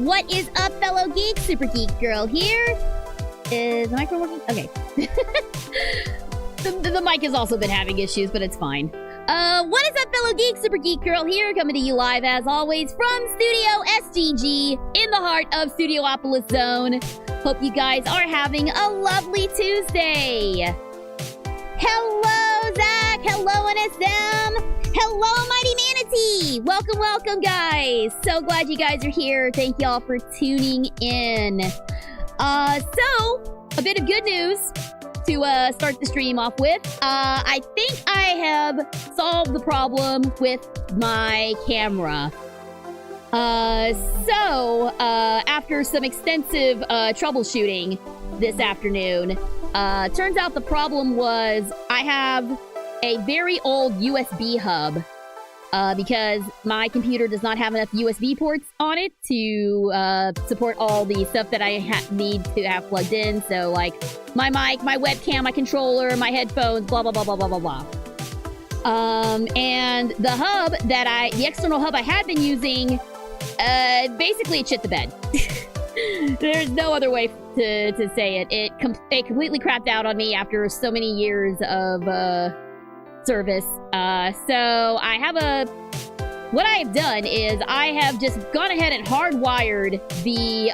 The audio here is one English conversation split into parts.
What is up, fellow geeks? Super Geek Girl here. Is the microphone working? Okay. the mic has also been having issues, but it's fine. What is up, fellow geeks? Super Geek Girl here, coming to you live, as always, from Studio SGG, in the heart of Studiopolis Zone. Hope you guys are having a lovely Tuesday. Hello, Zach. Hello, NSM. Hello, Mighty Manatee. Welcome, welcome, guys. So glad you guys are here. Thank y'all for tuning in. So, a bit of good news to start the stream off with. I think I have solved the problem with my camera. After some extensive troubleshooting this afternoon, turns out the problem was I have a very old USB hub because my computer does not have enough USB ports on it to support all the stuff that I need to have plugged in. So, like, my mic, my webcam, my controller, my headphones, blah, blah, blah, blah, blah, blah, blah. And the hub that the external hub I had been using, basically it shit the bed. There's no other way to say it. It completely crapped out on me after so many years of service. So I have what I have done is I have just gone ahead and hardwired the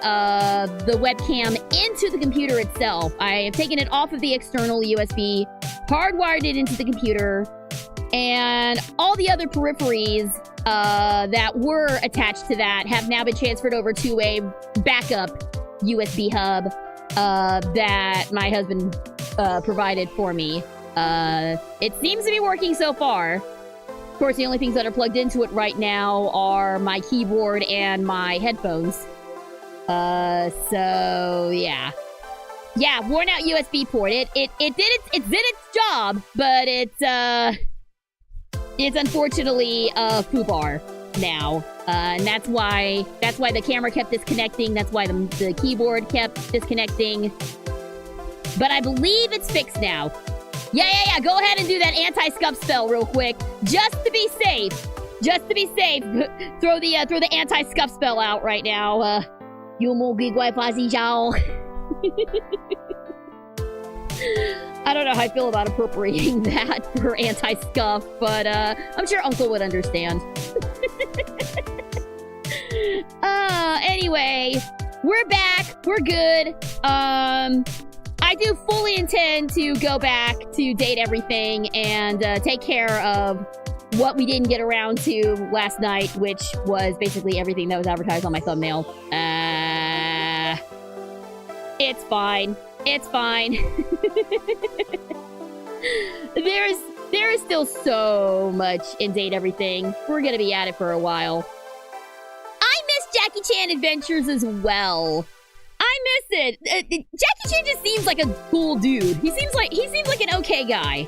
webcam into the computer itself. I have taken it off of the external USB, hardwired it into the computer, and all the other peripheries that were attached to that have now been transferred over to a backup USB hub that my husband provided for me. It seems to be working so far. Of course, the only things that are plugged into it right now are my keyboard and my headphones. So yeah. Yeah, worn out USB port. It did its job, but it's unfortunately a foobar now. And that's why the camera kept disconnecting. That's why the keyboard kept disconnecting. But I believe it's fixed now. Yeah. Go ahead and do that anti-scuff spell real quick, just to be safe. Just to be safe, throw the anti-scuff spell out right now. You mo big guai fazi jiao. I don't know how I feel about appropriating that for anti-scuff, but I'm sure Uncle would understand. Anyway, we're back. We're good. I do fully intend to go back to date everything and take care of what we didn't get around to last night, which was basically everything that was advertised on my thumbnail. It's fine. It's fine. There is still so much in date everything. We're gonna be at it for a while. I miss Jackie Chan Adventures as well. I miss it. Jackie Chan just seems like a cool dude. He seems like an okay guy.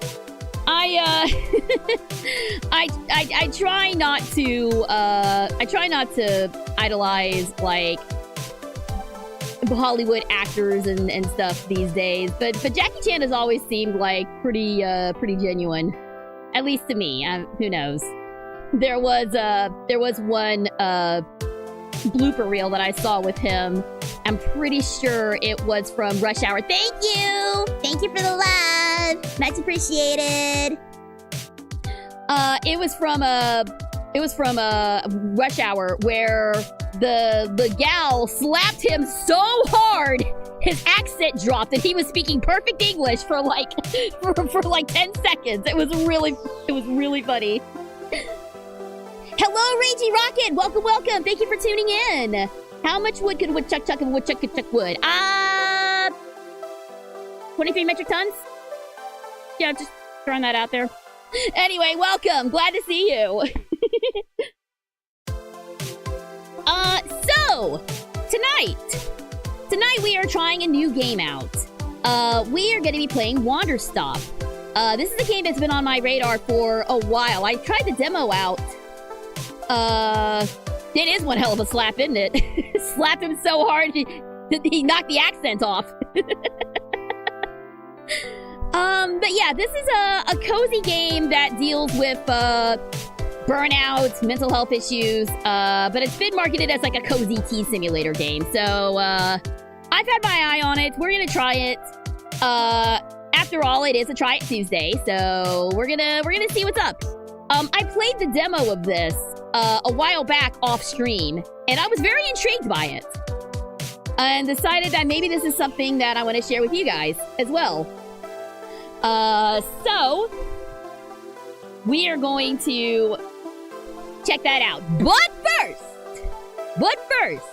I try not to idolize like Hollywood actors and stuff these days, but Jackie Chan has always seemed like pretty genuine, at least to me. Who knows? There was one blooper reel that I saw with him. I'm pretty sure it was from Rush Hour. Thank you for the love, much appreciated. It was from Rush Hour where the gal slapped him so hard his accent dropped and he was speaking perfect English for like 10 seconds. It was really funny. Hello, Ragey Rocket. Welcome. Thank you for tuning in. How much wood could a woodchuck chuck if a woodchuck could chuck wood? 23 metric tons? Yeah, just throwing that out there. Anyway, welcome. Glad to see you. So, tonight we are trying a new game out. We are going to be playing Wanderstop. This is a game that's been on my radar for a while. I tried the demo out. It is one hell of a slap, isn't it? Slapped him so hard he knocked the accent off. But yeah, this is a cozy game that deals with burnout, mental health issues, but it's been marketed as like a cozy tea simulator game. So I've had my eye on it. We're gonna try it. After all, it is a Try It Tuesday, so we're gonna see what's up. I played the demo of this a while back off stream, and I was very intrigued by it, and decided that maybe this is something that I want to share with you guys as well. So we are going to check that out. But first,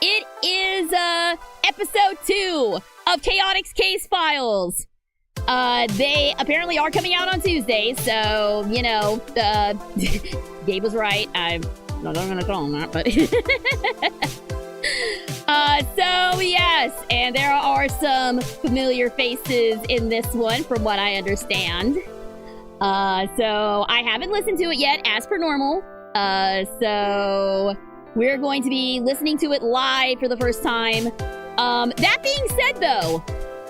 it is episode 2 of Chaotix Case Files. They apparently are coming out on Tuesdays, so, you know, Gabe was right. I'm not gonna call him that, but... so, yes, and there are some familiar faces in this one, from what I understand. So I haven't listened to it yet, as per normal. So we're going to be listening to it live for the first time. That being said, though,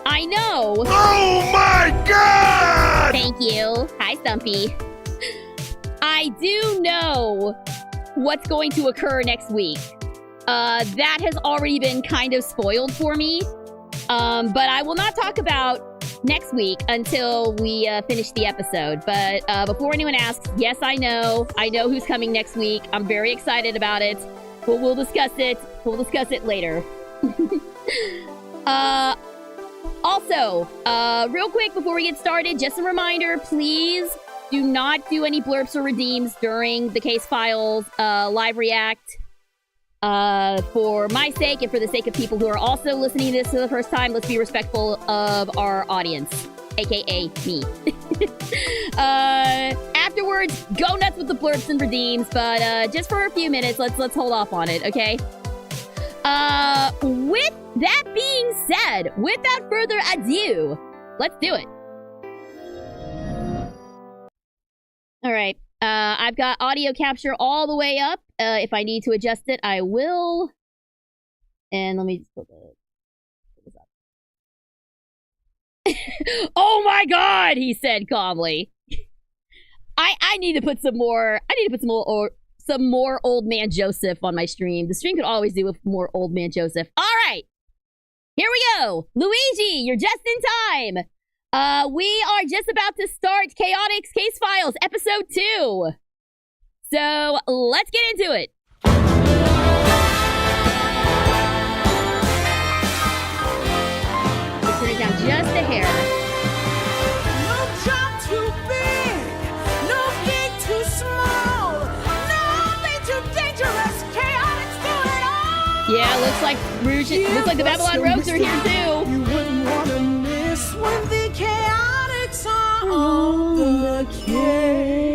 I know... Oh my god! Thank you. Hi, Stumpy. I do know what's going to occur next week. That has already been kind of spoiled for me. But I will not talk about next week until we finish the episode. But before anyone asks, yes, I know who's coming next week. I'm very excited about it. But we'll discuss it. We'll discuss it later. Also, real quick before we get started, just a reminder, please do not do any blurps or redeems during the Case Files live react. For my sake and for the sake of people who are also listening to this for the first time, let's be respectful of our audience, aka me. Afterwards, go nuts with the blurps and redeems, but just for a few minutes, let's hold off on it, okay? With that being said, without further ado, let's do it. All right. I've got audio capture all the way up. If I need to adjust it, I will. And let me just put this up. Oh my god, he said calmly. I need to put some more Old Man Joseph on my stream. The stream could always do with more Old Man Joseph. All right. Here we go. Luigi, you're just in time. We are just about to start Chaotix Case Files, episode 2. So, let's get into it. Let's turn it down just a hair. No job too big, no gig too small, no hobby too dangerous, Chaotix do it all. Yeah, looks like the Babylon Rogues are here too. You wouldn't want to miss when the Chaotix are on the case.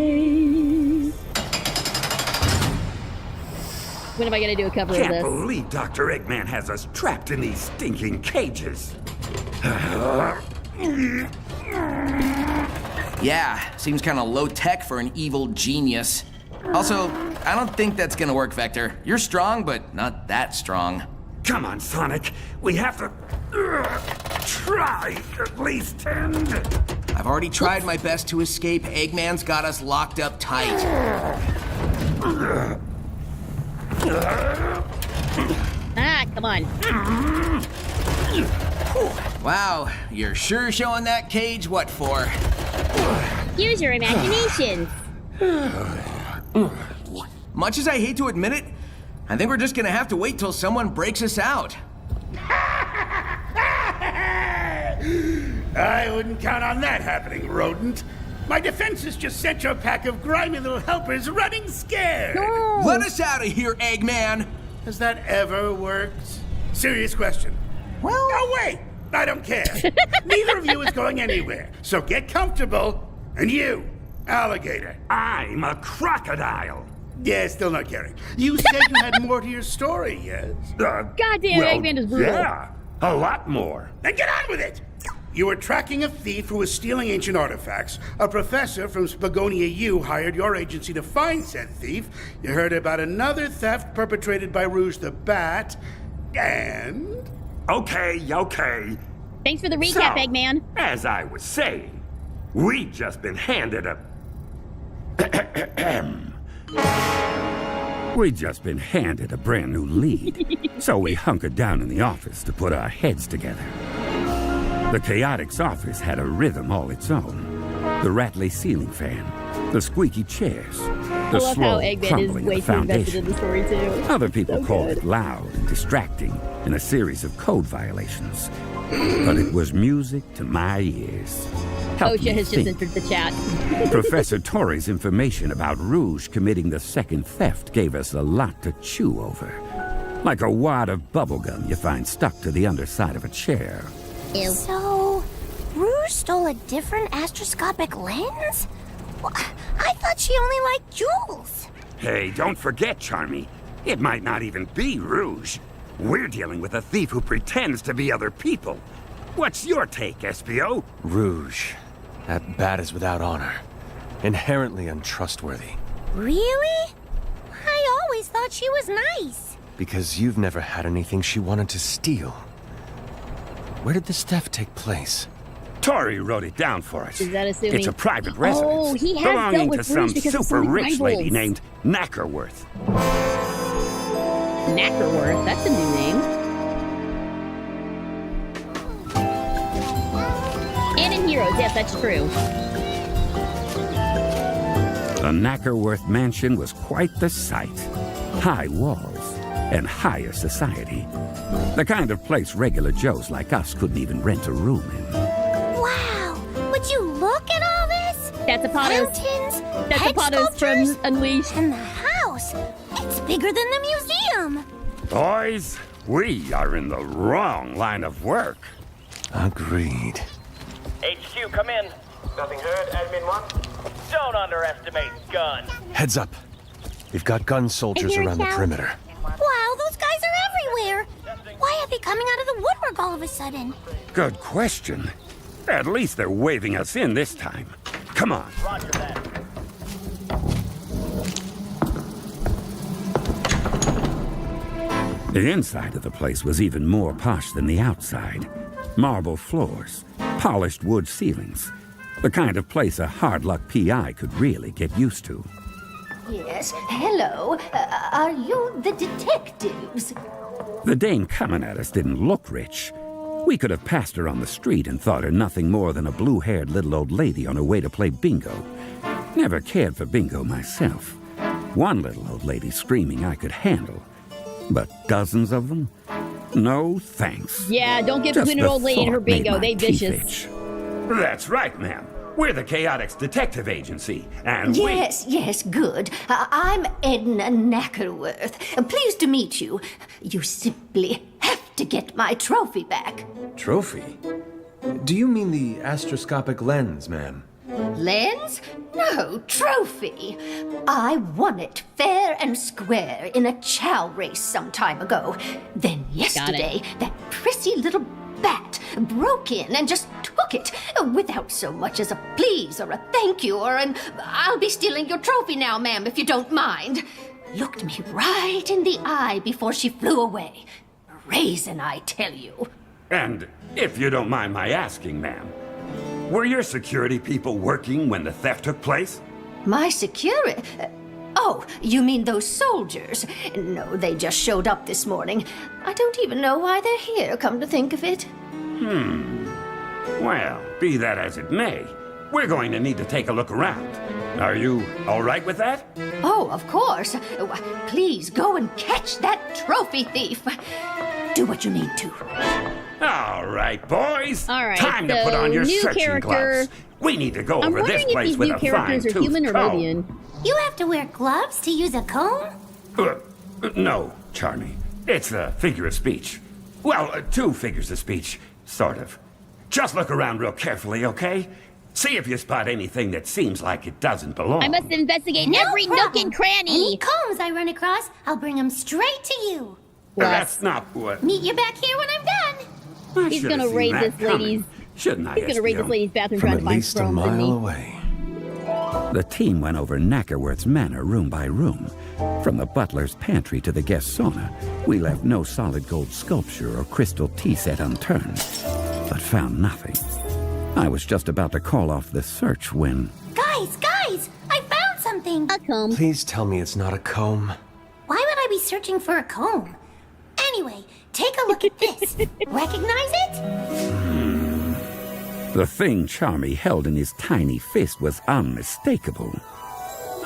When am I gonna do a cover of Can't this? believe Dr. Eggman has us trapped in these stinking cages. Yeah, seems kind of low-tech for an evil genius. Also, I don't think that's gonna work, Vector. You're strong, but not that strong. Come on, Sonic. We have to try at least. And I've already tried my best to escape. Eggman's got us locked up tight. Ah, come on. Wow, you're sure showing that cage what for? Use your imagination. Much as I hate to admit it, I think we're just gonna have to wait till someone breaks us out. I wouldn't count on that happening, rodent. My defenses just sent your pack of grimy little helpers running scared. Let us out of here, Eggman! Has that ever worked? Serious question. Well... No, wait! I don't care. Neither of you is going anywhere, so get comfortable. And you, alligator. I'm a crocodile. Yeah, still not caring. You said you had more to your story, yes? Goddamn, Eggman is brutal. Yeah, a lot more. Then get on with it! You were tracking a thief who was stealing ancient artifacts. A professor from Spagonia U hired your agency to find said thief. You heard about another theft perpetrated by Rouge the Bat. And... Okay. Thanks for the recap, So, Eggman. as I was saying, we've just been handed a We'd just been handed a brand new lead, so we hunkered down in the office to put our heads together. The Chaotix office had a rhythm all its own. The rattly ceiling fan, the squeaky chairs, the I love slow how Eggman crumbling is way of the too invested in foundation. the story, too. Other people So called good. it loud and distracting in a series of code violations. But it was music to my ears. Helped Ocha me has just think. entered the chat. Professor Torrey's information about Rouge committing the second theft gave us a lot to chew over. Like a wad of bubblegum you find stuck to the underside of a chair. So, Rouge stole a different astroscopic lens? Well, I thought she only liked jewels. Hey, don't forget, Charmy. It might not even be Rouge. We're dealing with a thief who pretends to be other people. What's your take, SPO? Rouge. At bat is without honor. Inherently untrustworthy. Really? I always thought she was nice. Because you've never had anything she wanted to steal. Where did this theft take place? Torrey wrote it down for us. Is that assuming- It's a private residence. Oh, he has dealt belonging with to some Rouge because of super some rich lady rivals. named Knackerworth. Knackerworth, that's a new name. And in Heroes, yes, that's true. The Knackerworth mansion was quite the sight. High walls and higher society. The kind of place regular Joes like us couldn't even rent a room in. Wow, would you look at all this? That's Apotos. Fountains, That's head Apotos sculptures, from Unleashed. and the house. It's bigger than the museum. Boys, we are in the wrong line of work. Agreed. HQ, come in. Nothing heard, Admin 1? Don't underestimate Gun. Heads up. We've got gun soldiers Here, around the Cal. perimeter. Wow, those guys are everywhere. Why are they coming out of the woodwork all of a sudden? Good question. At least they're waving us in this time. Come on. Roger that. The inside of the place was even more posh than the outside. Marble floors, polished wood ceilings. The kind of place a hard-luck PI could really get used to. Yes, hello. Are you the detectives? The dame coming at us didn't look rich. We could have passed her on the street and thought her nothing more than a blue-haired little old lady on her way to play bingo. Never cared for bingo myself. One little old lady screaming I could handle. But dozens of them? No thanks. Yeah, don't get Just between an the old lady and her thought made bingo. my They teeth vicious. itch. That's right, ma'am. We're the Chaotix Detective Agency, and Yes, good. I'm Edna Knackerworth. Pleased to meet you. You simply have to get my trophy back. Trophy? Do you mean the astroscopic lens, ma'am? Lens? No, trophy. I won it fair and square in a chow race some time ago. Then yesterday, that prissy little bat broke in and just took it without so much as a please or a thank you or an I'll be stealing your trophy now, ma'am, if you don't mind. Looked me right in the eye before she flew away. Brazen, I tell you. And if you don't mind my asking, ma'am, were your security people working when the theft took place? My security? Oh, you mean those soldiers? No, they just showed up this morning. I don't even know why they're here, come to think of it. Well, be that as it may, we're going to need to take a look around. Are you all right with that? Oh, of course. Please go and catch that trophy thief. Do what you need to. All right, boys. All right, Time to so put on your new searching character- gloves. We need to go I'm over this wondering if place these with new a characters are fine-tooth human or comb. Vivian. You have to wear gloves to use a comb? No, Charmy. It's a figure of speech. Well, two figures of speech, sort of. Just look around real carefully, okay? See if you spot anything that seems like it doesn't belong. I must investigate No every nook problem. and cranny. Any combs I run across, I'll bring them straight to you. That's not what... Meet you back here when I'm done. I He's should gonna have seen raid that this lady's- coming. Shouldn't I, He's gonna raid this SPO? lady's bathroom From trying at to find least a crumbs in mile me. away. The team went over Knackerworth's manor room by room. From the butler's pantry to the guest sauna, we left no solid gold sculpture or crystal tea set unturned, but found nothing. I was just about to call off the search when... Guys, I found thing. A comb. Please tell me it's not a comb. Why would I be searching for a comb? Anyway, take a look at this. Recognize it? The thing Charmy held in his tiny fist was unmistakable.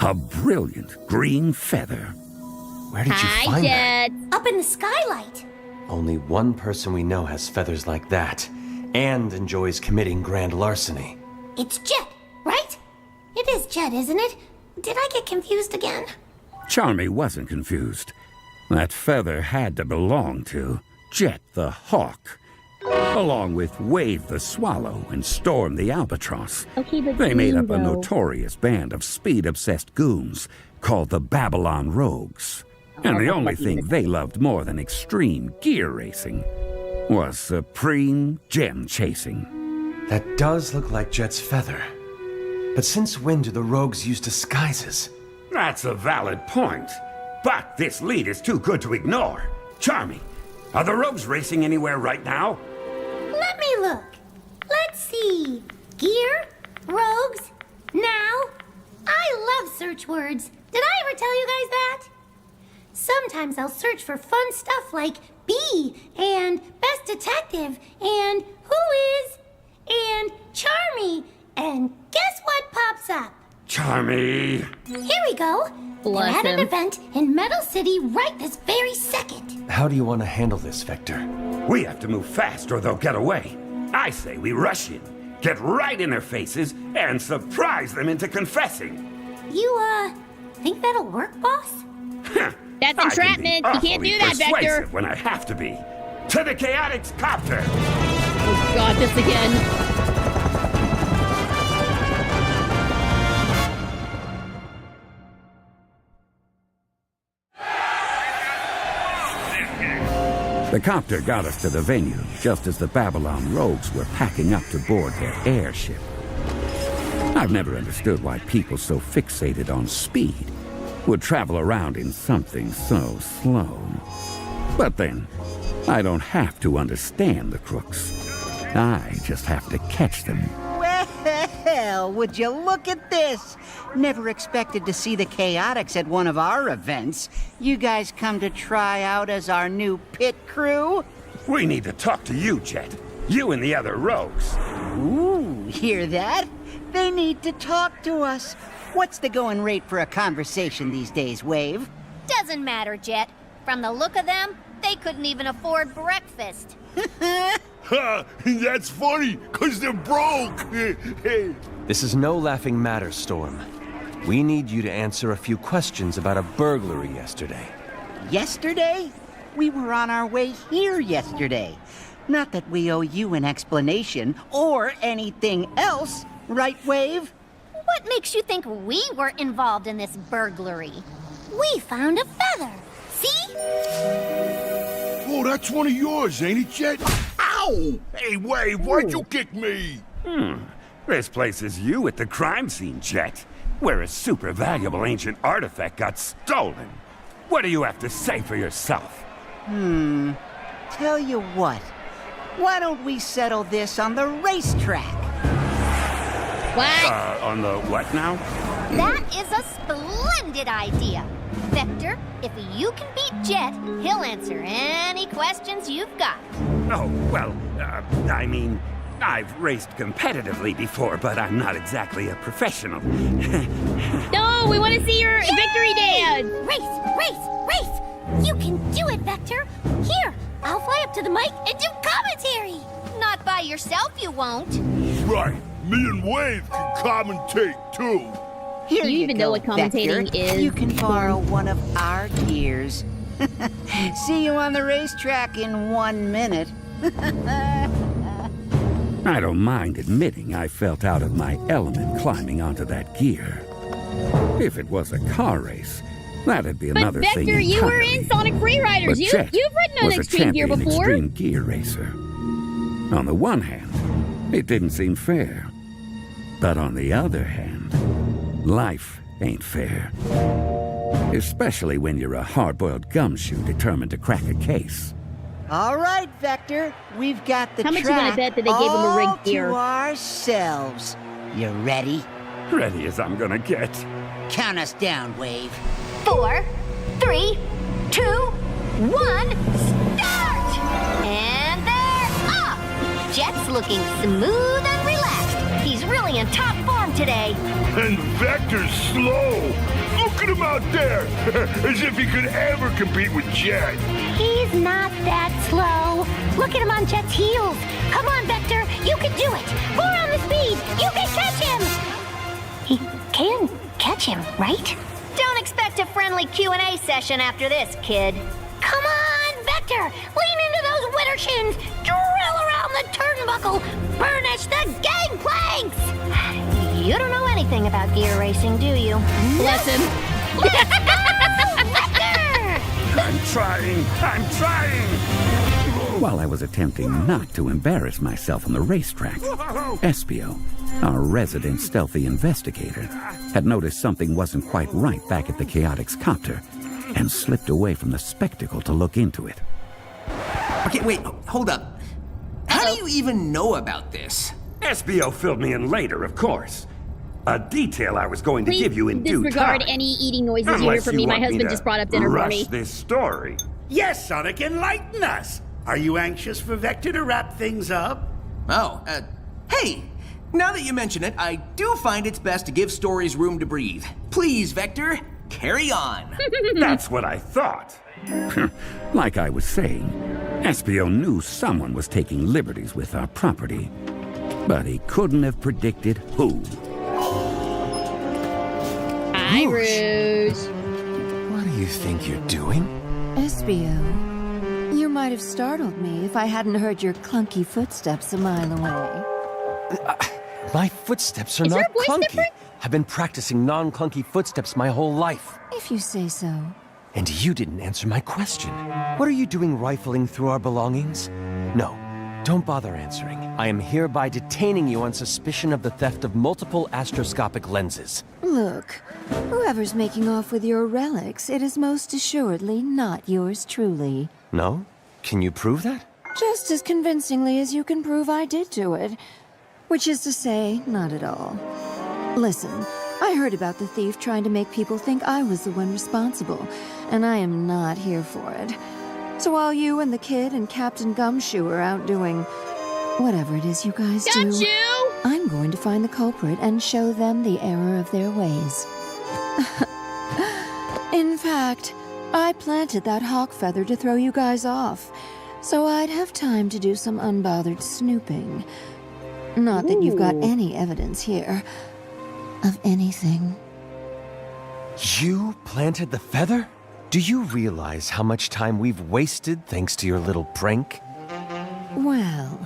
A brilliant green feather. Where did you Hi, find Jet. Up in the skylight. that? Only one person we know has feathers like that, and enjoys committing grand larceny. It's Jet, right? It is Jet, isn't it? Did I get confused again? Charmy wasn't confused. That feather had to belong to Jet the Hawk, along with Wave the Swallow and Storm the Albatross. Okay, but They made up a Bingo. notorious band of speed-obsessed goons called the Babylon Rogues. And the only thing they loved more than extreme gear racing was supreme gem chasing. That does look like Jet's feather. But since when do the rogues use disguises? That's a valid point. But this lead is too good to ignore. Charmy, are the rogues racing anywhere right now? Let me look. Let's see. Gear, rogues, now. I love search words. Did I ever tell you guys that? Sometimes I'll search for fun stuff like B and Best Detective and Who Is and Charmy. And guess what pops up? Charmy. Here we go. Bless They're at an him. event in Metal City right this very second. How do you want to handle this, Vector? We have to move fast or they'll get away. I say we rush in, get right in their faces, and surprise them into confessing. You, think that'll work, boss? That's I can be entrapment. You can't awfully do that, Vector. persuasive when I have to be. To the Chaotix Copter! Oh, God, this again. The copter got us to the venue just as the Babylon Rogues were packing up to board their airship. I've never understood why people so fixated on speed would travel around in something so slow. But then, I don't have to understand the crooks. I just have to catch them. Well, would you look at this? Never expected to see the Chaotix at one of our events. You guys come to try out as our new pit crew? We need to talk to you, Jet. You and the other rogues. Ooh, hear that? They need to talk to us. What's the going rate for a conversation these days, Wave? Doesn't matter, Jet. From the look of them, they couldn't even afford breakfast. Ha! That's funny, 'cause they're broke! This is no laughing matter, Storm. We need you to answer a few questions about a burglary yesterday. Yesterday? We were on our way here yesterday. Not that we owe you an explanation or anything else, right, Wave? What makes you think we were involved in this burglary? We found a feather. See? Oh, that's one of yours, ain't it, Jet? Ow! Hey, Wave, why'd you kick me? This place is you at the crime scene, Jet, where a super valuable ancient artifact got stolen. What do you have to say for yourself? Tell you what. Why don't we settle this on the racetrack? What? On the what now? That is a splendid idea. Vector, if you can beat Jet, he'll answer any questions you've got. Oh, well, I mean, I've raced competitively before, but I'm not exactly a professional. No, we want to see your victory dance. Race! You can do it, Vector. Here, I'll fly up to the mic and do commentary. Not by yourself, you won't. Right, me and Wave can commentate, too. Here Do you even go, know what commentating Vector. is? You can borrow one of our gears. See you on the racetrack in 1 minute. I don't mind admitting I felt out of my element climbing onto that gear. If it was a car race, that'd be But another thing Vector, you were in entirely. Sonic Freeriders. But You've Jet ridden an was a extreme gear champion before. extreme gear racer. On the one hand, it didn't seem fair. But on the other hand, life ain't fair. Especially when you're a hard-boiled gumshoe determined to crack a case. All right, Vector. We've got the How much you track wanna bet that they gave him a rigged all gear? to ourselves. You ready? Ready as I'm gonna get. Count us down, Wave. 4, 3, 2, 1, start! And they're off! Jet's looking smooth and relaxed. He's really in top form today. And Vector's slow. Look at him out there. As if he could ever compete with Jet. He's not that slow. Look at him on Jet's heels. Come on, Vector. You can do it. 4 on the speed. You can catch him. He can catch him, right? Don't expect a friendly Q&A session after this, kid. Come on, Vector. Lean into those winter shins. Drill around the turnbuckle. Burnish the gangplanks. You don't know anything about gear racing, do you? Bless him. Let's go, Vector. I'm trying! While I was attempting not to embarrass myself on the racetrack, Espio, our resident stealthy investigator, had noticed something wasn't quite right back at the Chaotix copter and slipped away from the spectacle to look into it. Okay, wait, hold up. How do you even know about this? Espio filled me in later, of course. A detail I was going to give you in due time. Disregard any eating noises you hear from me. My husband just brought up dinner for me. Rush this story. Yes, Sonic, enlighten us. Are you anxious for Vector to wrap things up? Oh, hey! Now that you mention it, I do find it's best to give stories room to breathe. Please, Vector, carry on. That's what I thought. Like I was saying, Espio knew someone was taking liberties with our property, but he couldn't have predicted who. Hi, Rouge. What do you think you're doing? Espio, you might have startled me if I hadn't heard your clunky footsteps a mile away. My footsteps are Is your not voice clunky. different? I've been practicing non-clunky footsteps my whole life. If you say so. And you didn't answer my question. What are you doing rifling through our belongings? No, don't bother answering. I am hereby detaining you on suspicion of the theft of multiple astroscopic lenses. Look, whoever's making off with your relics, it is most assuredly not yours truly. No? Can you prove that? Just as convincingly as you can prove I did do it. Which is to say, not at all. Listen, I heard about the thief trying to make people think I was the one responsible, and I am not here for it. So while you and the kid and Captain Gumshoe are out doing whatever it is you guys do, Gumshoe! I'm going to find the culprit and show them the error of their ways. In fact, I planted that hawk feather to throw you guys off, so I'd have time to do some unbothered snooping. Not that you've got any evidence here of anything. You planted the feather? Do you realize how much time we've wasted thanks to your little prank? Well,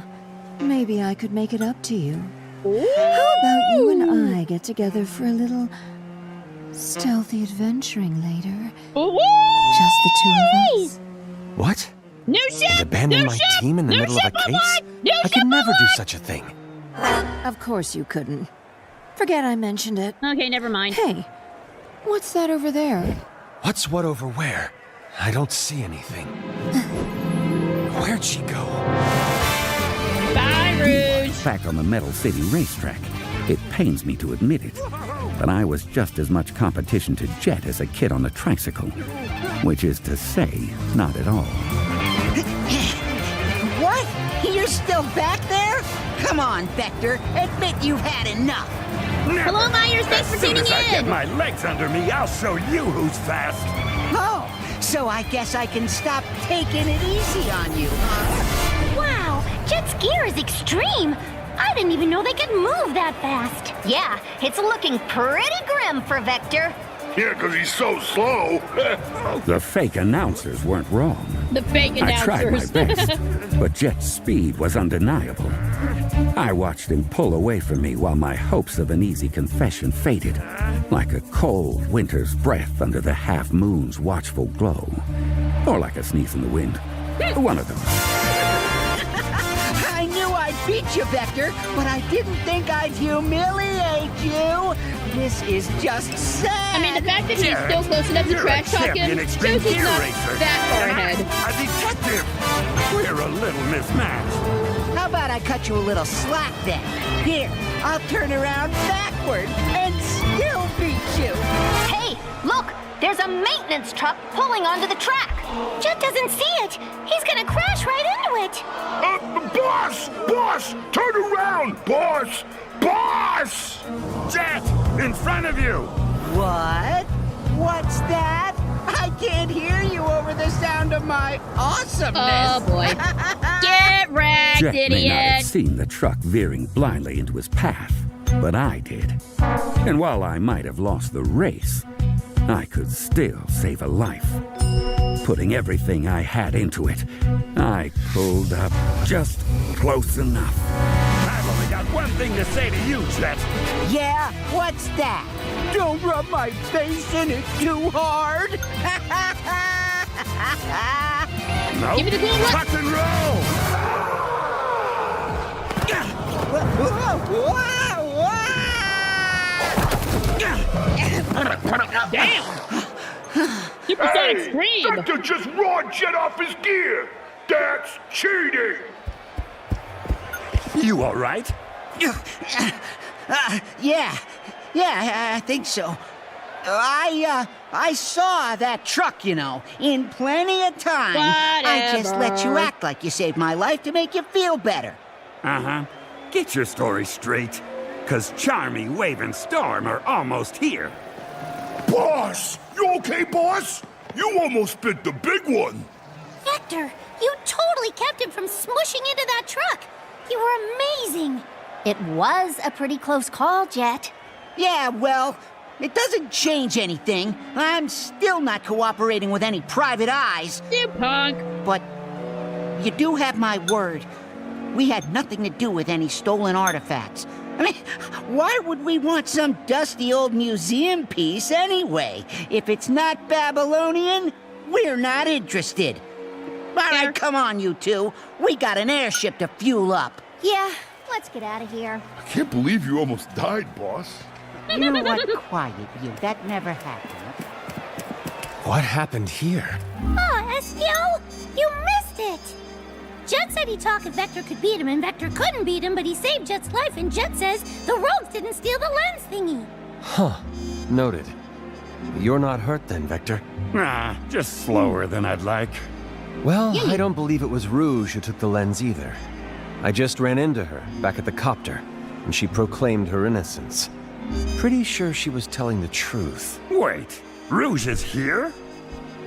maybe I could make it up to you. How about you and I get together for a little stealthy adventuring later? Just the two of us. What? New ship! And abandon New my ship! team in the New middle of a ship case? aboard! New I ship could never do aboard! such a thing. Of course you couldn't. Forget I mentioned it. Okay, never mind. Hey, what's that over there? What's what over where? I don't see anything. Where'd she go? Bye, Rouge. Back on the Metal City racetrack. It pains me to admit it, but I was just as much competition to Jet as a kid on a tricycle. Which is to say, not at all. What? You're still back there? Come on, Vector. Admit you've had enough. Hello, Myers. Thanks for tuning As soon as I get in. my legs under me, I'll show you who's fast. Oh, so I guess I can stop taking it easy on you, huh? Wow, Jet's gear is extreme. I didn't even know they could move that fast. Yeah, it's looking pretty grim for Vector. Yeah, 'cause he's so slow. The fake announcers weren't wrong. The fake I tried my announcers. best, but Jet's speed was undeniable. I watched him pull away from me while my hopes of an easy confession faded, like a cold winter's breath under the half-moon's watchful glow. Or like a sneeze in the wind. One of them. I knew I'd beat you, Vector, but I didn't think I'd humiliate you. This is just sad. I mean, the fact that she's still close enough to You're a trash talk him champion shows extreme he's gear not racer. that far ahead. A detective! We're a little mismatched. How about I cut you a little slack then? Here, I'll turn around backward and still beat you. Hey, look! There's a maintenance truck pulling onto the track. Jet doesn't see it. He's gonna crash right into it. Boss! Boss! Turn around! Boss! Boss! Jet! In front of you! What? What's that? I can't hear you over the sound of my awesomeness. Oh boy. Get wrecked, Jet may not have idiot! seen the truck veering blindly into his path, but I did. And while I might have lost the race, I could still save a life. Putting everything I had into it, I pulled up just close enough. I've only got one thing to say to you, Jet. Yeah? What's that? Don't rub my face in it too hard. Nope. Give me the cool look. Tuck and roll! Damn! Supersonic scream! Vector just rawed Jet off his gear. That's cheating. You all right? Yeah, I think so. I saw that truck, you know, in plenty of time. I just let you act like you saved my life to make you feel better. Uh-huh. Get your story straight. 'Cause Charmy, Wave, and Storm are almost here. Boss! You okay, boss? You almost bit the big one. Vector, you totally kept him from smushing into that truck. You were amazing. It was a pretty close call, Jet. Yeah, well, it doesn't change anything. I'm still not cooperating with any private eyes. You punk! But you do have my word. We had nothing to do with any stolen artifacts. I mean, why would we want some dusty old museum piece anyway? If it's not Babylonian, we're not interested. All right, come on, you two. We got an airship to fuel up. Yeah, let's get out of here. I can't believe you almost died, boss. You know what? Quiet, you. That never happened. What happened here? Oh, SPO, you missed it. Jet said he talked if Vector could beat him, and Vector couldn't beat him, but he saved Jet's life, and Jet says the rogues didn't steal the lens thingy. Huh. Noted. You're not hurt then, Vector? Nah, just slower than I'd like. Well, I don't believe it was Rouge who took the lens either. I just ran into her, back at the copter, and she proclaimed her innocence. Pretty sure she was telling the truth. Wait, Rouge is here?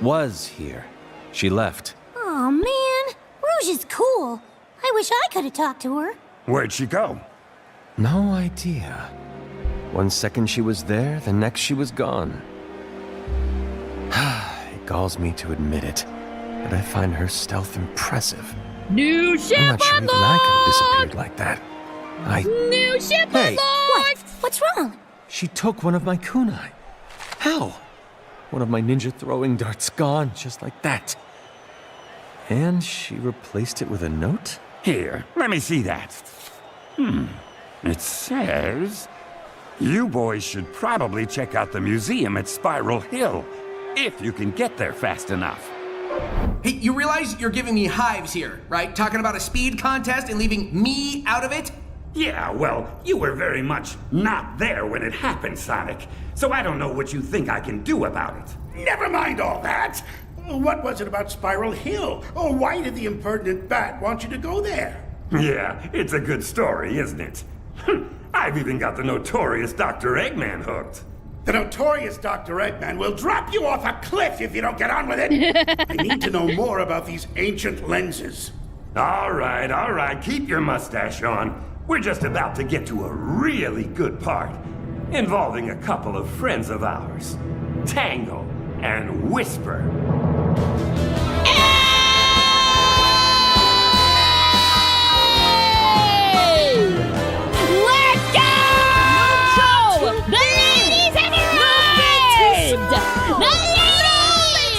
Was here. She left. Oh man, Rouge is cool. I wish I could have talked to her. Where'd she go? No idea. One second she was there, the next she was gone. It galls me to admit it, but I find her stealth impressive. New ship I'm not sure even I could have disappeared like that. New ship Hey! unlocked! What's wrong? She took one of my kunai. How? One of my ninja throwing darts gone, just like that. And she replaced it with a note? Here, let me see that. It says, you boys should probably check out the museum at Spiral Hill, if you can get there fast enough. Hey, you realize you're giving me hives here, right? Talking about a speed contest and leaving me out of it? Yeah, well, you were very much not there when it happened, Sonic. So I don't know what you think I can do about it. Never mind all that. What was it about Spiral Hill? Or why did the impertinent bat want you to go there? Yeah, it's a good story, isn't it? I've even got the notorious Dr. Eggman hooked. The notorious Dr. Eggman will drop you off a cliff if you don't get on with it. I need to know more about these ancient lenses. All right, keep your mustache on. We're just about to get to a really good part, involving a couple of friends of ours, Tango and Whisper. Let's go! The ladies have arrived! The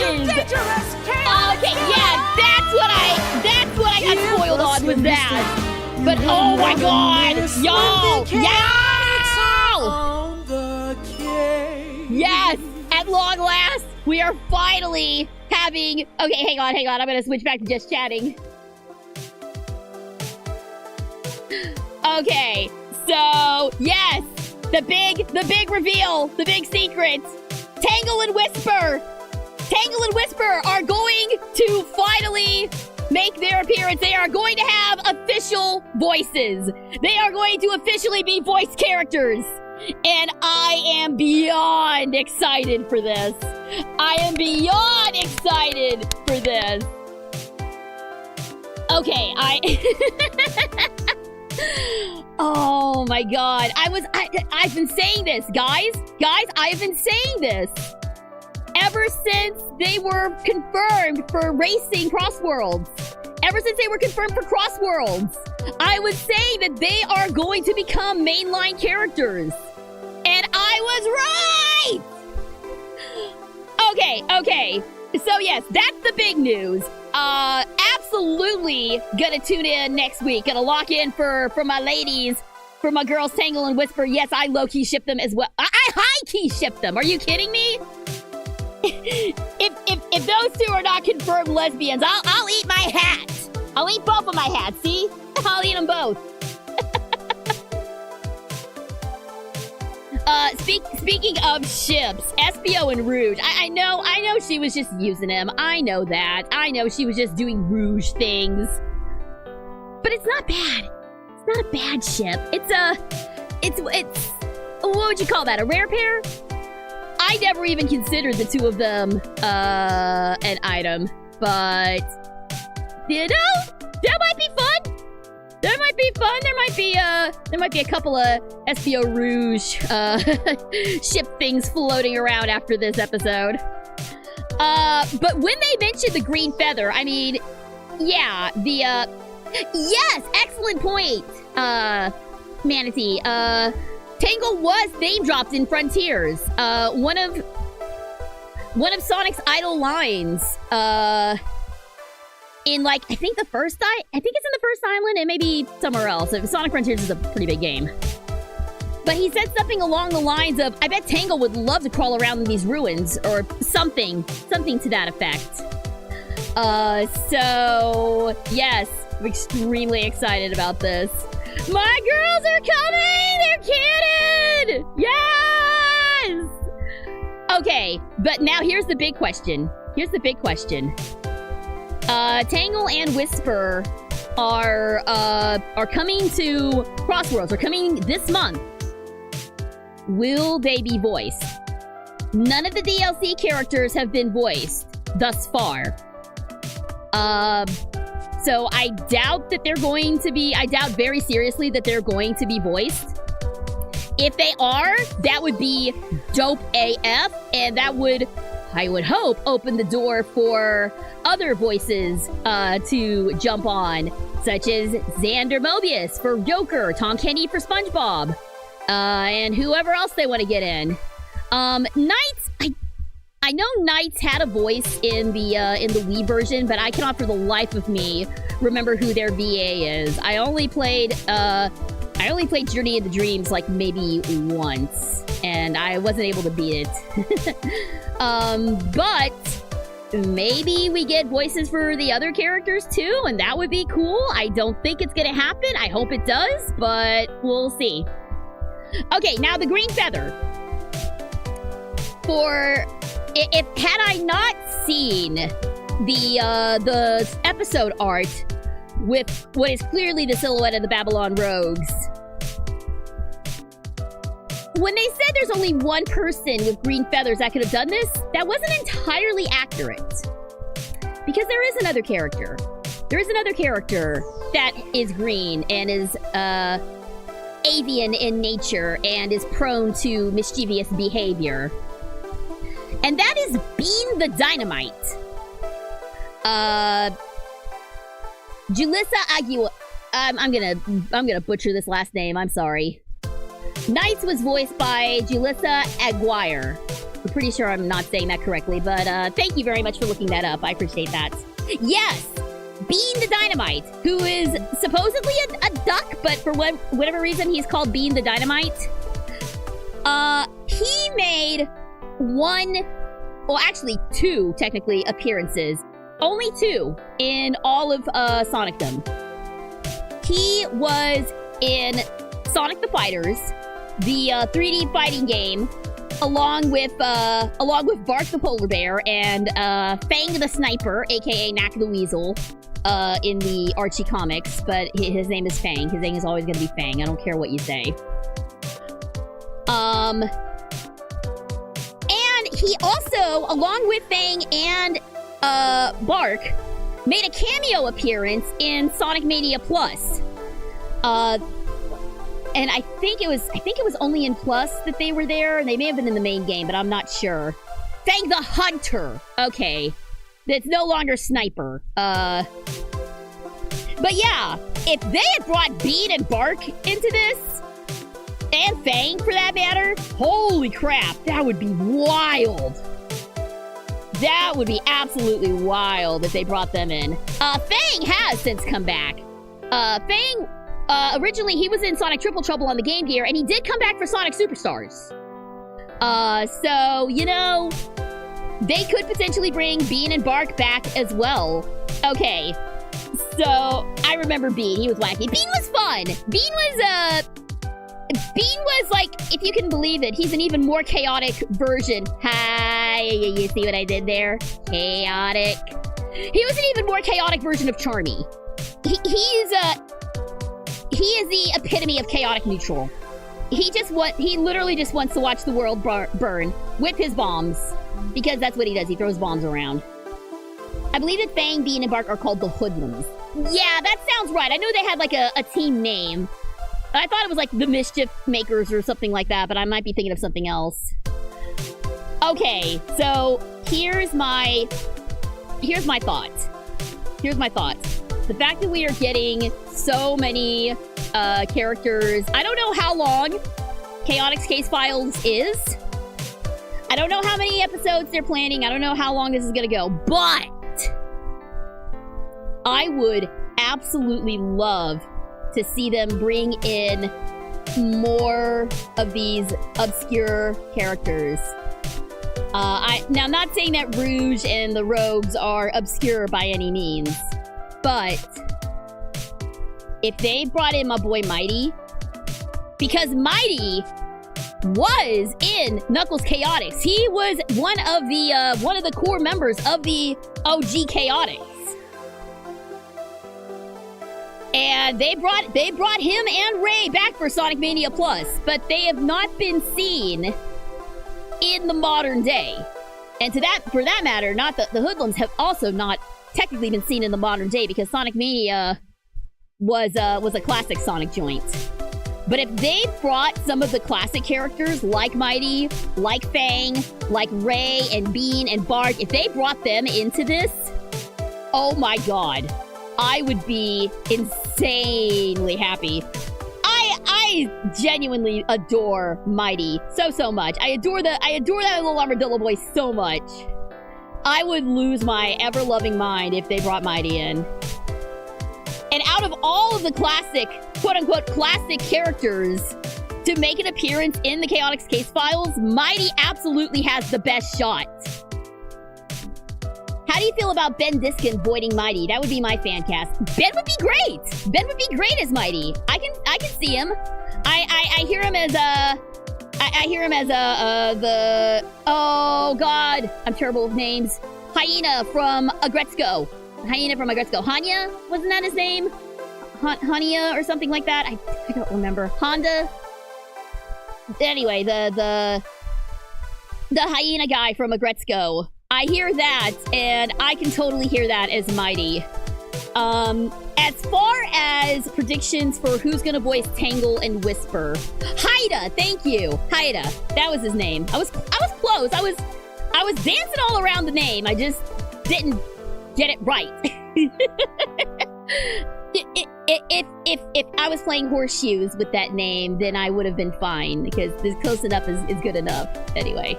ladies! Okay, yeah, that's what I got spoiled on with that. But oh my god! Y'all! Yes! At long last, we are finally having... Okay, hang on. I'm gonna switch back to just chatting. Okay, so, yes! The big reveal, the big secret. Tangle and Whisper are going to finally make their appearance. They are going to have official voices. They are going to officially be voice characters. And I am beyond excited for this. Okay, oh my god. I've been saying this, guys, I've been saying this ever since they were confirmed for racing Crossworlds. I was saying that they are going to become mainline characters. And I was right! Okay. So yes, that's the big news. Absolutely gonna tune in next week. Gonna lock in for my ladies, for my girls Tangle and Whisper. Yes, I low-key ship them as well. I high-key ship them. Are you kidding me? If those two are not confirmed lesbians, I'll eat my hat. I'll eat both of my hats, see? I'll eat them both. Speaking of ships, SBO and Rouge. I know she was just using him. I know that. I know she was just doing Rouge things. But it's not bad. It's not a bad ship. It's what would you call that? A rare pair? I never even considered the two of them an item, but you know, that might be fun. There might be a couple of SBO Rouge ship things floating around after this episode. But when they mentioned the green feather, I mean, yeah, yes, excellent point, Manatee. Tangle was name dropped in Frontiers. One of Sonic's idle lines. In like, I think it's in the first island and maybe somewhere else. Sonic Frontiers is a pretty big game. But he said something along the lines of, I bet Tangle would love to crawl around in these ruins, or something to that effect. So, yes, I'm extremely excited about this. My girls are coming! They're canon! Yes! Okay, but now here's the big question. Tangle and Whisper are coming to Crossworlds. Are coming this month. Will they be voiced? None of the DLC characters have been voiced thus far. So I doubt that they're going to be. I doubt very seriously that they're going to be voiced. If they are, that would be dope AF, and that would, I would hope, open the door for other voices to jump on, such as Xander Mobius for Joker, Tom Kenny for SpongeBob, and whoever else they want to get in. Knights, I know Knights had a voice in the Wii version, but I cannot for the life of me remember who their VA is. I only played Journey into Dreams like maybe once, and I wasn't able to beat it. But maybe we get voices for the other characters too, and that would be cool. I don't think it's gonna happen. I hope it does, but we'll see. Okay, now the green feather. Had I not seen the episode art with what is clearly the silhouette of the Babylon Rogues, when they said there's only one person with green feathers that could have done this, that wasn't entirely accurate. Because there is another character. There is another character that is green and is avian in nature and is prone to mischievous behavior. And that is Bean the Dynamite. Julissa Aguilar. I'm gonna butcher this last name. I'm sorry. Knights was voiced by Julissa Aguirre. I'm pretty sure I'm not saying that correctly, but thank you very much for looking that up. I appreciate that. Yes, Bean the Dynamite, who is supposedly a duck, but for whatever reason he's called Bean the Dynamite. He made two technically appearances. Only two in all of Sonicdom. He was in Sonic the Fighters, the 3D fighting game, along with Bark the polar bear and Fang the sniper, aka Knack the weasel, in the Archie comics, but his name is Fang. His name is always gonna be Fang. I don't care what you say. And he also, along with Fang and Bark, made a cameo appearance in Sonic Mania Plus. And I think it was only in Plus that they were there, and they may have been in the main game, but I'm not sure. Fang the Hunter. Okay. It's no longer Sniper. But yeah, if they had brought Bean and Bark into this, and Fang for that matter, holy crap, that would be wild. That would be absolutely wild if they brought them in. Fang has since come back. Fang, originally he was in Sonic Triple Trouble on the Game Gear, and he did come back for Sonic Superstars. So, you know, they could potentially bring Bean and Bark back as well. Okay, so I remember Bean. He was wacky. Bean was fun. Bean was like, if you can believe it, he's an even more chaotic version. Hi, you see what I did there? Chaotic. He was an even more chaotic version of Charmy. He is the epitome of chaotic neutral. He literally just wants to watch the world burn with his bombs, because that's what he does. He throws bombs around. I believe that Fang, Bean, and Bark are called the Hoodlums. Yeah, that sounds right. I know they had like a team name. I thought it was like the Mischief Makers or something like that, but I might be thinking of something else. Okay, so here's my thought. Here's my thought. The fact that we are getting so many characters. I don't know how long Chaotix Case Files is. I don't know how many episodes they're planning. I don't know how long this is gonna go, but I would absolutely love to see them bring in more of these obscure characters. Now, I'm not saying that Rouge and the Rogues are obscure by any means, but if they brought in my boy Mighty, because Mighty was in Knuckles Chaotix. He was one of the core members of the OG Chaotix. And they brought him and Ray back for Sonic Mania Plus, but they have not been seen in the modern day. And for that matter, the Hoodlums have also not technically been seen in the modern day, because Sonic Mania was a classic Sonic joint. But if they brought some of the classic characters like Mighty, like Fang, like Ray and Bean and Bark, if they brought them into this, oh my god, I would be insanely happy. I genuinely adore Mighty so much. I adore that little armadillo boy so much. I would lose my ever-loving mind if they brought Mighty in. And out of all of the classic, quote-unquote, classic characters to make an appearance in the Chaotix Case Files, Mighty absolutely has the best shot. How do you feel about Ben Diskin voiding Mighty? That would be my fan cast. Ben would be great. Ben would be great as Mighty. I can see him. I hear him as the oh god, I'm terrible with names. Hyena from Agretzko. Hanya? Wasn't that his name? Hanya or something like that? I don't remember. Honda? Anyway, the hyena guy from Agretzko. I hear that, and I can totally hear that as Mighty. As far as predictions for who's gonna voice Tangle and Whisper, Haida, thank you, Haida. That was his name. I was close. I was dancing all around the name. I just didn't get it right. If I was playing horseshoes with that name, then I would have been fine, because this close enough is good enough. Anyway.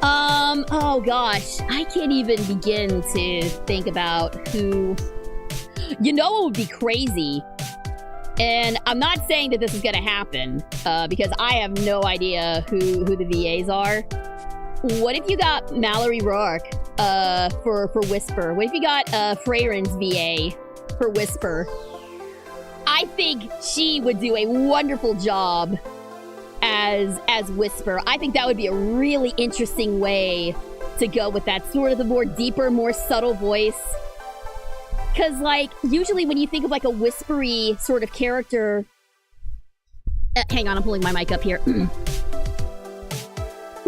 Oh gosh, I can't even begin to think about who. You know what would be crazy? And I'm not saying that this is gonna happen, because I have no idea who the VAs are. What if you got Mallory Rourke, for Whisper? What if you got, Freyren's VA for Whisper? I think she would do a wonderful job as Whisper. I think that would be a really interesting way to go with that. Sort of the more deeper, more subtle voice. Because, like, usually when you think of, like, a whispery sort of character... hang on, I'm pulling my mic up here.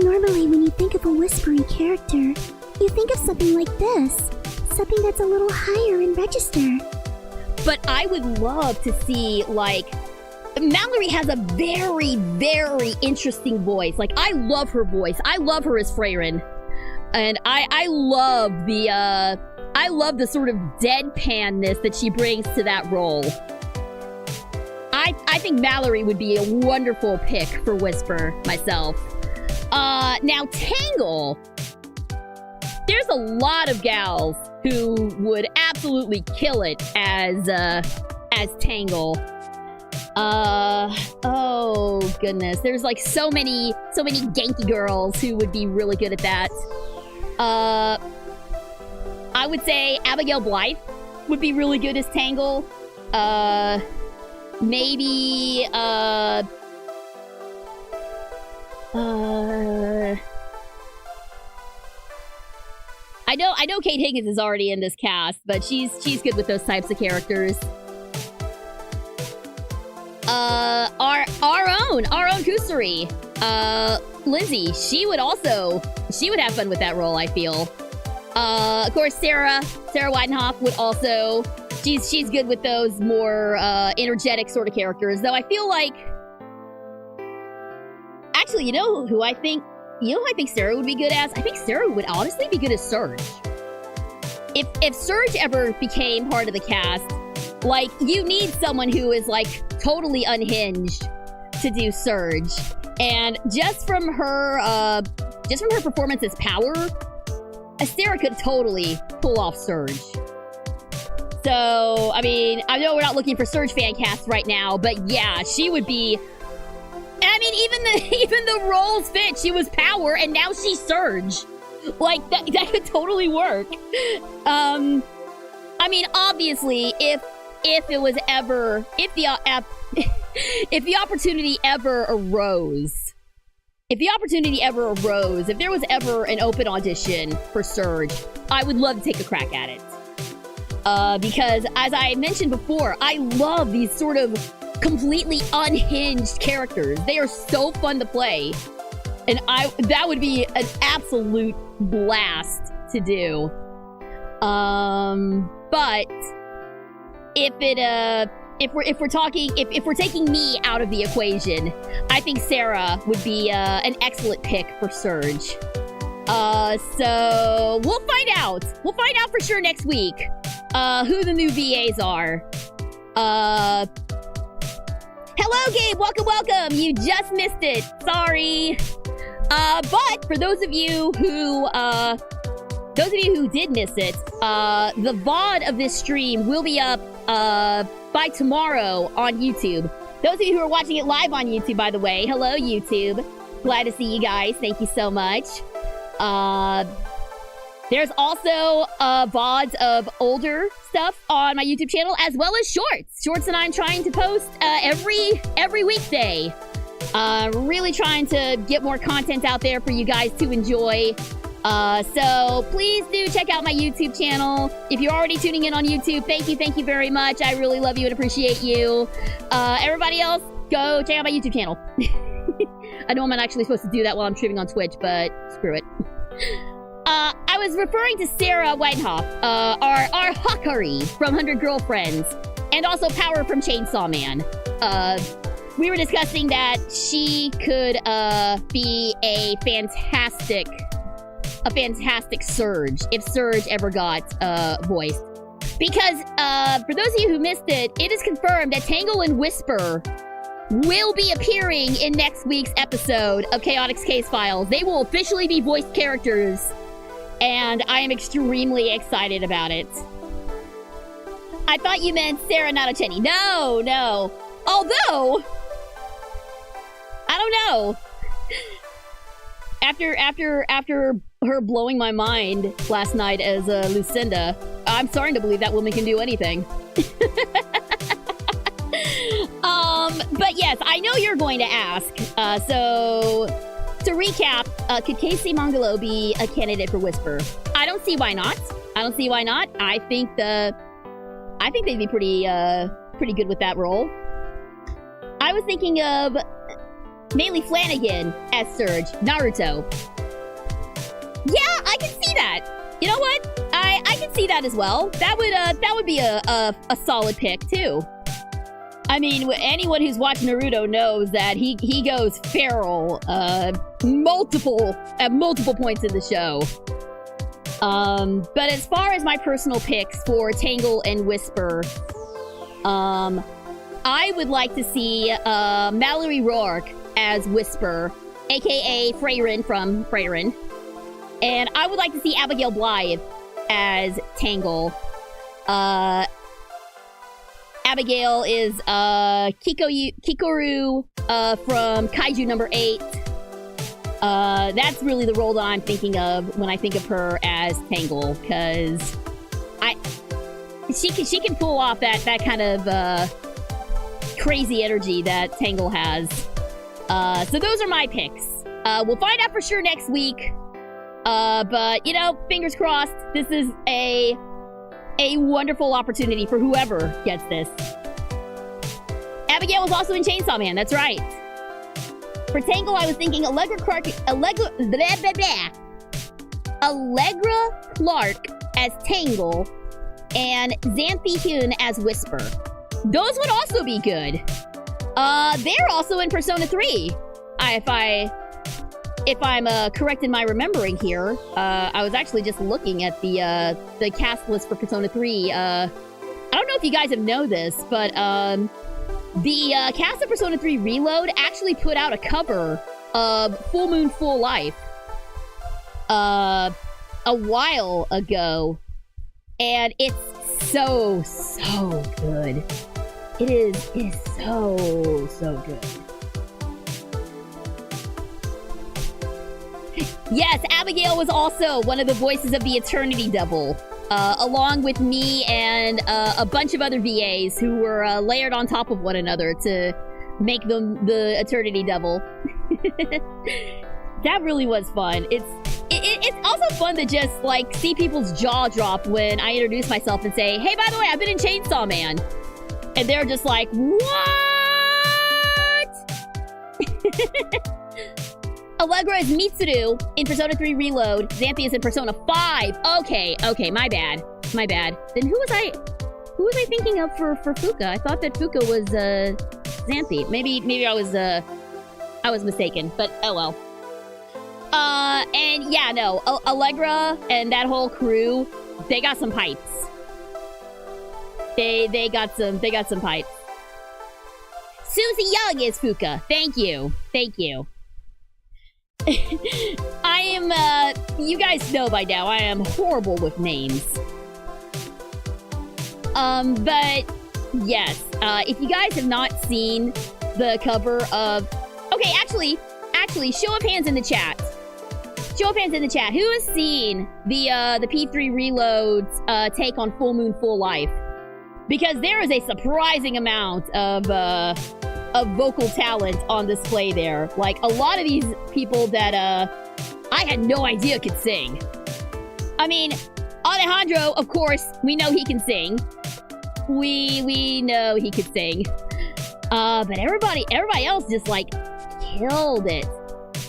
Normally, when you think of a whispery character, you think of something like this. Something that's a little higher in register. But I would love to see, like... Mallory has a very, very interesting voice. Like, I love her voice. I love her as Freyrin. And I love the sort of deadpanness that she brings to that role. I think Mallory would be a wonderful pick for Whisper, myself. Now, Tangle. There's a lot of gals who would absolutely kill it as Tangle. Oh goodness. There's like so many Genki girls who would be really good at that. I would say Abigail Blythe would be really good as Tangle. Maybe, I know Kate Higgins is already in this cast, but she's good with those types of characters. Our own Kusari, Lindsay, she would have fun with that role, I feel. Of course, Sarah Weidenhoff would also, she's good with those more, energetic sort of characters, though I feel like, actually, you know who I think Sarah would be good as? I think Sarah would honestly be good as Surge. If Surge ever became part of the cast, like, you need someone who is, like, totally unhinged to do Surge. And just from her performance as Power, Sarah could totally pull off Surge. So, I mean, I know we're not looking for Surge fan casts right now, but yeah, she would be... I mean, even the roles fit. She was Power, and now she's Surge. Like, that could totally work. I mean, obviously, if the opportunity ever arose, if there was ever an open audition for Surge, I would love to take a crack at it. Because, as I mentioned before, I love these sort of completely unhinged characters. They are so fun to play. And that would be an absolute blast to do. But if we're taking me out of the equation, I think Sarah would be an excellent pick for Surge. So we'll find out. We'll find out for sure next week who the new VAs are. Hello, Gabe. Welcome. You just missed it. Sorry. But for those of you who did miss it, the VOD of this stream will be up by tomorrow on YouTube. Those of you who are watching it live on YouTube, by the way, hello, YouTube. Glad to see you guys. Thank you so much. There's also VODs of older stuff on my YouTube channel, as well as shorts. Shorts that I'm trying to post every weekday. Really trying to get more content out there for you guys to enjoy. So please do check out my YouTube channel. If you're already tuning in on YouTube, thank you very much. I really love you and appreciate you. Everybody else, go check out my YouTube channel. I know I'm not actually supposed to do that while I'm streaming on Twitch, but screw it. I was referring to Sarah Weidenhoff, our Hakari from 100 Girlfriends, and also Power from Chainsaw Man. We were discussing that she could be a fantastic Surge if Surge ever got voiced. Because for those of you who missed it, it is confirmed that Tangle and Whisper will be appearing in next week's episode of Chaotix Case Files. They will officially be voiced characters, and I am extremely excited about it. I thought you meant Sarah Natochenny. No. Although, I don't know. After her blowing my mind last night as Lucinda, I'm starting to believe that woman can do anything. But yeah, yes, I know you're going to ask. So, to recap, could Casey Mongolo be a candidate for Whisper? I don't see why not. I think they'd be pretty good with that role. I was thinking of Maylee Flanagan as Surge, Naruto. Yeah, I can see that. You know what? I can see that as well. That would be a solid pick too. I mean, anyone who's watched Naruto knows that he goes feral at multiple points in the show. But as far as my personal picks for Tangle and Whisper, I would like to see Mallory Rourke as Whisper, aka Freyrin from Freyrin. And I would like to see Abigail Blythe as Tangle. Abigail is Kikoru from Kaiju number 8. That's really the role that I'm thinking of when I think of her as Tangle, because she can pull off that kind of crazy energy that Tangle has. So those are my picks. We'll find out for sure next week. But, you know, fingers crossed, this is a wonderful opportunity for whoever gets this. Abigail was also in Chainsaw Man, that's right. For Tangle, I was thinking Allegra Clark as Tangle, and Xanthi Hyun as Whisper. Those would also be good. They're also in Persona 3. If I'm correct in my remembering here, I was actually just looking at the cast list for Persona 3. I don't know if you guys have known this, but the cast of Persona 3 Reload actually put out a cover of Full Moon Full Life a while ago, and it's so good. It is so good. Yes, Abigail was also one of the voices of the Eternity Devil, along with me and a bunch of other VAs who were layered on top of one another to make them the Eternity Devil. That really was fun. It's also fun to just, like, see people's jaw drop when I introduce myself and say, hey, by the way, I've been in Chainsaw Man. And they're just like, what? Allegra is Mitsuru in Persona 3 Reload. Xanthi is in Persona 5. Okay, my bad. Then who was I thinking of for Fuka? I thought that Fuka was Xanthi. Maybe I was mistaken, but oh well. And yeah, no, Allegra and that whole crew, they got some pipes. They got some pipes. Susie Young is Fuka. Thank you. I am, you guys know by now, I am horrible with names. But, yes, if you guys have not seen the cover of... Okay, actually, show of hands in the chat. Who has seen the P3 Reload's, take on Full Moon Full Life? Because there is a surprising amount of vocal talent on display there. Like, a lot of these people that, I had no idea could sing. I mean, Alejandro, of course, we know he can sing. We know he could sing. But everybody else just, like, killed it.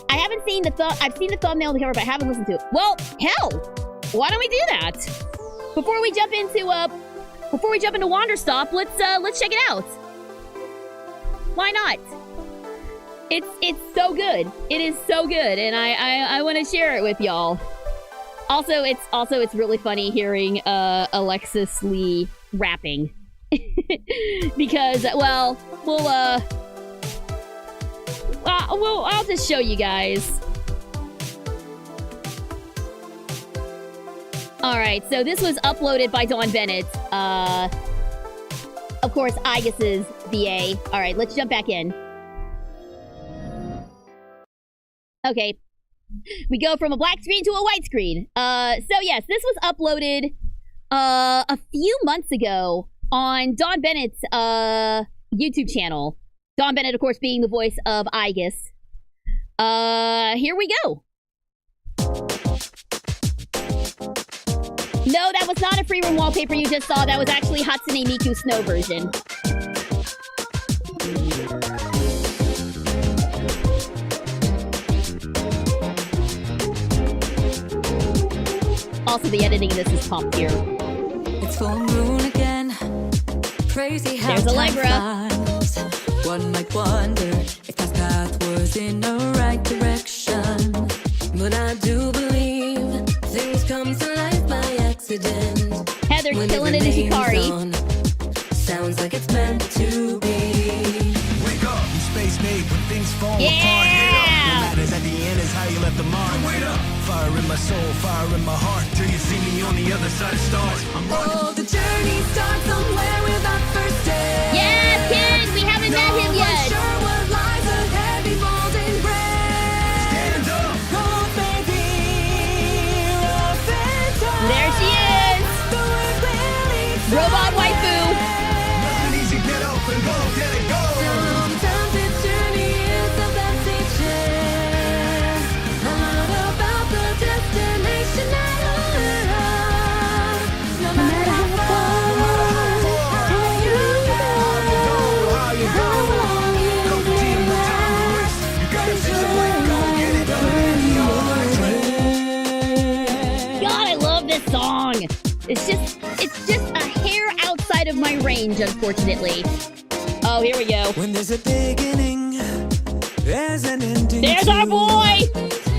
I haven't seen I've seen the thumbnail of the cover, but I haven't listened to it. Well, hell! Why don't we do that? Before we jump into Wanderstop, let's check it out. Why not? It's so good. It is so good, and I want to share it with y'all. Also, it's really funny hearing Alexis Lee rapping. Because, well, I'll just show you guys. Alright, so this was uploaded by Dawn Bennett. Of course, Igus's VA. Alright, let's jump back in. Okay. We go from a black screen to a white screen. So yes, this was uploaded a few months ago on Dawn Bennett's YouTube channel. Dawn Bennett, of course, being the voice of Aegis. Here we go. No, that was not a free room wallpaper you just saw. That was actually Hatsune Miku Snow version. Also, the editing of this is top tier. It's full moon again. Crazy how there's Allegra. Flies. One might wonder if that path was in the right direction. But I do believe things come to life by accident. Heather killing it as Hikari. Sounds like it's meant to be. Wake up, you space made when things fall apart. Yeah! What matters at the end is how you left the mark. Wait up, fire in my soul, fire in my heart. Till you see me on the other side of stars. I'm running. Oh, the journey starts somewhere with our first day. Yes, kids, we haven't met him yet. Sure what lies ahead, be bold and brave. Stand up, go baby. There she is. Robot waifu. nothing easy, get up and go, get it, go. Sometimes this journey is about teaching. Not about the destination at all. No matter how far you go, How you go, go the team, no time to waste. You gotta take the way, go get it done. God, I love this song. It's just a hair outside of my range, unfortunately. Oh, here we go. when there's a beginning, there's an ending. There's our boy.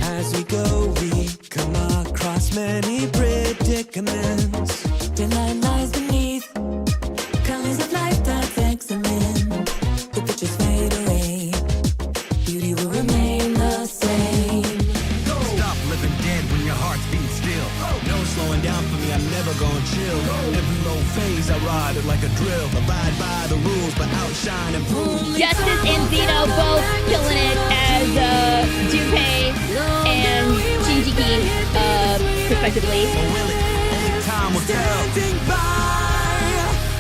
As we go, we come across many predicaments. Delight lies beneath colors of life that's excellent. The pictures fade away, beauty will remain the same. Stop living dead when your heart's beating still. No slowing down for me, I'm never gonna chill. Every low phase, I ride it like a drill. Abide by the rules, but outshine and prove. Justice and Zeno both killing it as Junpei and Shinji, respectively. Will it? Only time will tell. Standing by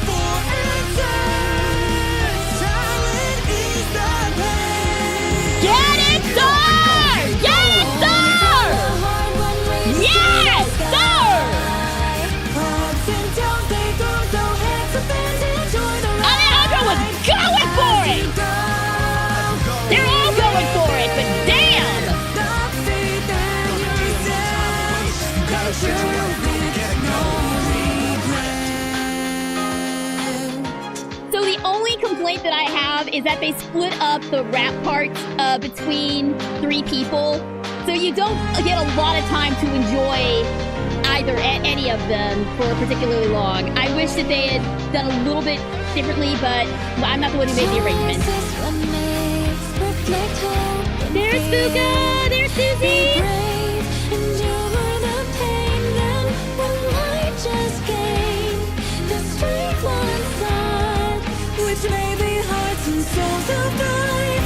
for answers. Silent is the pain. Get it, sir! Get it, sir! Yes, sir! Ups and downs, they go so hands up and enjoy the ride. Alejandro was going for it! They're all going for it, but damn! Not faith in yourself. That you get no regret. So the only complaint that I have is that they split up the rap parts between 3 people. So you don't get a lot of time to enjoy either any of them for particularly long. I wish that they had done a little bit differently, but I'm not the one who made the arrangements. There's Fuka! There's Susie! Which may be hearts and souls of life.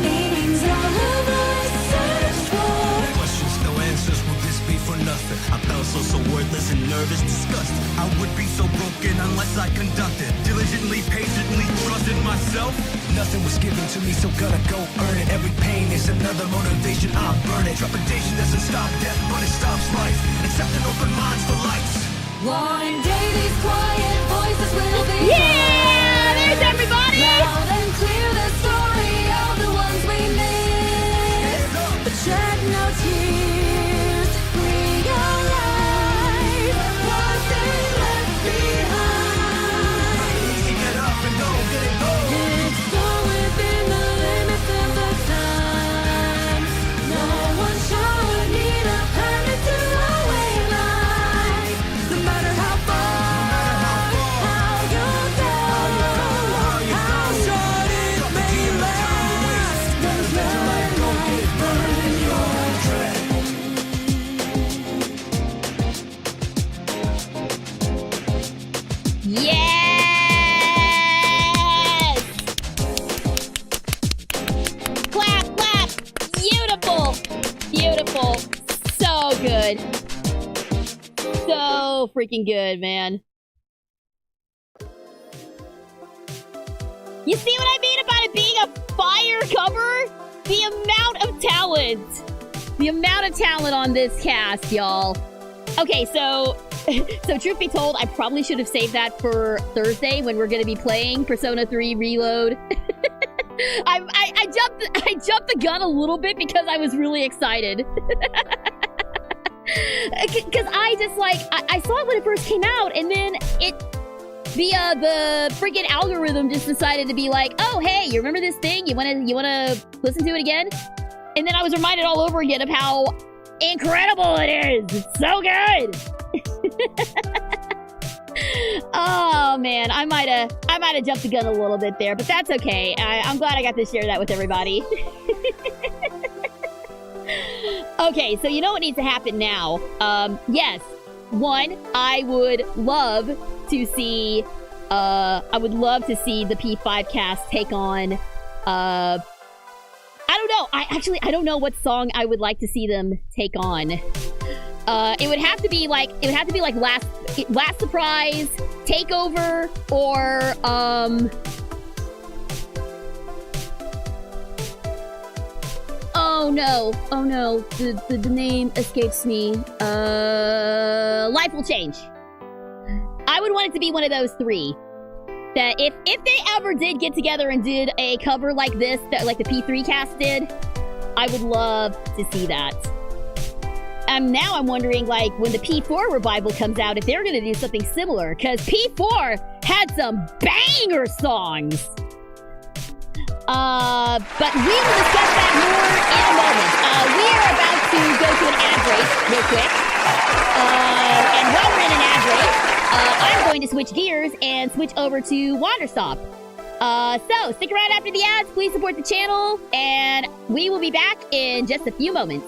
Meanings all of us search for. Questions, no answers, will this be for nothing? I felt so wordless and nervous, disgusted. I would be so broken unless I conducted. Diligently, patiently, trusted myself. Nothing was given to me, so gotta go earn it. Every pain is another motivation, I'll burn it. Trepidation doesn't stop death, but it stops life. Accept an open minds for lights. One day these quiet voices will be Yeah! There's everybody! loud and clear, the story of the ones we miss. But shed no tears, realize what's been left behind. Easy, get up and go, get it, go. It's all within the limits of the time. No one should need a permit to away life. No matter how far, how you go, how short it may last. There's no life burning your dread. Yes! Clap, clap! Beautiful! Beautiful. So good. So freaking good, man. You see what I mean about it being a fire cover? The amount of talent. The amount of talent on this cast, y'all. Okay, so truth be told, I probably should have saved that for Thursday when we're going to be playing Persona 3 Reload. I jumped the gun a little bit because I was really excited. Because I just like I saw it when it first came out, and then the freaking algorithm just decided to be like, oh hey, you remember this thing? You wanna listen to it again? And then I was reminded all over again of how incredible it is. It's so good. Oh man, I might have jumped the gun a little bit there, but that's okay. I'm glad I got to share that with everybody. Okay, so you know what needs to happen now. Yes, one, I would love to see the P5 cast take on I don't know. I don't know what song I would like to see them take on. It would have to be like Last Surprise, Takeover, or oh no, the name escapes me. Life Will Change. I would want it to be one of those three. That if they ever did get together and did a cover like this, that like the P3 cast did, I would love to see that. Now I'm wondering, like, when the P4 revival comes out, if they're gonna do something similar, because P4 had some banger songs. But we will discuss that more in a moment. We are about to go to an ad break real quick. And while we're in an ad break, I'm going to switch gears and switch over to Wanderstop. So stick around after the ads, please support the channel, and we will be back in just a few moments.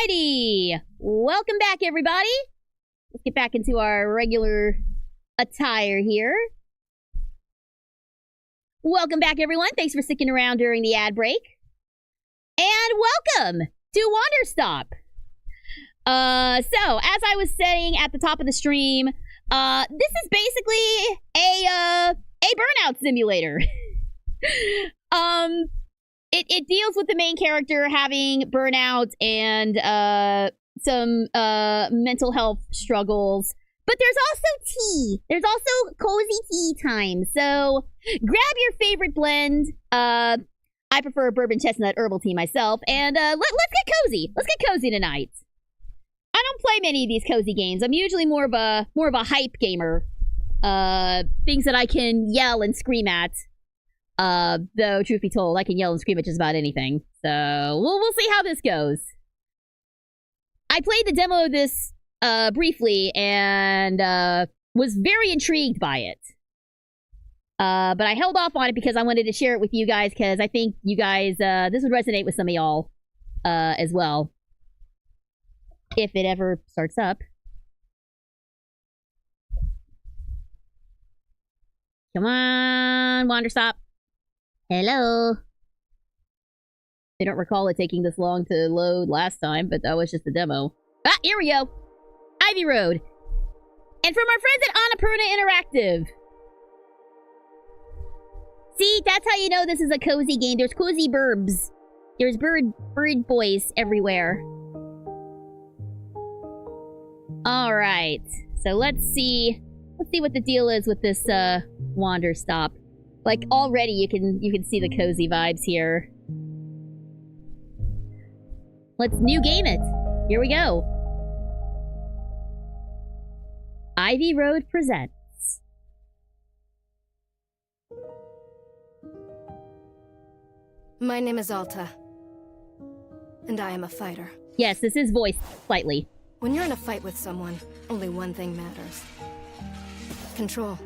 Alrighty! Welcome back, everybody! Let's get back into our regular attire here. Welcome back, everyone. Thanks for sticking around during the ad break. And welcome to Wanderstop! So, as I was saying at the top of the stream, this is basically a burnout simulator. It deals with the main character having burnout and some mental health struggles. But there's also tea. There's also cozy tea time. So grab your favorite blend. I prefer bourbon chestnut herbal tea myself. And let's get cozy. Let's get cozy tonight. I don't play many of these cozy games. I'm usually more of a hype gamer. Things that I can yell and scream at. Though, truth be told, I can yell and scream at just about anything. So, we'll see how this goes. I played the demo of this, briefly, and, was very intrigued by it. But I held off on it because I wanted to share it with you guys, because I think you guys, this would resonate with some of y'all, as well. If it ever starts up. Come on, Wanderstop. Hello. I don't recall it taking this long to load last time, but that was just the demo. Ah, here we go. Ivy Road. And from our friends at Annapurna Interactive. See, that's how you know this is a cozy game. There's cozy burbs. There's bird boys everywhere. Alright. So let's see what the deal is with this Wanderstop. Like, already you can see the cozy vibes here. Let's new game it. Here we go. Ivy Road presents. My name is Alta. And I am a fighter. Yes, this is voiced slightly. When you're in a fight with someone, only one thing matters. Control.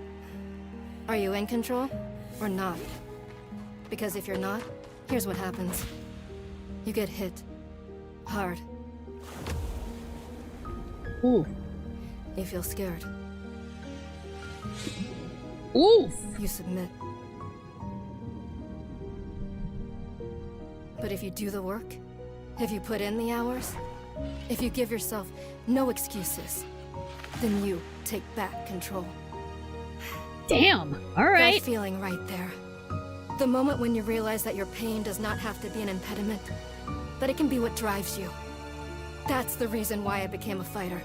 Are you in control? Or not? Because if you're not, here's what happens. You get hit. Hard. Ooh. You feel scared. Oof. You submit. But if you do the work, if you put in the hours, if you give yourself no excuses, then you take back control. Damn. All right. That feeling right there. The moment when you realize that your pain does not have to be an impediment, that it can be what drives you. That's the reason why I became a fighter.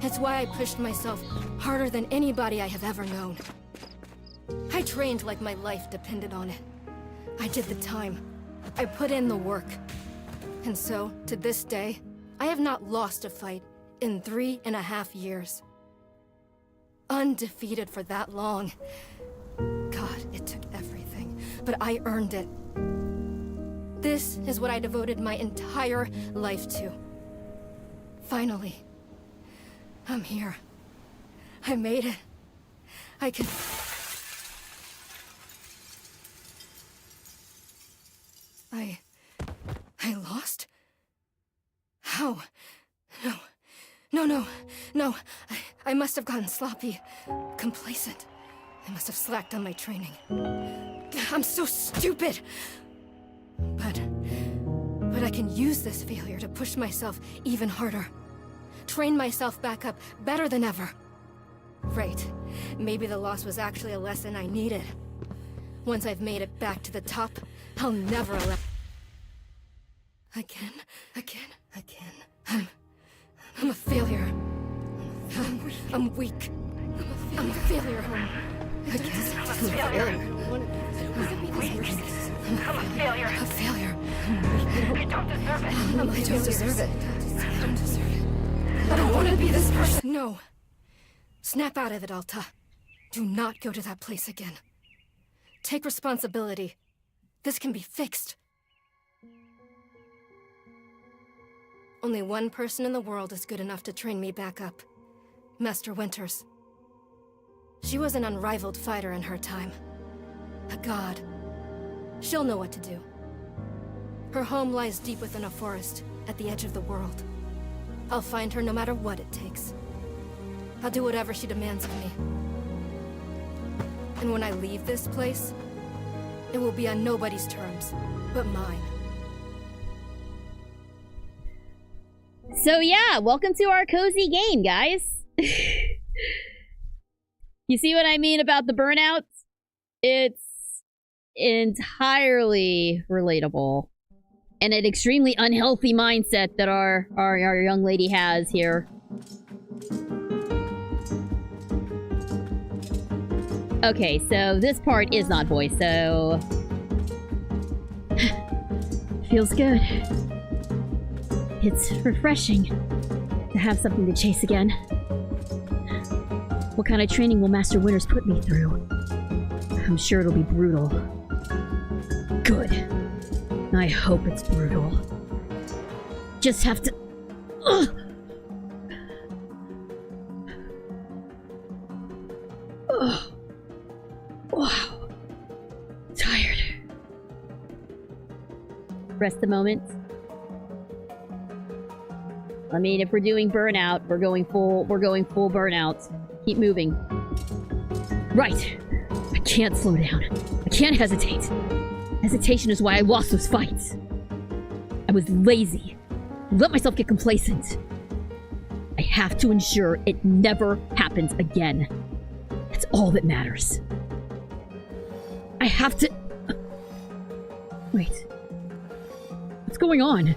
It's why I pushed myself harder than anybody I have ever known. I trained like my life depended on it. I did the time. I put in the work. And so, to this day, I have not lost a fight in 3.5 years. Undefeated for that long. God, it took everything, but I earned it. This is what I devoted my entire life to. Finally, I'm here. I made it. I can... I lost? How? No. I must have gotten sloppy. Complacent. I must have slacked on my training. I'm so stupid! But I can use this failure to push myself even harder. Train myself back up better than ever. Right. Maybe the loss was actually a lesson I needed. Once I've made it back to the top, I'll never allow... Again. I'm a failure. I'm weak. I'm a failure. I'm a failure. A failure. You don't deserve it. I don't deserve it. I don't want to be this person. No. Snap out of it, Alta. Do not go to that place again. Take responsibility. This can be fixed. Only one person in the world is good enough to train me back up. Master Winters. She was an unrivaled fighter in her time. A god. She'll know what to do. Her home lies deep within a forest, at the edge of the world. I'll find her no matter what it takes. I'll do whatever she demands of me. And when I leave this place, it will be on nobody's terms, but mine. So yeah, welcome to our cozy game, guys. You see what I mean about the burnouts? It's entirely relatable. And an extremely unhealthy mindset that our young lady has here. Okay, so this part is not voice, so... Feels good. It's refreshing to have something to chase again. What kind of training will Master Winters put me through? I'm sure it'll be brutal. Good. I hope it's brutal. Just have to... Ugh. Ugh. Wow. Tired. Rest a moment. I mean, if we're doing burnout, we're going full burnout. Keep moving. Right. I can't slow down. I can't hesitate. Hesitation is why I lost those fights. I was lazy. I let myself get complacent. I have to ensure it never happens again. That's all that matters. I have to... Wait. What's going on?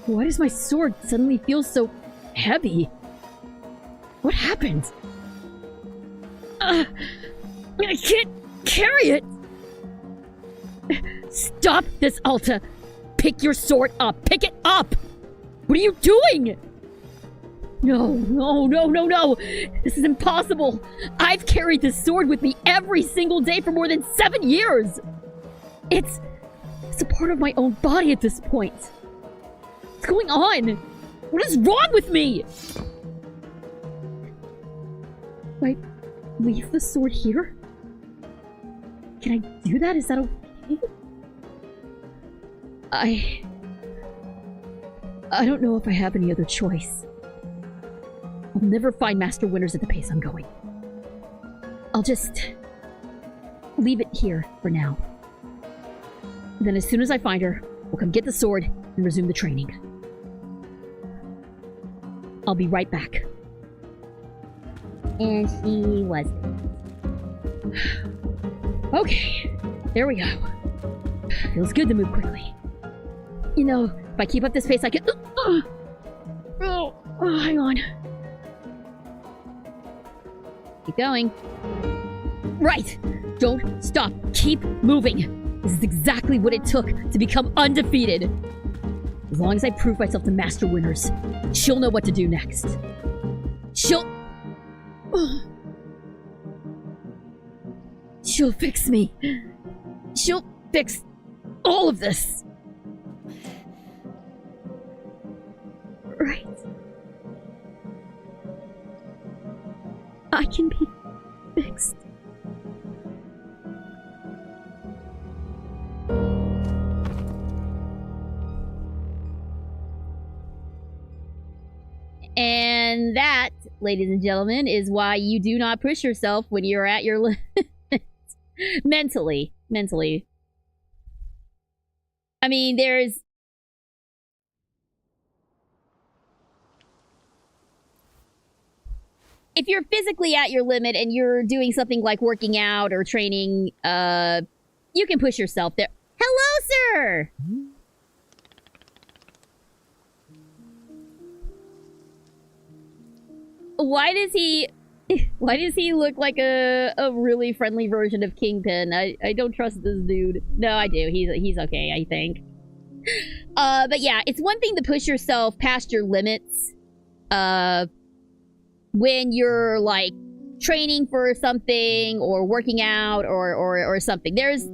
Why does my sword suddenly feel so heavy? What happened? I can't carry it! Stop this, Alta! Pick your sword up! Pick it up! What are you doing? No. This is impossible. I've carried this sword with me every single day for more than 7 years. It's a part of my own body at this point. What's going on? What is wrong with me? Do I leave the sword here? Can I do that? Is that okay? I don't know if I have any other choice. I'll never find Master Winters at the pace I'm going. I'll just leave it here for now. And then as soon as I find her, we'll come get the sword and resume the training. I'll be right back. And she wasn't. Okay, there we go. Feels good to move quickly. You know, if I keep up this pace, I can... hang on. Keep going. Right! Don't stop. Keep moving. This is exactly what it took to become undefeated. As long as I prove myself to Master Winters, she'll know what to do next. She'll fix me. She'll fix all of this. Right. I can be fixed. And that, ladies and gentlemen, is why you do not push yourself when you're at your limit. Mentally. I mean, there's... If you're physically at your limit and you're doing something like working out or training, you can push yourself there. Hello, sir! Why does he look like a really friendly version of Kingpin? I don't trust this dude. No, I do. He's okay, I think. But yeah, it's one thing to push yourself past your limits, when you're, like, training for something, or working out, or something. There's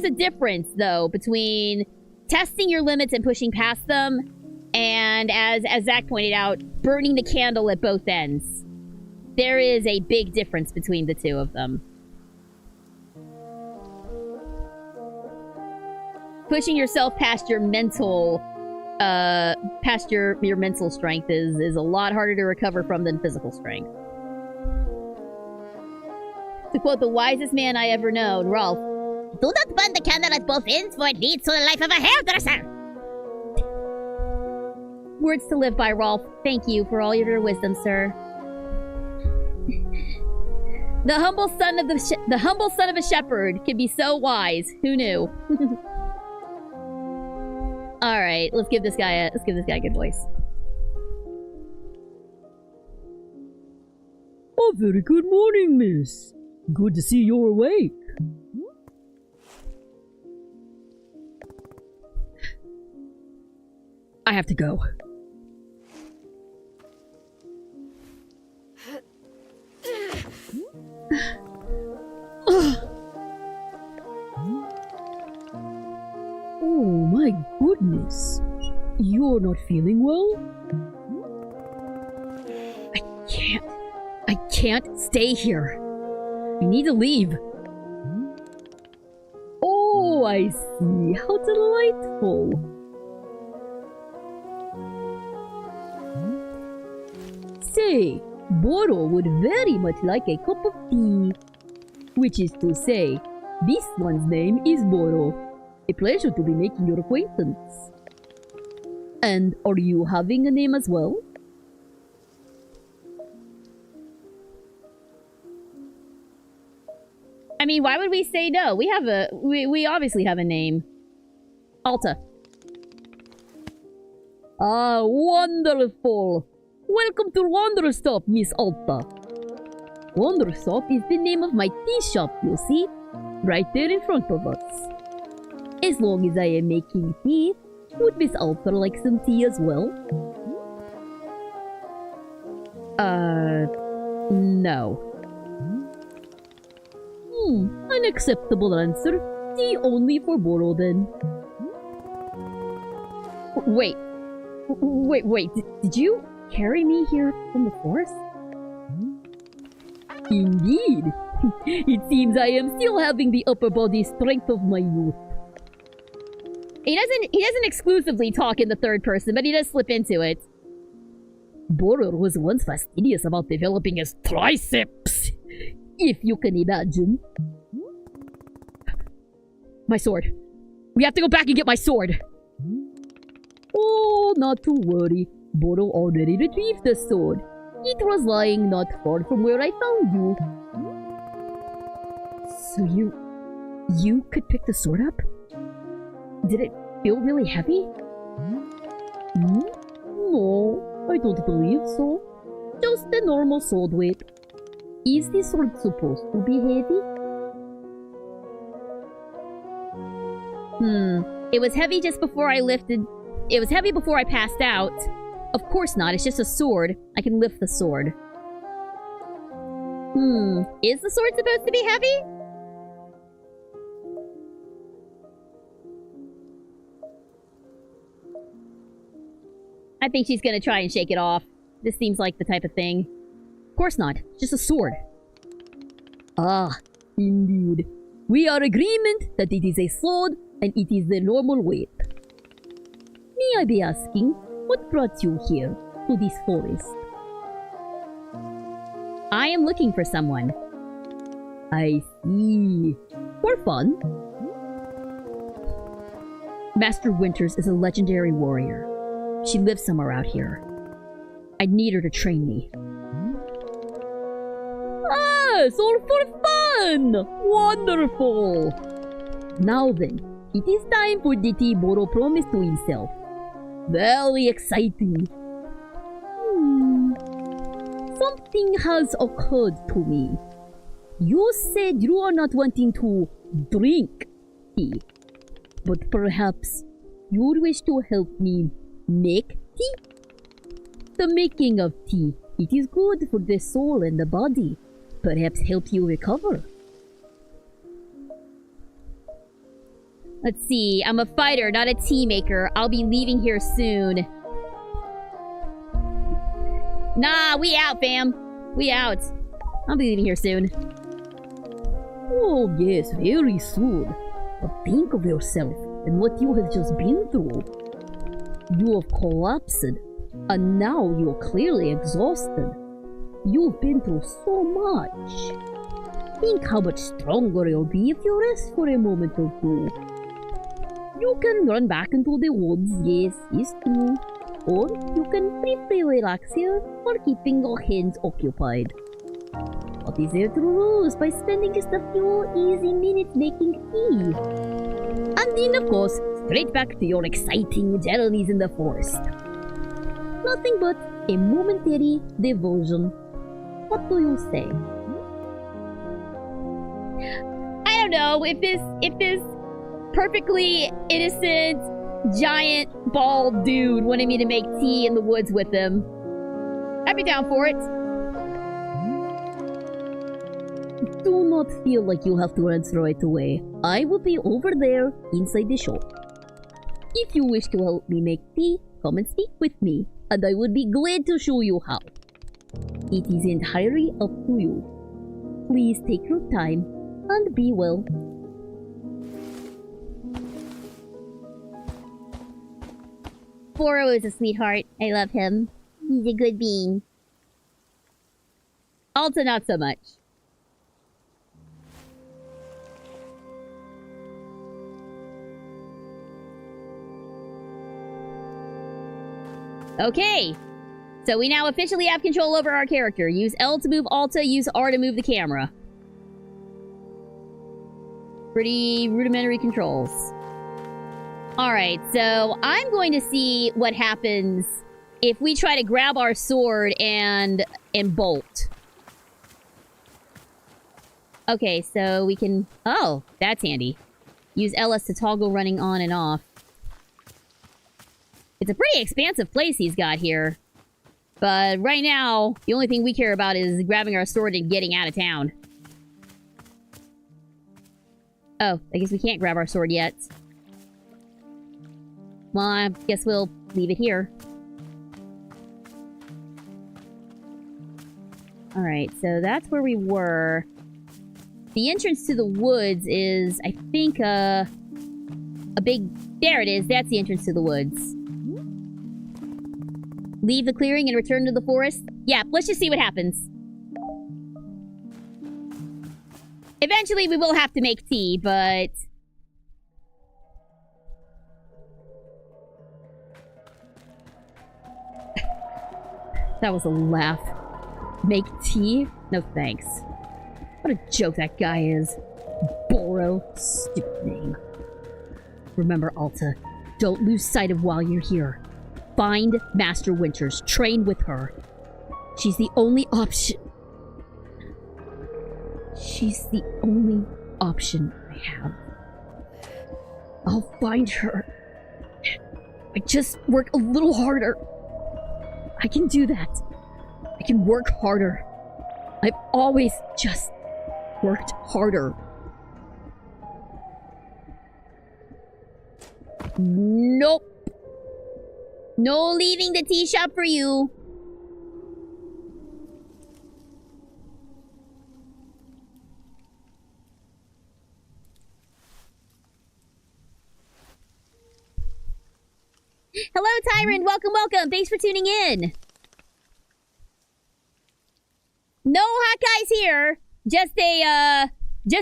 a difference, though, between testing your limits and pushing past them, and as Zach pointed out, burning the candle at both ends. There is a big difference between the two of them. pushing yourself past your mental, past your mental strength is a lot harder to recover from than physical strength. To quote the wisest man I ever known, Rolf, "Do not burn the candle at both ends, for it leads to the life of a hairdresser." Words to live by, Rolf. Thank you for all of your wisdom, sir. The humble son of a shepherd can be so wise. Who knew? All right, let's give this guy a good voice. Oh, very good morning, miss. Good to see you're awake. I have to go. Oh my goodness. You're not feeling well? I can't stay here. I need to leave. Oh, I see. How delightful. Say, Boro would very much like a cup of tea. Which is to say, this one's name is Boro. A pleasure to be making your acquaintance. And are you having a name as well? I mean, why would we say no? We obviously have a name. Alta. Ah, wonderful. Welcome to Wanderstop, Miss Alta. Wanderstop is the name of my tea shop, you see? Right there in front of us. As long as I am making tea, would Miss Alta like some tea as well? No. An acceptable answer. Tea only for Boro then. Wait. Did you carry me here from the forest? Indeed. It seems I am still having the upper body strength of my youth. He doesn't exclusively talk in the third person, but he does slip into it. Boro was once fastidious about developing his triceps, if you can imagine. My sword. We have to go back and get my sword. Oh, not to worry. Boro already retrieved the sword. It was lying not far from where I found you. So you could pick the sword up? Did it feel really heavy? No, I don't believe so. Just the normal sword weight. Is the sword supposed to be heavy? It was heavy just before I lifted... It was heavy before I passed out. Of course not, it's just a sword. I can lift the sword. Is the sword supposed to be heavy? I think she's gonna try and shake it off. This seems like the type of thing. Of course not, it's just a sword. Ah, indeed. We are agreement that it is a sword and it is the normal weight. May I be asking, what brought you here, to this forest? I am looking for someone. I see. For fun? Master Winters is a legendary warrior. She lives somewhere out here. I'd need her to train me. Ah, it's all for fun! Wonderful! Now then, it is time for the tea Boro promised to himself. Very exciting. Something has occurred to me. You said you are not wanting to drink tea, but perhaps you wish to help me make tea? The making of tea, it is good for the soul and the body. Perhaps help you recover. Let's see, I'm a fighter, not a tea maker. I'll be leaving here soon. Nah, we out, fam. We out. I'll be leaving here soon. Oh, yes, very soon. But think of yourself. than what you have just been through. You have collapsed, and now you're clearly exhausted. You've been through so much. Think how much stronger you'll be if you rest for a moment or two. You can run back into the woods, yes, it's true. Or you can briefly relax here while keeping your hands occupied. What is there to lose by spending just a few easy minutes making tea? And then, of course, straight back to your exciting journeys in the forest. Nothing but a momentary diversion. What do you say? I don't know if this perfectly innocent, giant, bald dude wanted me to make tea in the woods with him, I'd be down for it. Do not feel like you have to answer right away. I will be over there inside the shop. If you wish to help me make tea, come and speak with me, and I would be glad to show you how. It is entirely up to you. Please take your time and be well. Boro is a sweetheart. I love him. He's a good being. Alta, not so much. Okay. So we now officially have control over our character. Use L to move Alta, use R to move the camera. Pretty rudimentary controls. Alright, so I'm going to see what happens if we try to grab our sword and bolt. Okay, so we can... Oh, that's handy. Use LS to toggle running on and off. It's a pretty expansive place he's got here. But right now, the only thing we care about is grabbing our sword and getting out of town. Oh, I guess we can't grab our sword yet. Well, I guess we'll leave it here. Alright, so that's where we were. The entrance to the woods is, I think, a big... There it is, that's the entrance to the woods. Leave the clearing and return to the forest? Yeah, let's just see what happens. Eventually we will have to make tea, but... That was a laugh. Make tea? No thanks. What a joke that guy is. Boro. Stupid name. Remember, Alta, don't lose sight of while you're here. Find Master Winters. Train with her. She's the only option. She's the only option I have. I'll find her. I just work a little harder. I can do that. I can work harder. I've always just worked harder. Nope. No leaving the tea shop for you. Hello, Tyrant. Welcome, welcome. Thanks for tuning in. No hot guys here. Just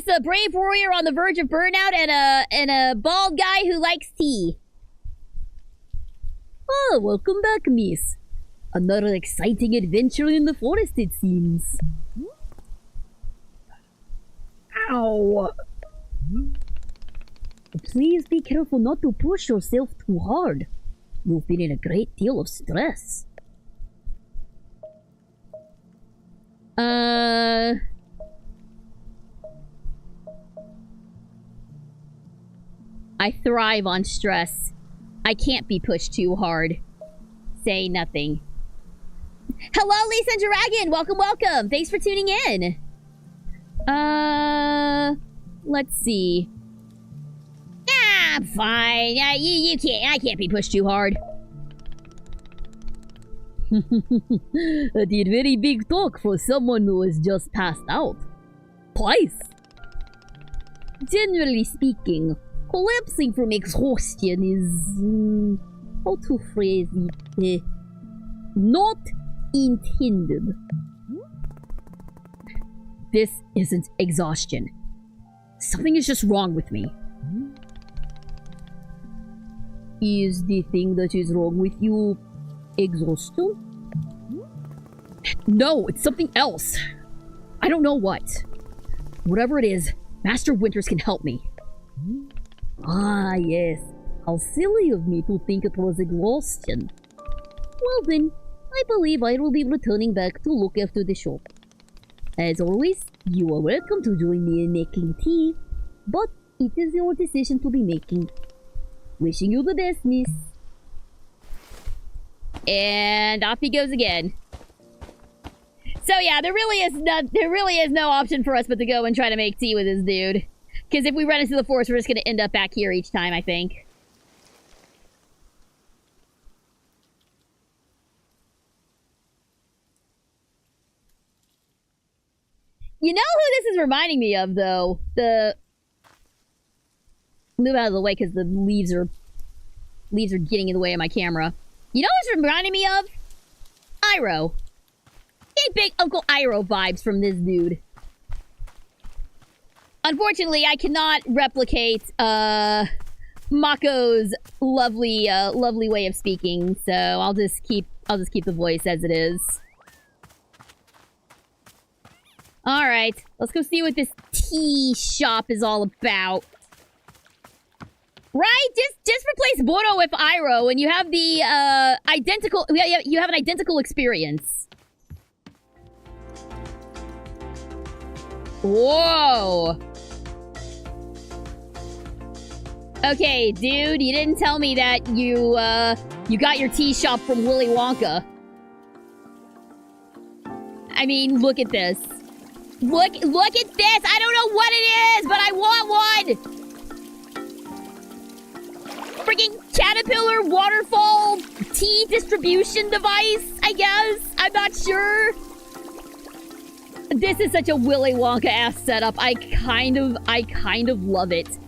a brave warrior on the verge of burnout and a bald guy who likes tea. Oh, welcome back, miss. Another exciting adventure in the forest, it seems. Ow! Please be careful not to push yourself too hard. You've been in a great deal of stress. I thrive on stress. I can't be pushed too hard. Say nothing. Hello, Lisa and Dragon! Welcome, welcome! Thanks for tuning in! Let's see. Ah, I'm fine. You can't. I can't be pushed too hard. I did very big talk for someone who was just passed out. Twice. Generally speaking, Collapsing from exhaustion is... how to phrase it? Not intended. This isn't exhaustion. Something is just wrong with me. Is the thing that is wrong with you exhaustion? No, it's something else. I don't know what. Whatever it is, Master Winters can help me. Ah, yes. How silly of me to think it was exhaustion. Well then, I believe I will be returning back to look after the shop. As always, you are welcome to join me in making tea, but it is your decision to be making. Wishing you the best, miss. And off he goes again. So yeah, there really is no option for us but to go and try to make tea with this dude. Because if we run into the forest, we're just gonna end up back here each time, I think. You know who this is reminding me of, though? Move out of the way because the leaves are getting in the way of my camera. You know who's reminding me of? Iroh. Get big Uncle Iroh vibes from this dude. Unfortunately, I cannot replicate Mako's lovely way of speaking, so I'll just keep the voice as it is. Alright, let's go see what this tea shop is all about. Right? Just replace Boro with Iroh and you have the identical you have an identical experience. Whoa. Okay, dude, you didn't tell me that you got your tea shop from Willy Wonka. I mean, look at this. Look at this! I don't know what it is, but I want one! Freaking caterpillar waterfall tea distribution device, I guess? I'm not sure. This is such a Willy Wonka-ass setup. I kind of love it.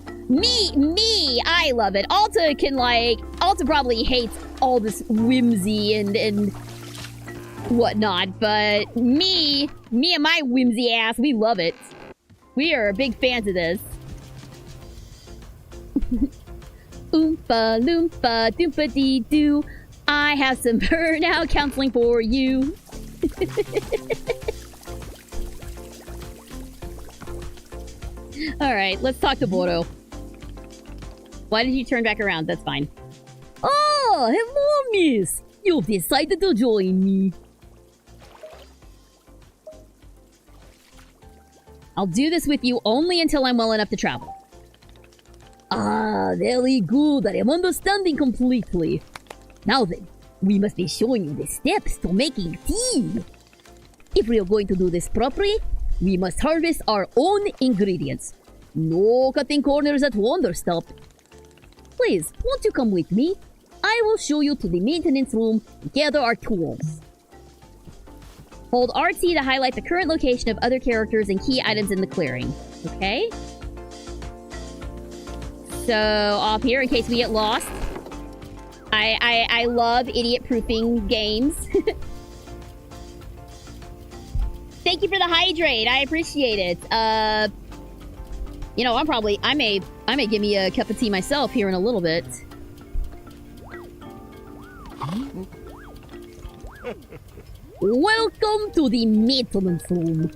I love it. Alta probably hates all this whimsy and whatnot, but me and my whimsy ass, we love it. We are big fans of this. Oompa loompa doompa dee doo. I have some burnout counseling for you. Alright, let's talk to Boro. Why did you turn back around? That's fine. Oh, hello, miss. You've decided to join me. I'll do this with you only until I'm well enough to travel. Ah, very good. I am understanding completely. Now then, we must be showing you the steps to making tea. If we are going to do this properly, we must harvest our own ingredients. No cutting corners at Wanderstop. Please, won't you come with me? I will show you to the maintenance room and gather our tools. Hold RT to highlight the current location of other characters and key items in the clearing. Okay. So, off here in case we get lost. I love idiot-proofing games. Thank you for the hydrate. I appreciate it. You know, I may give me a cup of tea myself here in a little bit. Welcome to the maintenance room.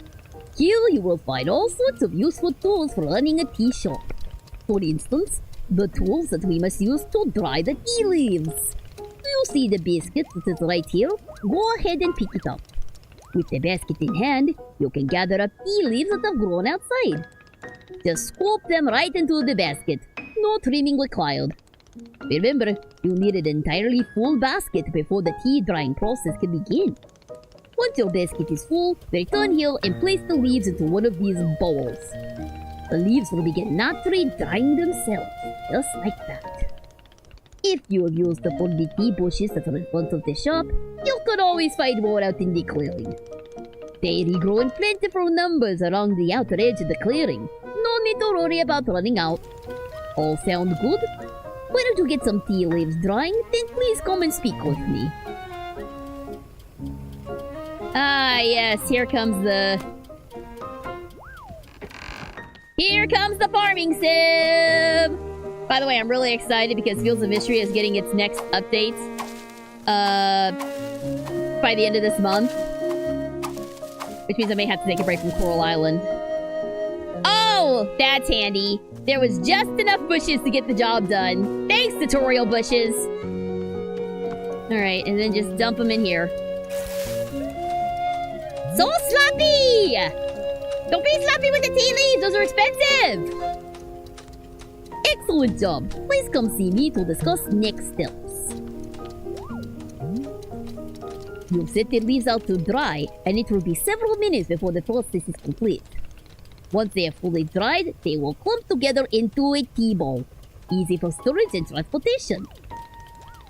Here you will find all sorts of useful tools for running a tea shop. For instance, the tools that we must use to dry the tea leaves. You see the basket that is right here? Go ahead and pick it up. With the basket in hand, you can gather up tea leaves that have grown outside. Just scoop them right into the basket. No trimming required. Remember, you need an entirely full basket before the tea drying process can begin. Once your basket is full, return here and place the leaves into one of these bowls. The leaves will begin naturally drying themselves, just like that. If you have used up all the tea bushes that are in front of the shop, you can always find more out in the clearing. They grow in plentiful numbers along the outer edge of the clearing. No need to worry about running out. All sound good? Why don't you get some tea leaves drying, then please come and speak with me. Ah, yes, here comes the farming sim! By the way, I'm really excited because Fields of Mystery is getting its next update by the end of this month. Which means I may have to take a break from Coral Island. Oh, that's handy. There was just enough bushes to get the job done. Thanks, tutorial bushes. Alright, and then just dump them in here. So sloppy! Don't be sloppy with the tea leaves, those are expensive! Excellent job. Please come see me to discuss next steps. You'll set the leaves out to dry, and it will be several minutes before the process is complete. Once they are fully dried, they will clump together into a tea ball, easy for storage and transportation.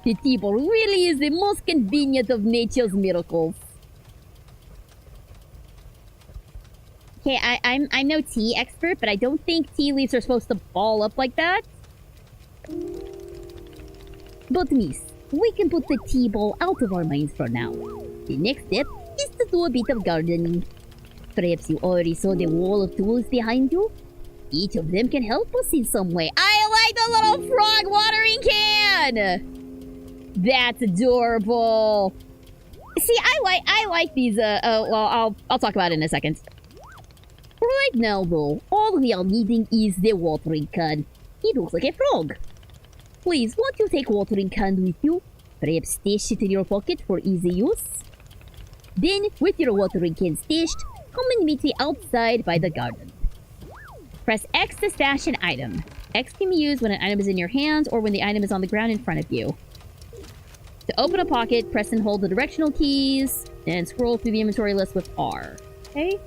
The tea ball really is the most convenient of nature's miracles. Okay, I'm no tea expert, but I don't think tea leaves are supposed to ball up like that. But miss, we can put the tea ball out of our minds for now. The next step is to do a bit of gardening. Perhaps you already saw the wall of tools behind you? Each of them can help us in some way. I like the little frog watering can! That's adorable. See, I like these, well, I'll talk about it in a second. Right now, though, all we are needing is the watering can. It looks like a frog. Please, won't you take watering can with you? Perhaps stash it in your pocket for easy use? Then, with your watering can stashed, come and meet me outside by the garden. Press X to stash an item. X can be used when an item is in your hands or when the item is on the ground in front of you. To open a pocket, press and hold the directional keys, and scroll through the inventory list with R. Okay?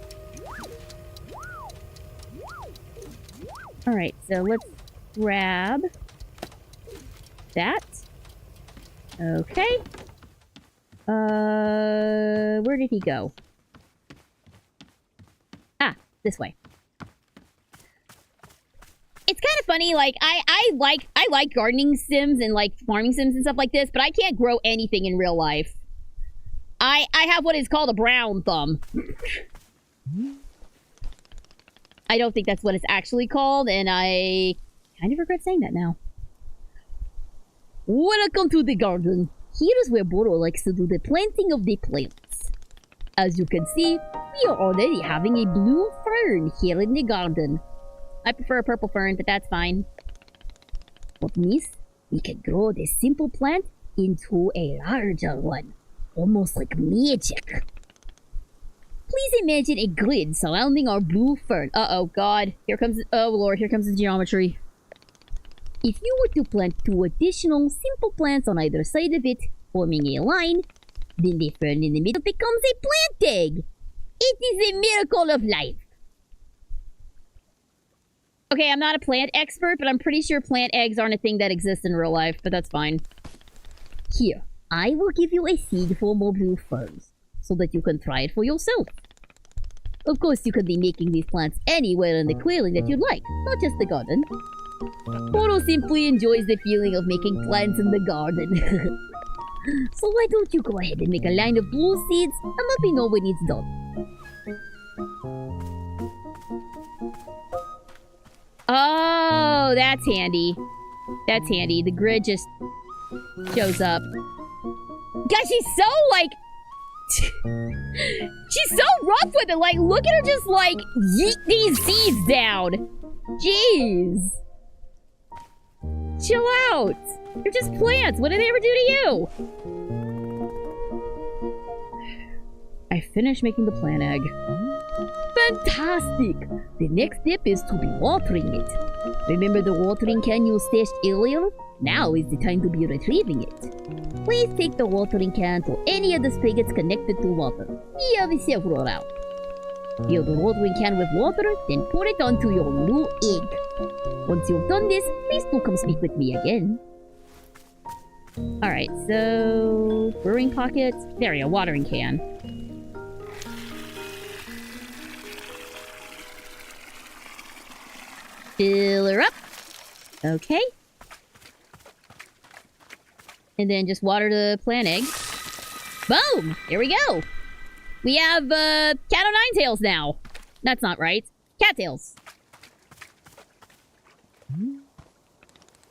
Alright, so let's grab that. Okay. Where did he go? Ah, this way. It's kind of funny, like, I like gardening sims and, like, farming sims and stuff like this, but I can't grow anything in real life. I have what is called a brown thumb. I don't think that's what it's actually called, and I kind of regret saying that now. Welcome to the garden. Here is where Boro likes to do the planting of the plants. As you can see, we are already having a blue fern here in the garden. I prefer a purple fern, but that's fine. But miss, we can grow this simple plant into a larger one. Almost like magic. Please imagine a grid surrounding our blue fern. Uh-oh, God. Here comes... Oh, Lord. Here comes the geometry. If you were to plant 2 additional simple plants on either side of it, forming a line, then the fern in the middle becomes a plant egg. It is a miracle of life. Okay, I'm not a plant expert, but I'm pretty sure plant eggs aren't a thing that exists in real life, but that's fine. Here, I will give you a seed for more blue ferns, so that you can try it for yourself. Of course, you can be making these plants anywhere in the clearing that you'd like, not just the garden. Boro simply enjoys the feeling of making plants in the garden. So why don't you go ahead and make a line of blue seeds and let me know when it's done. Oh, that's handy. That's handy. The grid just shows up. God, she's so, like... she's so rough with it. Like, look at her just, like, yeet these seeds down. Jeez. Chill out. They're just plants. What did they ever do to you? I finished making the plant egg. Fantastic! The next step is to be watering it. Remember the watering can you stashed earlier? Now is the time to be retrieving it. Please take the watering can to any of the spigots connected to water. We have several around. Fill the watering can with water, then pour it onto your new egg. Once you've done this, please do come speak with me again. Alright, so... brewing pockets. There we go, watering can. Fill her up. Okay. And then just water the plant egg. Boom! Here we go! We have, cat o' nine tails now. That's not right. Cattails.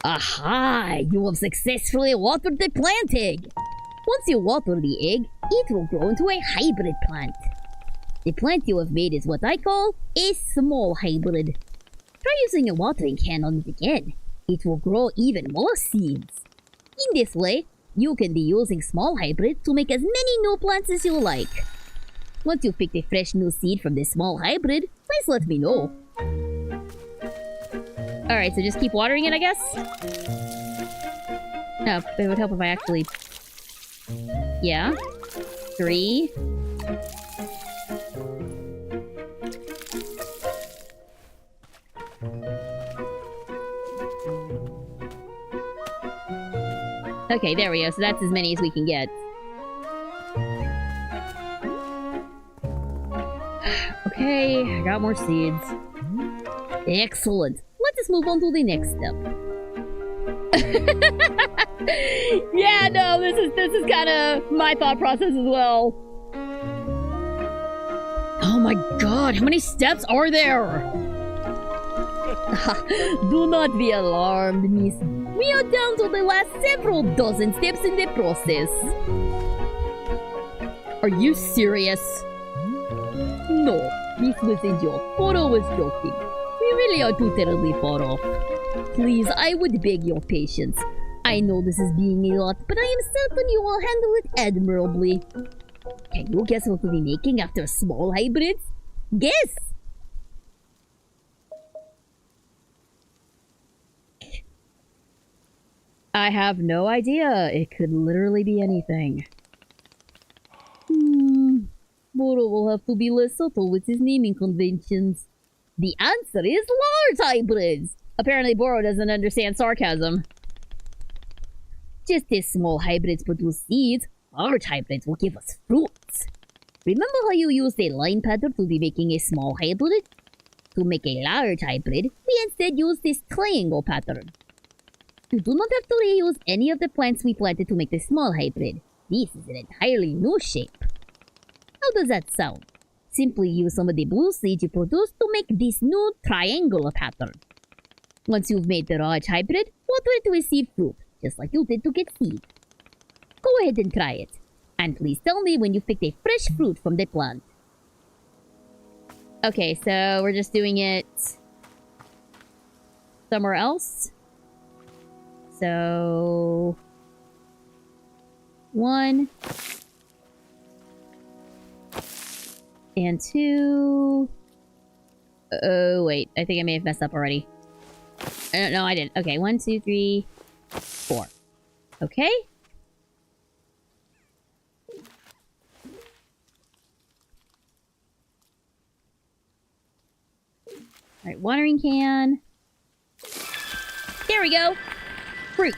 Aha! You have successfully watered the plant egg. Once you water the egg, it will grow into a hybrid plant. The plant you have made is what I call a small hybrid. Try using a watering can on it again. It will grow even more seeds. In this way, you can be using small hybrid to make as many new plants as you like. Once you've picked a fresh new seed from this small hybrid, please let me know. Alright, so just keep watering it, I guess? No, it would help if I actually... Yeah. 3. Okay, there we go. So that's as many as we can get. Okay, I got more seeds. Excellent. Let us move on to the next step. Yeah, no, this is kind of my thought process as well. Oh my god, how many steps are there? Do not be alarmed, miss. We are down to the last several dozen steps in the process. Are you serious? No, this was a joke. Poro was joking. We really are too terribly far off. Please, I would beg your patience. I know this is being a lot, but I am certain you will handle it admirably. Can you guess what we'll be making after small hybrids? Guess! I have no idea. It could literally be anything. Boro will have to be less subtle with his naming conventions. The answer is large hybrids! Apparently Boro doesn't understand sarcasm. Just as small hybrids produce seeds, large hybrids will give us fruits. Remember how you used a line pattern to be making a small hybrid? To make a large hybrid, we instead use this triangle pattern. You do not have to reuse any of the plants we planted to make the small hybrid. This is an entirely new shape. How does that sound? Simply use some of the blue seeds you produced to make this new triangular pattern. Once you've made the large hybrid, water it to receive fruit, just like you did to get seed. Go ahead and try it. And please tell me when you picked a fresh fruit from the plant. Okay, so we're just doing it somewhere else. So 1 and 2. Oh wait, I think I may have messed up already. No, I didn't. Okay, 1, 2, 3, 4. Okay. Alright, watering can. There we go. Fruits.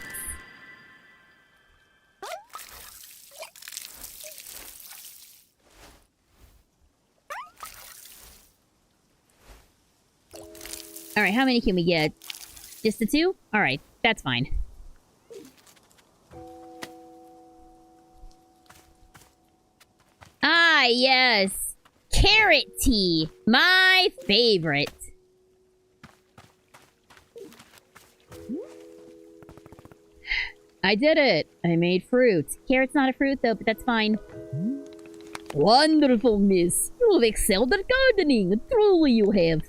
Alright, how many can we get? Just the 2? Alright, that's fine. Ah, yes! Carrot tea! My favorite! I did it! I made fruit. Carrot's not a fruit though, but that's fine. Wonderful, miss! You have excelled at gardening! Truly you have!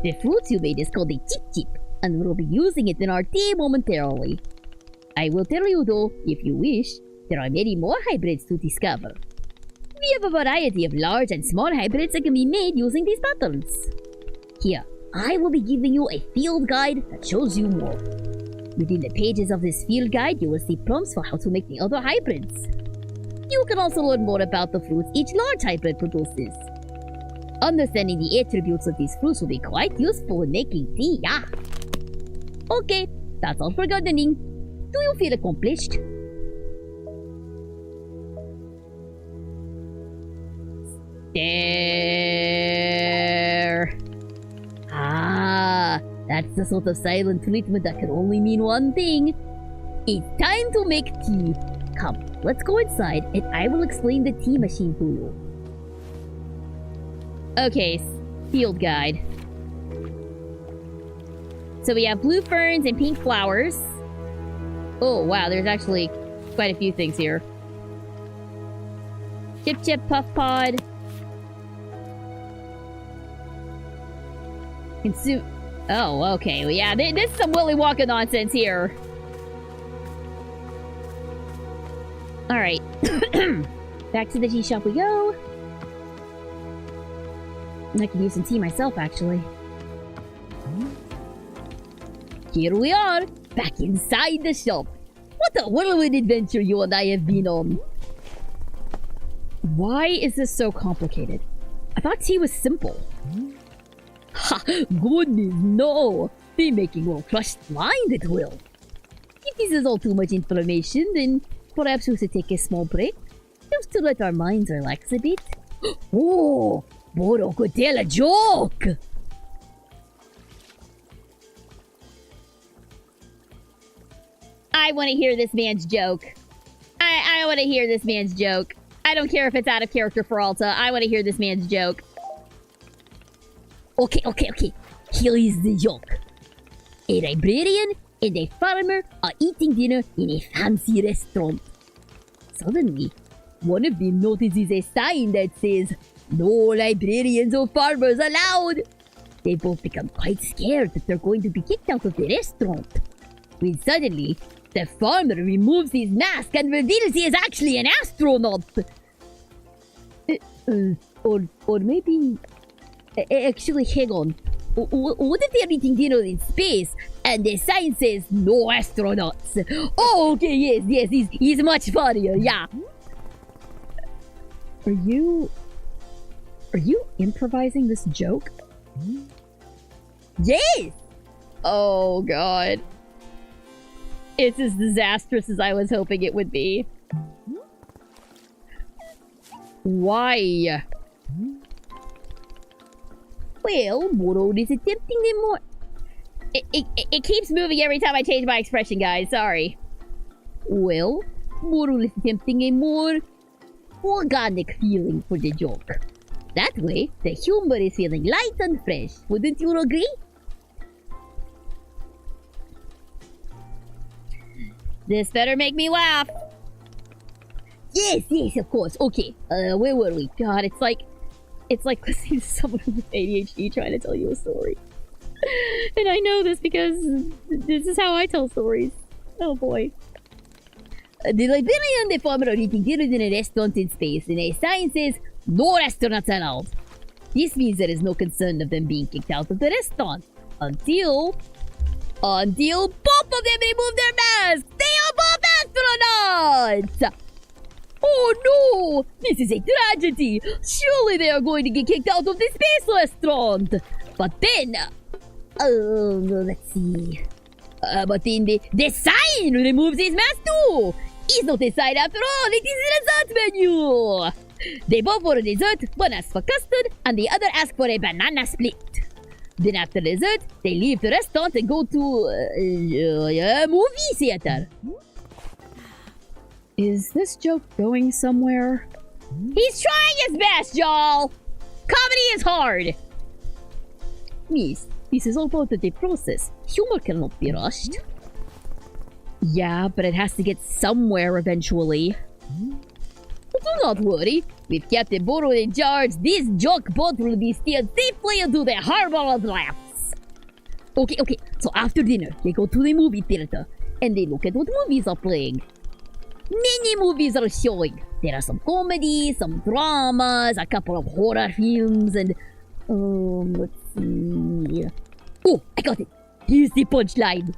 The fruit you made is called a chip chip, and we'll be using it in our tea momentarily. I will tell you though, if you wish, there are many more hybrids to discover. We have a variety of large and small hybrids that can be made using these patterns. Here, I will be giving you a field guide that shows you more. Within the pages of this field guide, you will see prompts for how to make the other hybrids. You can also learn more about the fruits each large hybrid produces. Understanding the attributes of these fruits will be quite useful in making tea, yeah. Okay, that's all for gardening. Do you feel accomplished? There. Ah, that's That's the sort of silent treatment that can only mean one thing. It's time to make tea. Come, let's go inside and I will explain the tea machine to you. Okay, field guide. So we have blue ferns and pink flowers. Oh, wow, there's actually quite a few things here. Chip Chip Puff Pod. Consume. Oh, okay. Well, yeah, this is some Willy Wonka nonsense here. Alright. Back to the tea shop we go. I could use some tea myself, actually. Here we are, back inside the shop. What a whirlwind adventure you and I have been on. Why is this so complicated? I thought tea was simple. Ha! Goodness, no! Be making all crushed mind at will. If this is all too much information, then perhaps we should take a small break, just to let our minds relax a bit. Oh! Boro could tell a joke! I want to hear this man's joke. I want to hear this man's joke. I don't care if it's out of character for Alta. I want to hear this man's joke. Okay. Here is the joke. A librarian and a farmer are eating dinner in a fancy restaurant. Suddenly, one of them notices a sign that says, "No librarians or farmers allowed." They both become quite scared that they're going to be kicked out of the restaurant. When suddenly, the farmer removes his mask and reveals he is actually an astronaut. Or maybe... Actually, hang on. What if they're eating dinner in space and the sign says no astronauts? Oh, okay, yes, he's much funnier, yeah. Are you improvising this joke? Yes! Oh, God. It's as disastrous as I was hoping it would be. Why? Well, Moro is attempting them more... It keeps moving every time I change my expression, guys. Sorry. Well, Moro is attempting a more organic feeling for the joke. That way, the humor is feeling light and fresh. Wouldn't you agree? This better make me laugh. Yes, of course. Okay, where were we? God, it's like listening to someone with ADHD trying to tell you a story. And I know this because this is how I tell stories. Oh boy. The librarian and the farmer are eating dinner in a restaurant in space, and a sign says, "No restaurants allowed." This means there is no concern of them being kicked out of the restaurant. Until both of them remove their masks! They are both astronauts! Oh no! This is a tragedy! Surely they are going to get kicked out of the space restaurant! But then... let's see... but then the sign removes his mask too! It's not a sign after all, it is a dessert menu! They both for a dessert, one asks for custard, and the other asks for a banana split. Then after dessert, they leave the restaurant and go to a movie theater. Is this joke going somewhere? He's trying his best, y'all! Comedy is hard! Miss, this is all part of the process. Humor cannot be rushed. Yeah, but it has to get somewhere eventually. Do not worry. With Captain Boro in charge, this joke boat will be steered safely into the harbor of laughs. Okay, so after dinner, they go to the movie theater, and they look at what movies are playing. Many movies are showing. There are some comedies, some dramas, a couple of horror films, and... let's see... Oh, I got it! Here's the punchline.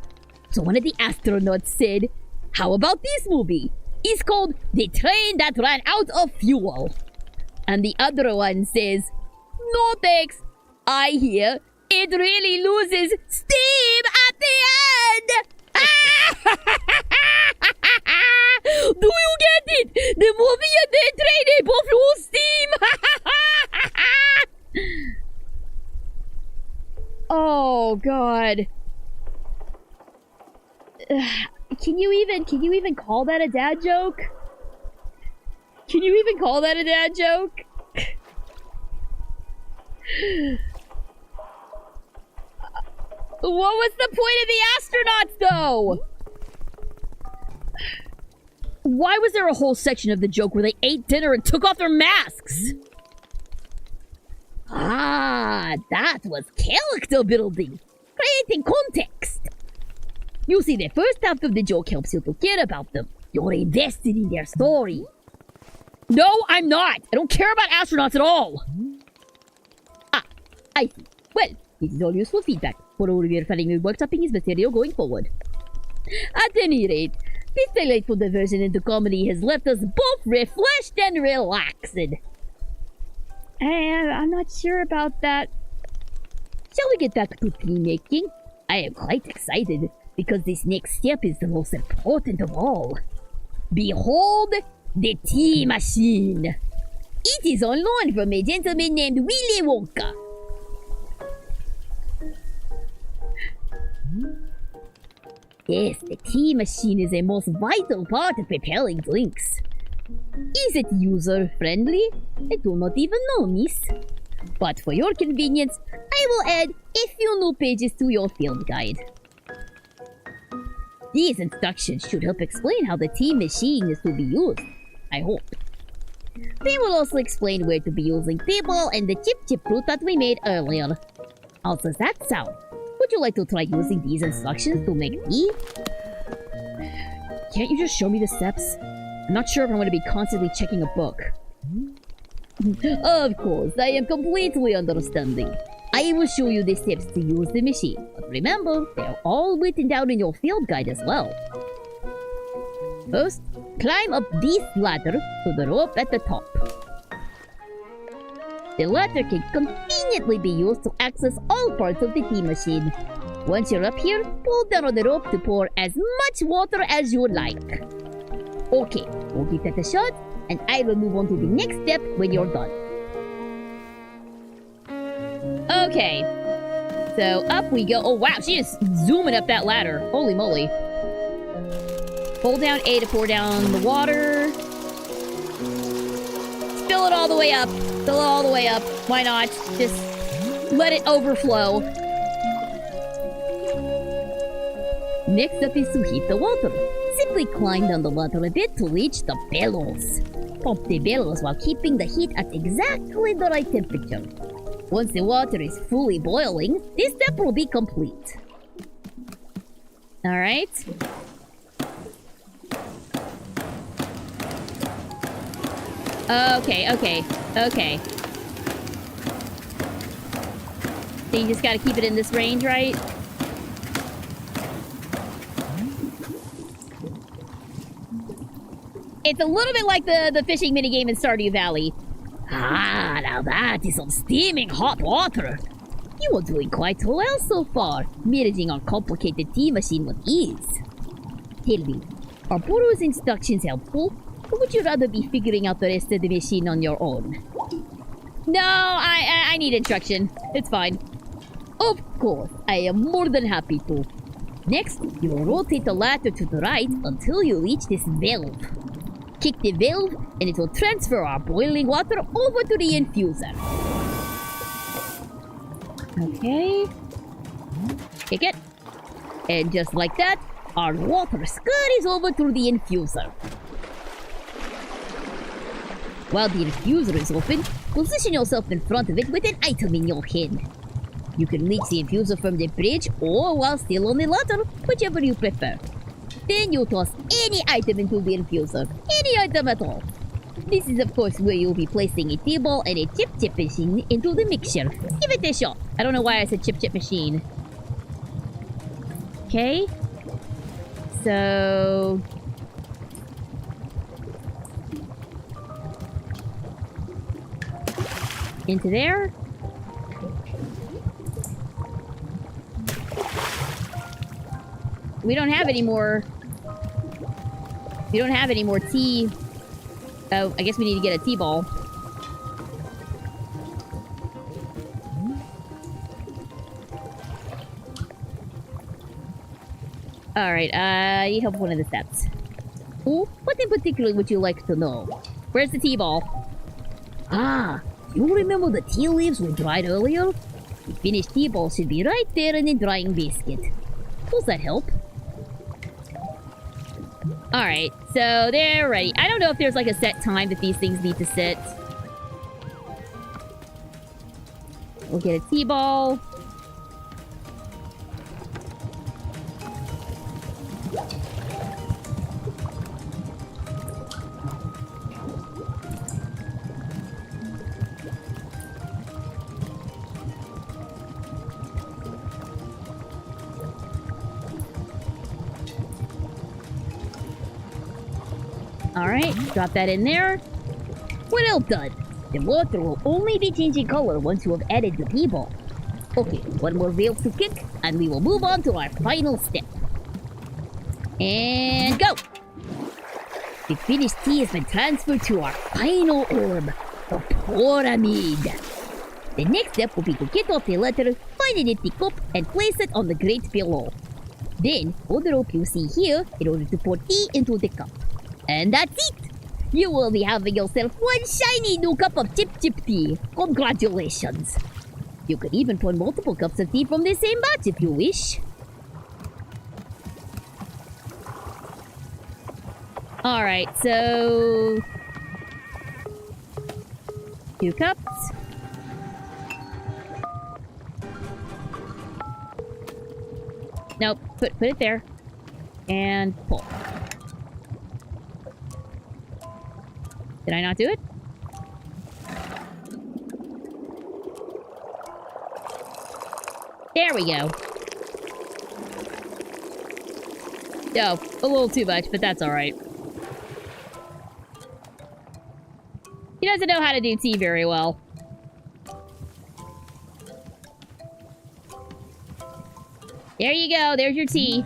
So one of the astronauts said, "How about this movie? It's called The Train That Ran Out of Fuel." And the other one says, "No thanks. I hear it really loses steam at the end." Do you get it? The movie and the train, they both lose steam. Oh, God. you even call that a dad joke? Can you even call that a dad joke? What was the point of the astronauts, though? Why was there a whole section of the joke where they ate dinner and took off their masks? Ah, that was character building. Creating context. You see, the first half of the joke helps you to care about them. You're invested in their story. No, I'm not. I don't care about astronauts at all. Ah, I see. Well, this is all useful feedback for all we are planning on workshopping his material going forward. At any rate, this delightful diversion into comedy has left us both refreshed and relaxed. I'm not sure about that. Shall we get back to tea making? I am quite excited, because this next step is the most important of all. Behold, the tea machine. It is on loan from a gentleman named Willy Wonka. Yes, the tea machine is a most vital part of preparing drinks. Is it user-friendly? I do not even know, miss. But for your convenience, I will add a few new pages to your field guide. These instructions should help explain how the tea machine is to be used, I hope. They will also explain where to be using table and the chip fruit that we made earlier. How does that sound? Would you like to try using these instructions to make tea? Can't you just show me the steps? I'm not sure if I'm going to be constantly checking a book. Of course, I am completely understanding. I will show you the steps to use the machine, but remember, they're all written down in your field guide as well. First, climb up this ladder to the rope at the top. The ladder can conveniently be used to access all parts of the tea machine. Once you're up here, pull down on the rope to pour as much water as you like. Okay, we'll give that a shot, and I will move on to the next step when you're done. Okay, so up we go. Oh wow, she is zooming up that ladder. Holy moly. Hold down A to pour down the water. Spill it all the way up. Fill it all the way up. Why not? Just let it overflow. Next up is to heat the water. Simply climb down the ladder a bit to reach the bellows. Pump the bellows while keeping the heat at exactly the right temperature. Once the water is fully boiling, this step will be complete. Alright. Okay. So you just gotta keep it in this range, right? It's a little bit like the fishing minigame in Stardew Valley. Ah, now that is some steaming hot water. You are doing quite well so far, managing our complicated tea machine with ease. Tell me, are Boru's instructions helpful, or would you rather be figuring out the rest of the machine on your own? No, I need instruction. It's fine. Of course, I am more than happy to. Next, you will rotate the ladder to the right until you reach this valve. Kick the valve, and it will transfer our boiling water over to the infuser. Okay. Kick it. And just like that, our water scurries over to the infuser. While the infuser is open, position yourself in front of it with an item in your hand. You can reach the infuser from the bridge or while still on the ladder, whichever you prefer. Then you toss any item into the infuser. Any item at all. This is of course where you'll be placing a tea ball and a chip machine into the mixture. Give it a shot. I don't know why I said chip machine. Okay. So... into there. We don't have any more... we don't have any more tea. Oh, I guess we need to get a tea ball. Alright, I need help with one of the steps. Oh, what in particular would you like to know? Where's the tea ball? Ah, you remember the tea leaves we dried earlier? The finished tea ball should be right there in the drying basket. Does that help? Alright, so they're ready. I don't know if there's like a set time that these things need to sit. We'll get a tea ball. Alright, drop that in there. Well done. The water will only be changing color once you have added the tea ball. Okay, one more wheel to kick, and we will move on to our final step. And go! The finished tea has been transferred to our final orb, the pyramid. The next step will be to get off the ladder, find an empty cup, and place it on the grate below. Then, hold the rope you see here in order to pour tea into the cup. And that's it! You will be having yourself one shiny new cup of chip tea. Congratulations! You could even pour multiple cups of tea from the same batch if you wish. Alright, so... 2 cups. Nope, put it there. And pull. Did I not do it? There we go. Oh, a little too much, but that's alright. He doesn't know how to do tea very well. There you go, there's your tea.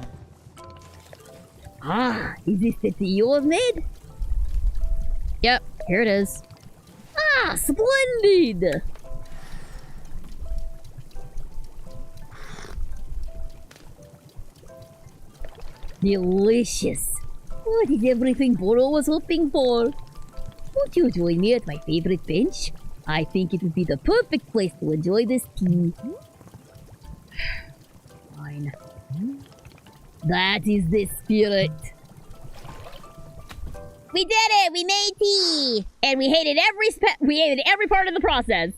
Ah, is this the tea you have made? Yep, here it is. Ah, splendid! Delicious. What is everything Boro was hoping for? Won't you join me at my favorite bench? I think it would be the perfect place to enjoy this tea. Fine. That is the spirit. We did it! We made tea! And we hated every part of the process.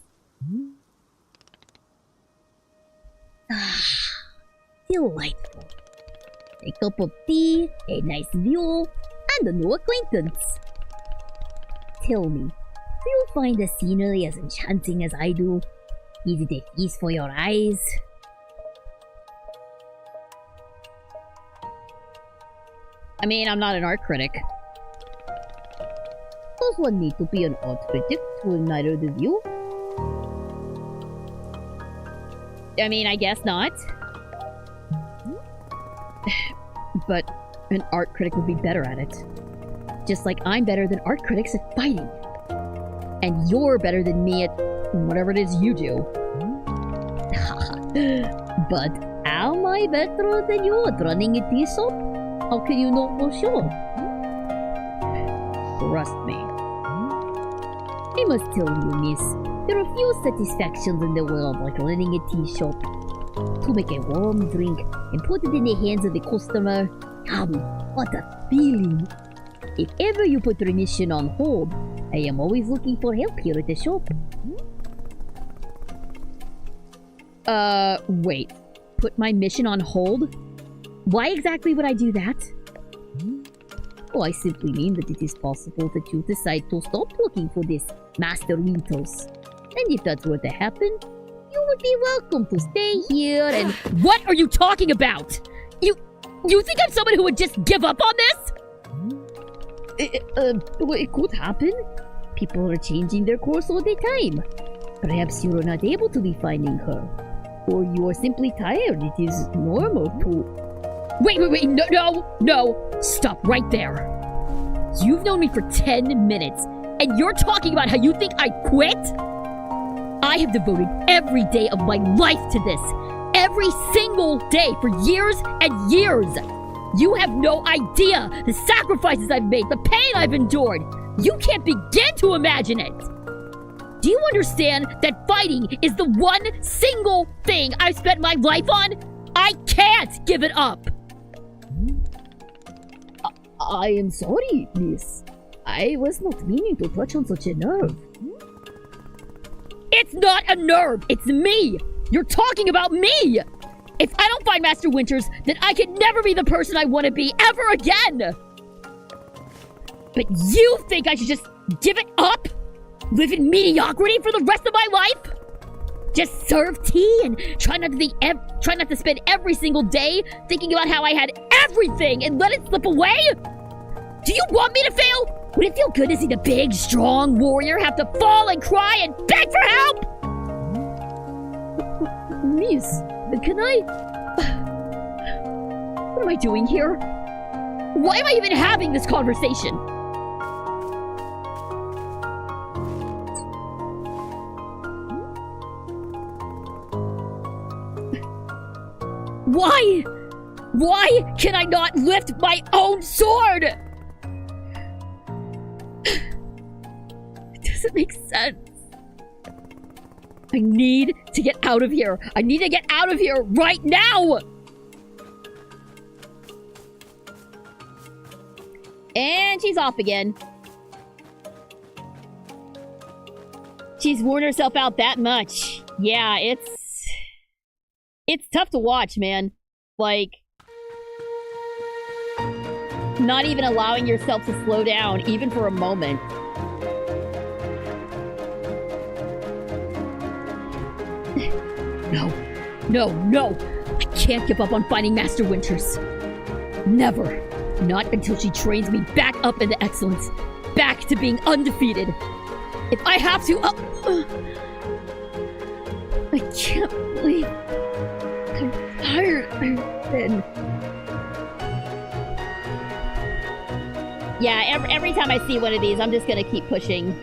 Ah, delightful. A cup of tea, a nice view, and a new acquaintance. Tell me, do you find the scenery as enchanting as I do? Is it a feast for your eyes? I mean, I'm not an art critic. Does one need to be an art critic to admire the view? I mean, I guess not. But an art critic would be better at it. Just like I'm better than art critics at fighting. And you're better than me at whatever it is you do. But am I better than you at running a tea shop? How can you know for sure? Trust me. I must tell you, miss, there are few satisfactions in the world like running a tea shop. To make a warm drink and put it in the hands of the customer. What a feeling! If ever you put your mission on hold, I am always looking for help here at the shop. Wait. Put my mission on hold? Why exactly would I do that? Oh, I simply mean that it is possible that you decide to stop looking for this Master Mythos. And if that were to happen, you would be welcome to stay here and— What are you talking about? You think I'm someone who would just give up on this? It could happen. People are changing their course all the time. Perhaps you are not able to be finding her. Or you are simply tired. It is normal to— Wait, no! Stop right there. You've known me for 10 minutes, and you're talking about how you think I quit? I have devoted every day of my life to this. Every single day for years and years. You have no idea the sacrifices I've made, the pain I've endured. You can't begin to imagine it. Do you understand that fighting is the one single thing I've spent my life on? I can't give it up. I am sorry, miss. I was not meaning to touch on such a nerve. It's not a nerve, it's me. You're talking about me. If I don't find Master Winters, then I can never be the person I want to be ever again. But you think I should just give it up? Live in mediocrity for the rest of my life? Just serve tea and try not to spend every single day thinking about how I had everything and let it slip away? Do you want me to fail? Would it feel good to see the big, strong warrior have to fall and cry and beg for help? Miss, can I... What am I doing here? Why am I even having this conversation? Why? Why can I not lift my own sword? It doesn't make sense. I need to get out of here. I need to get out of here right now! And she's off again. She's worn herself out that much. Yeah, it's tough to watch, man. Like, not even allowing yourself to slow down, even for a moment. No. I can't give up on finding Master Winters. Never. Not until she trains me back up into excellence. Back to being undefeated. If I have to, I can't believe how tired I've been. Yeah, every time I see one of these, I'm just gonna keep pushing.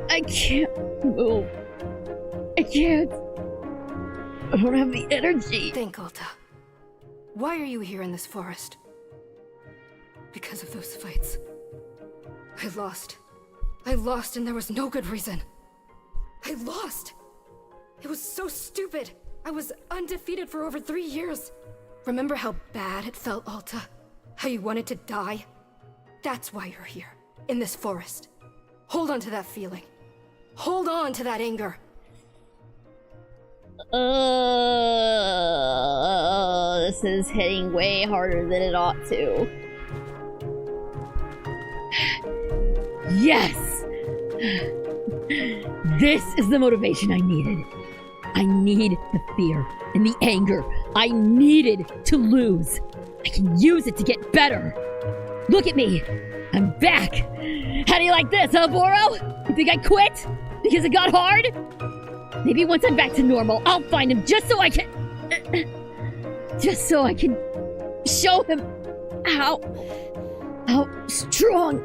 I can't move. I can't. I don't have the energy. Think, Alta. Why are you here in this forest? Because of those fights. I lost and there was no good reason. I lost! It was so stupid! I was undefeated for over 3 years. Remember how bad it felt, Alta? How you wanted to die? That's why you're here, in this forest. Hold on to that feeling. Hold on to that anger. This is hitting way harder than it ought to. Yes! This is the motivation I needed. I need the fear and the anger. I needed to lose. I can use it to get better. Look at me. I'm back. How do you like this, huh, Boro? You think I quit? Because it got hard? Maybe once I'm back to normal, I'll find him just so I can show him how strong.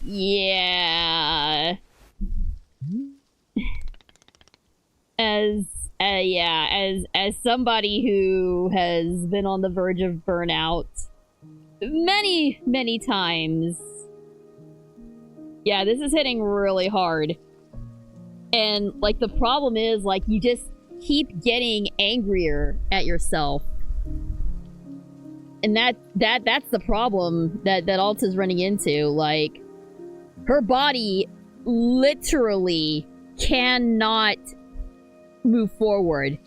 Yeah. As somebody who has been on the verge of burnout many times. Yeah, this is hitting really hard. And like the problem is like you just keep getting angrier at yourself. And that's the problem that Alta's running into. Like, her body literally cannot move forward.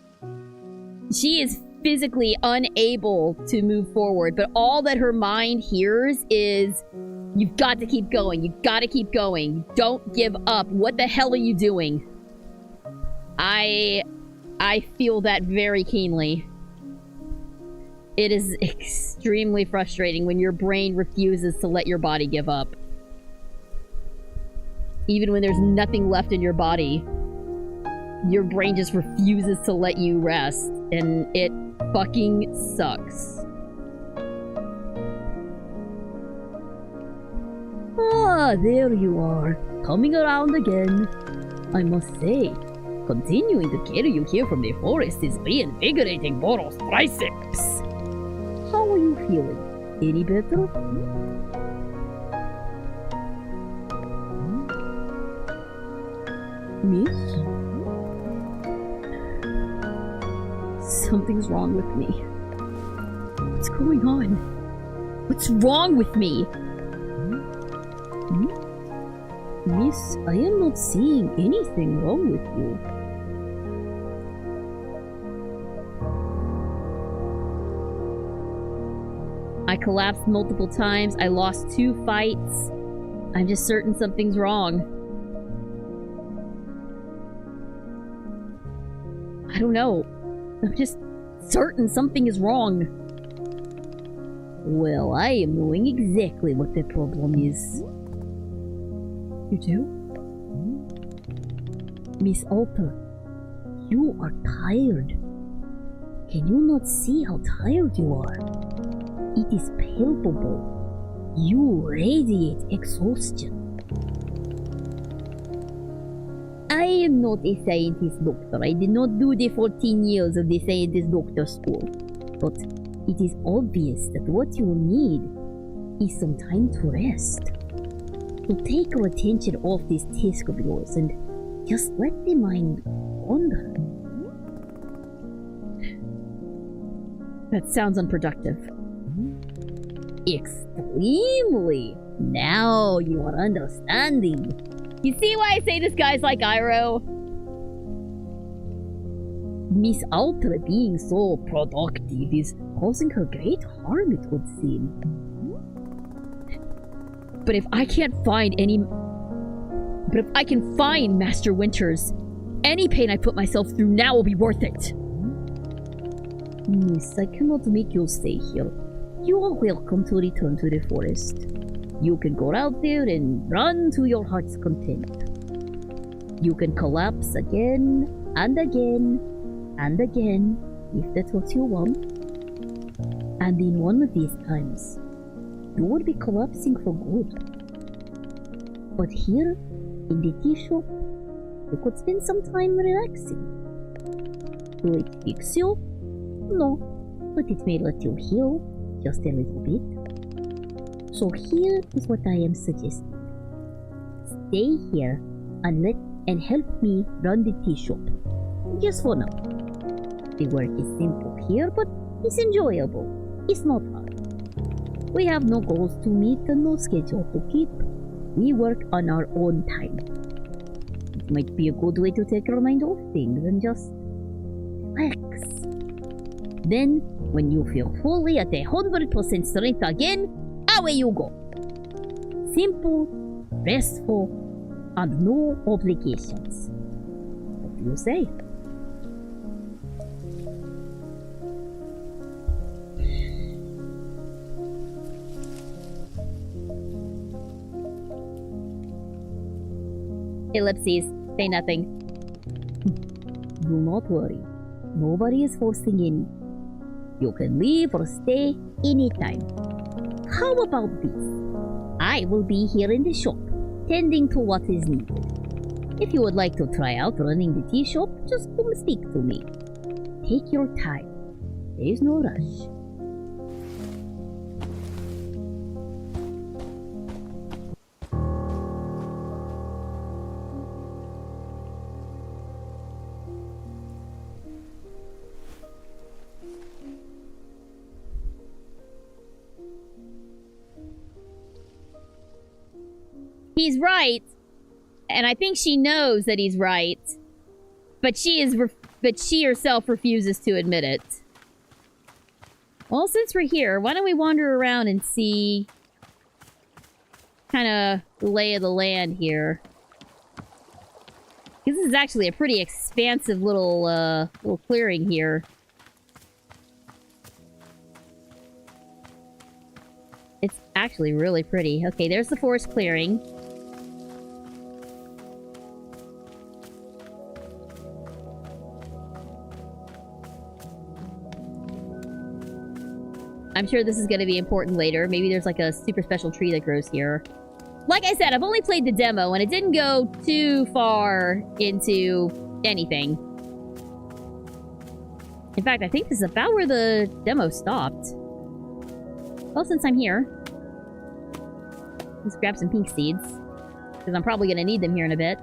She is physically unable to move forward, but all that her mind hears is, you've got to keep going, you've got to keep going, don't give up, what the hell are you doing? I feel that very keenly. It is extremely frustrating when your brain refuses to let your body give up. Even when there's nothing left in your body, your brain just refuses to let you rest, and it fucking sucks. Ah, there you are. Coming around again. I must say, continuing to carry you here from the forest is reinvigorating Boro's triceps. How are you feeling? Any better? Miss? Something's wrong with me. What's going on? What's wrong with me? Miss, I am not seeing anything wrong with you. I collapsed multiple times. I lost 2 fights. I'm just certain something's wrong. I don't know. I'm just certain something is wrong. Well, I am knowing exactly what the problem is. You do? Miss Alter, you are tired. Can you not see how tired you are? It is palpable. You radiate exhaustion. I am not a scientist doctor. I did not do the 14 years of the scientist doctor school. But it is obvious that what you need is some time to rest. So take your attention off this task of yours and just let the mind wander. That sounds unproductive. Extremely. Now you are understanding. You see why I say this guy's like Iroh? Miss Alter being so productive is causing her great harm, it would seem. But if I can't find any... But if I can find Master Winters, any pain I put myself through now will be worth it. Miss, I cannot make you stay here. You are welcome to return to the forest. You can go out there and run to your heart's content. You can collapse again, and again, and again, if that's what you want. And in one of these times, you will be collapsing for good. But here, in the tea shop, you could spend some time relaxing. Will it fix you? No, but it may let you heal just a little bit. So here is what I am suggesting. Stay here and help me run the tea shop. Just for now. The work is simple here, but it's enjoyable. It's not hard. We have no goals to meet and no schedule to keep. We work on our own time. It might be a good way to take your mind off things and just relax. Then, when you feel fully at 100% strength again, away you go. Simple, restful, and no obligations. What do you say? Ellipses. Say nothing. Do not worry. Nobody is forcing any. You can leave or stay anytime. How about this? I will be here in the shop, tending to what is needed. If you would like to try out running the tea shop, just come speak to me. Take your time. There is no rush. He's right, and I think she knows that he's right, but she herself refuses to admit it. Well, since we're here, why don't we wander around and see kind of the lay of the land here? This is actually a pretty expansive little clearing here. It's actually really pretty. Okay, there's the forest clearing. I'm sure this is going to be important later. Maybe there's like a super special tree that grows here. like I said, I've only played the demo, and it didn't go too far into anything. In fact, I think this is about where the demo stopped. Well, since I'm here, let's grab some pink seeds, because I'm probably going to need them here in a bit.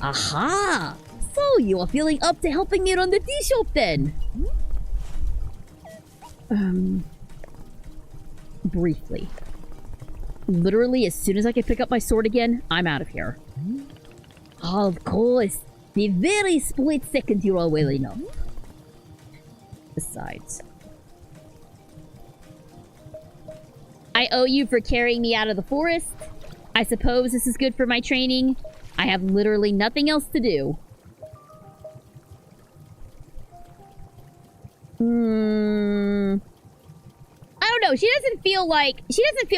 Aha! So, you are feeling up to helping me run the tea shop then? Briefly. Literally, as soon as I can pick up my sword again, I'm out of here. Of course. The very split second you are well enough. Besides, I owe you for carrying me out of the forest. I suppose this is good for my training. I have literally nothing else to do. I don't know. She doesn't feel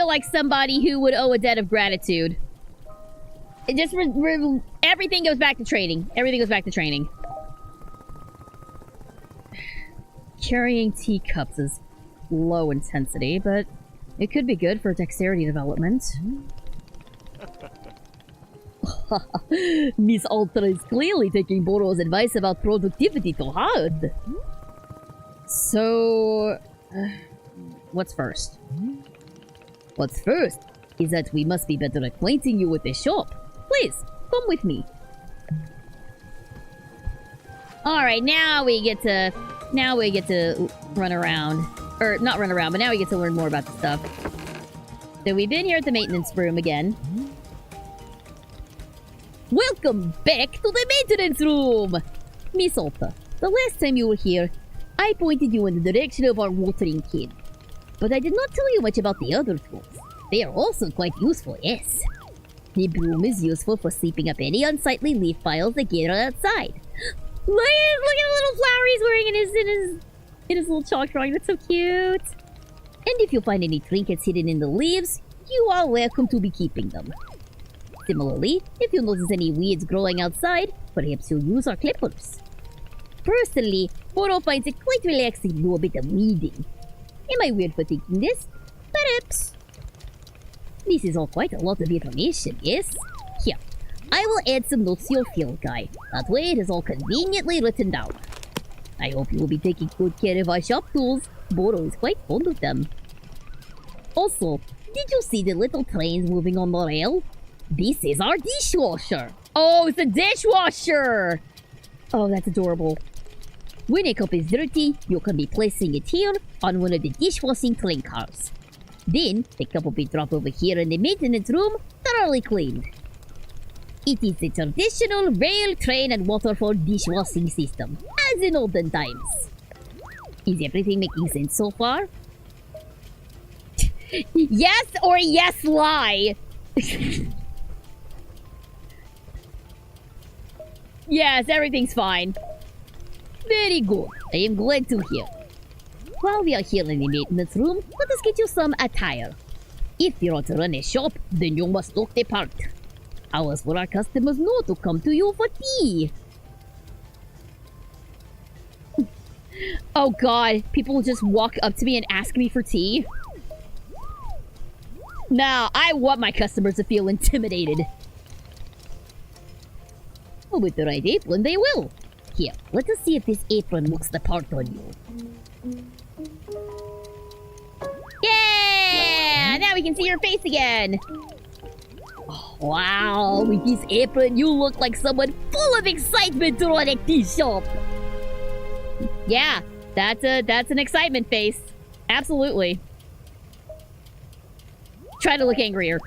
like somebody who would owe a debt of gratitude. It just everything goes back to training. Everything goes back to training. Carrying teacups is low intensity, but it could be good for dexterity development. Miss Alter is clearly taking Boro's advice about productivity to heart. So, what's first? What's first is that we must be better acquainting you with the shop. Please, come with me. Alright, now we get to run around. Or, not run around, but now we get to learn more about the stuff. So we've been here at the maintenance room again. Welcome back to the maintenance room! Miss Alta, the last time you were here, I pointed you in the direction of our watering can. But I did not tell you much about the other tools. They are also quite useful, yes. The broom is useful for sweeping up any unsightly leaf piles that gather outside. Look at the little flower he's wearing in his little chalk drawing. That's so cute. And if you find any trinkets hidden in the leaves, you are welcome to be keeping them. Similarly, if you notice any weeds growing outside, perhaps you'll use our clippers. Personally, Boro finds it quite relaxing to do a bit of weeding. Am I weird for thinking this? Perhaps. This is all quite a lot of information, yes? Here, I will add some notes to your field guide. That way it is all conveniently written down. I hope you will be taking good care of our shop tools. Boro is quite fond of them. Also, did you see the little trains moving on the rail? This is our dishwasher. Oh, it's a dishwasher! Oh, that's adorable. When a cup is dirty, you can be placing it here on one of the dishwashing train cars. Then, the cup will be dropped over here in the maintenance room, thoroughly cleaned. It is the traditional rail, train, and waterfall dishwashing system, as in olden times. Is everything making sense so far? Yes or yes lie! Yes, everything's fine. Very good. I am glad to hear. While we are here in the maintenance room, let us get you some attire. If you want to run a shop, then you must look the part. Hours for our customers know to come to you for tea. Oh god, people will just walk up to me and ask me for tea? No, I want my customers to feel intimidated. Well, with the right apron, they will. Here, let us see if this apron looks the part on you. Yeah! Now we can see your face again. Oh, wow, with this apron, you look like someone full of excitement to run a tea shop. Yeah, that's an excitement face. Absolutely. Try to look angrier.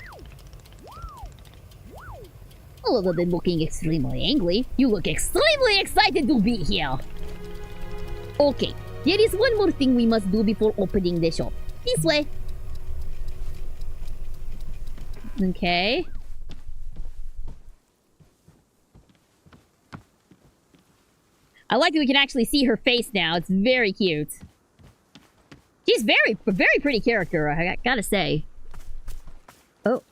Other than looking extremely angry, you look extremely excited to be here. Okay, there is one more thing we must do before opening the shop. This way. Okay. I like that we can actually see her face now. It's very cute. She's a very pretty character, I gotta say. Oh.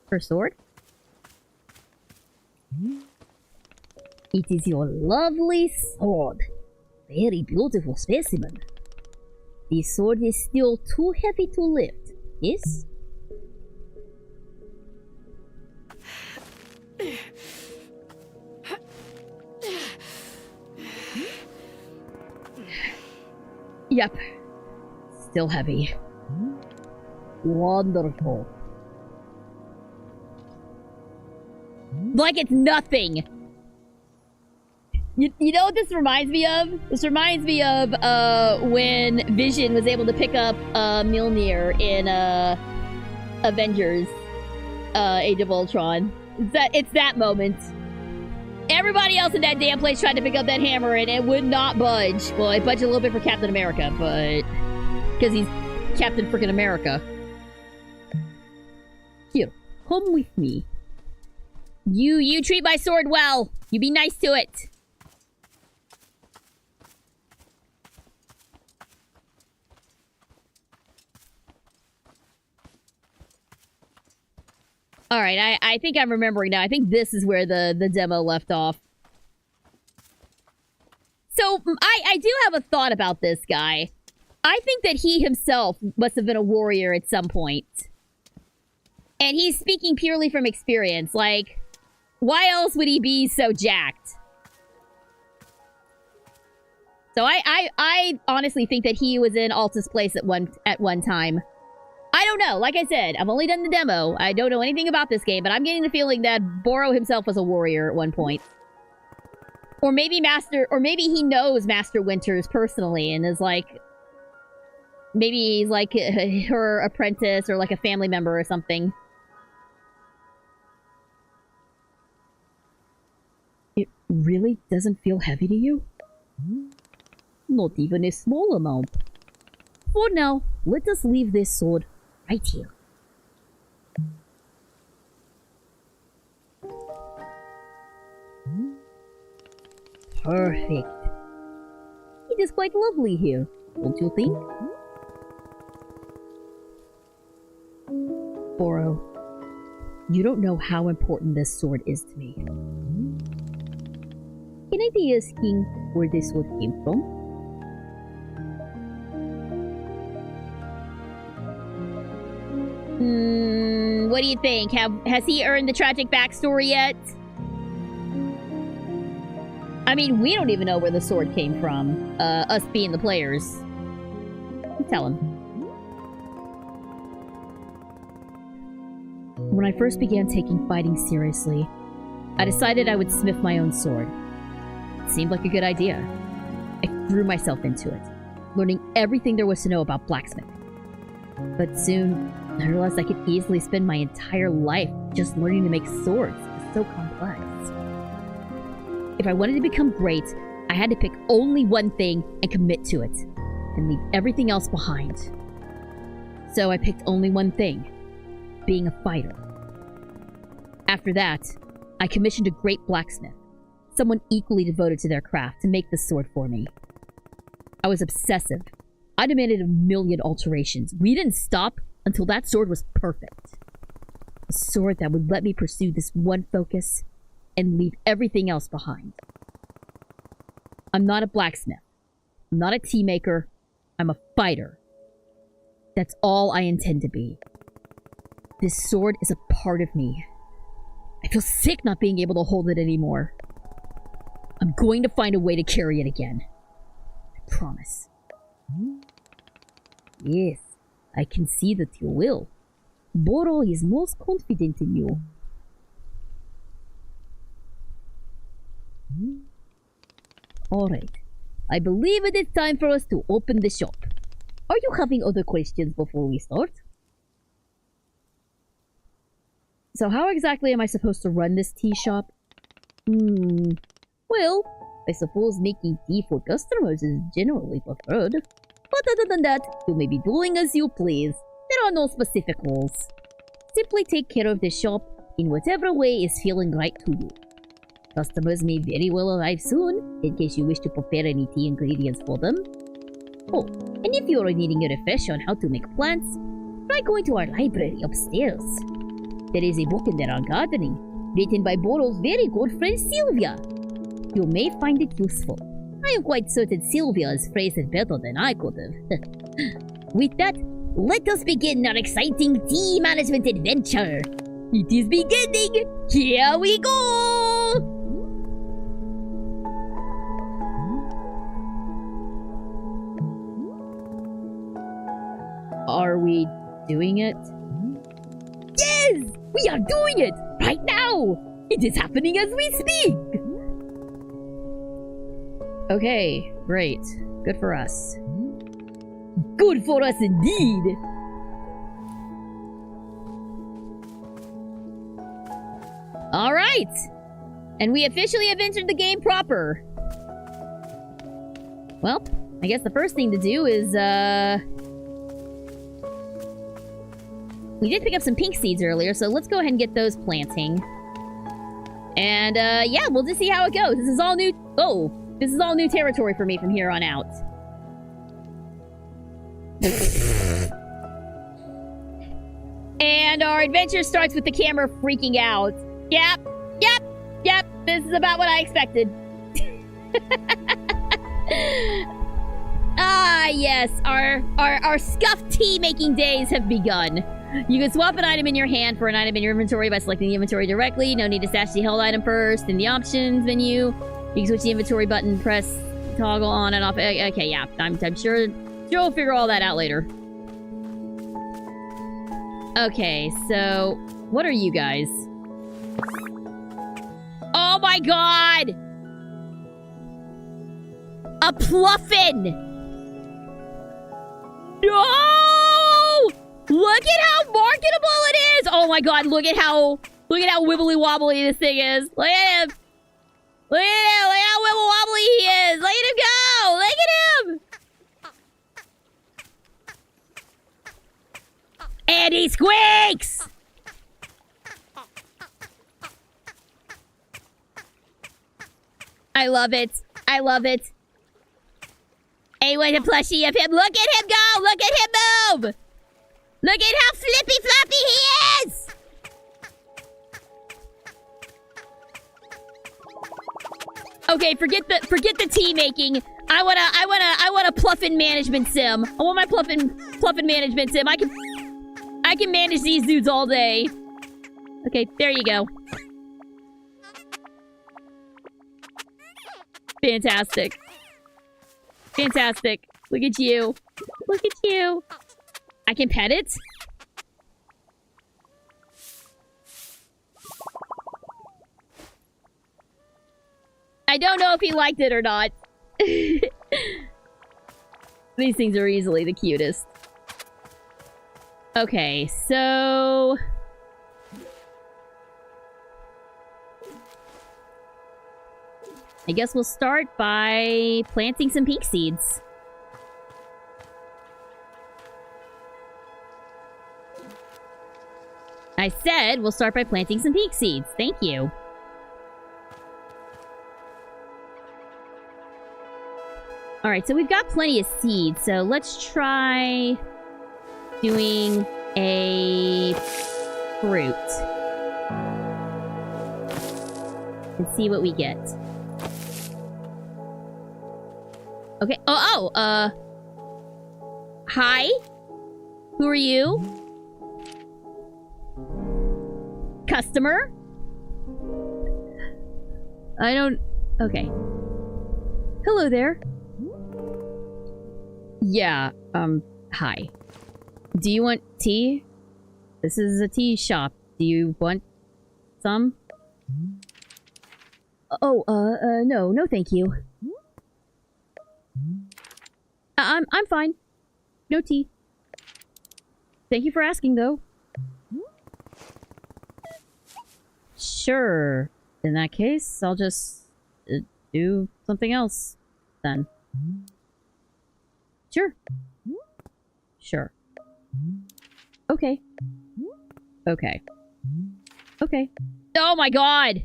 Her sword? It is your lovely sword. very beautiful specimen. The sword is still too heavy to lift, yes? Yep. Still heavy. Wonderful. Like it's nothing! You know what this reminds me of? This reminds me of when Vision was able to pick up Mjolnir in Avengers Age of Ultron. It's that moment. Everybody else in that damn place tried to pick up that hammer and it would not budge. Well, it budged a little bit for Captain America, but... because he's Captain Frickin' America. Here, come with me. You treat my sword well. You be nice to it. Alright, I think I'm remembering now. I think this is where the demo left off. So, I do have a thought about this guy. I think that he himself must have been a warrior at some point. And he's speaking purely from experience. Like, why else would he be so jacked? So I honestly think that he was in Alta's place at one time. I don't know. Like I said, I've only done the demo. I don't know anything about this game, but I'm getting the feeling that Boro himself was a warrior at one point. Or maybe he knows Master Winters personally and is like... maybe he's like her apprentice or like a family member or something. It really doesn't feel heavy to you? Not even a small amount. For now, let us leave this sword right here. Perfect. It is quite lovely here, don't you think? Boro, you don't know how important this sword is to me. Can I be asking where this sword came from? What do you think? Has he earned the tragic backstory yet? I mean, we don't even know where the sword came from. Us being the players. Tell him. When I first began taking fighting seriously, I decided I would smith my own sword. It seemed like a good idea. I threw myself into it, learning everything there was to know about blacksmithing. But soon, I realized I could easily spend my entire life just learning to make swords. It was so complex. If I wanted to become great, I had to pick only one thing and commit to it, and leave everything else behind. So I picked only one thing, being a fighter. After that, I commissioned a great blacksmith, someone equally devoted to their craft, to make the sword for me. I was obsessive. I demanded 1,000,000 alterations. We didn't stop until that sword was perfect. A sword that would let me pursue this one focus and leave everything else behind. I'm not a blacksmith. I'm not a tea maker. I'm a fighter. That's all I intend to be. This sword is a part of me. I feel sick not being able to hold it anymore. I'm going to find a way to carry it again. I promise. Yes, I can see that you will. Boro is most confident in you. Alright. I believe it is time for us to open the shop. Are you having other questions before we start? So how exactly am I supposed to run this tea shop? Well, I suppose making tea for customers is generally preferred. But other than that, you may be doing as you please. There are no specific rules. Simply take care of the shop in whatever way is feeling right to you. Customers may very well arrive soon, in case you wish to prepare any tea ingredients for them. Oh, and if you are needing a refresher on how to make plants, try going to our library upstairs. There is a book in there on gardening, written by Boro's very good friend Sylvia. You may find it useful. I am quite certain Sylvia has phrased it better than I could have. With that, let us begin our exciting tea management adventure. It is beginning! Here we go! Are we doing it? Yes! We are doing it! Right now! It is happening as we speak! Okay, great. Good for us. Good for us indeed! Alright! And we officially have entered the game proper. Well, I guess the first thing to do is, we did pick up some pink seeds earlier, so let's go ahead and get those planting. And, yeah, we'll just see how it goes. This is all new... Oh! This is all new territory for me from here on out. And our adventure starts with the camera freaking out. Yep. This is about what I expected. Ah, yes. Our scuffed tea making days have begun. You can swap an item in your hand for an item in your inventory by selecting the inventory directly. No need to stash the held item first. In the options menu, you can switch the inventory button, press toggle on and off. Okay, yeah. I'm sure we'll figure all that out later. Okay, so what are you guys? Oh my god! A pluffin! No! Look at how marketable it is! Oh my god, look at how wibbly wobbly this thing is. Look at him! Look at him! Look at how wibbly wobbly he is! Look at him go! Look at him! And he squeaks! I love it. I love it. Hey, what a plushie of him. Look at him go! Look at him move! Look at how flippy floppy he is! Okay, forget the tea making. I want a pluffin management sim. I want my pluffin management sim. I can manage these dudes all day. Okay, there you go. Fantastic. Fantastic. Look at you. Look at you. I can pet it? I don't know if he liked it or not. These things are easily the cutest. Okay, so... I guess we'll start by planting some pink seeds. I said we'll start by planting some pink seeds. Thank you. Alright, so we've got plenty of seeds, so let's try doing a fruit. And see what we get. Okay. Hi? Who are you? Customer? I don't... Okay. Hello there. Yeah, hi. Do you want tea? This is a tea shop. Do you want some? Oh, no, thank you. I'm fine. No tea. Thank you for asking, though. Sure. In that case, I'll just do something else, then. Sure. Sure. Okay. Okay. Okay. Oh my god!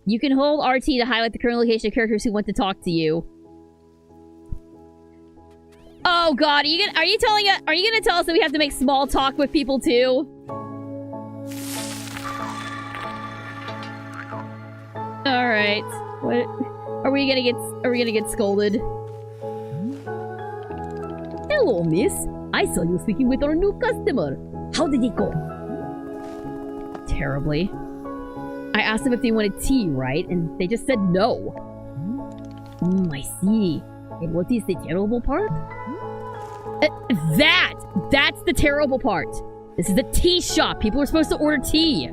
You can hold RT to highlight the current location of characters who want to talk to you. Oh god, are you gonna tell us that we have to make small talk with people too? Alright. Alright. What are we gonna get scolded? Hello, miss. I saw you speaking with our new customer. How did it go? Terribly. I asked them if they wanted tea, right? And they just said no. I see. And what is the terrible part? That's the terrible part. This is a tea shop. People are supposed to order tea.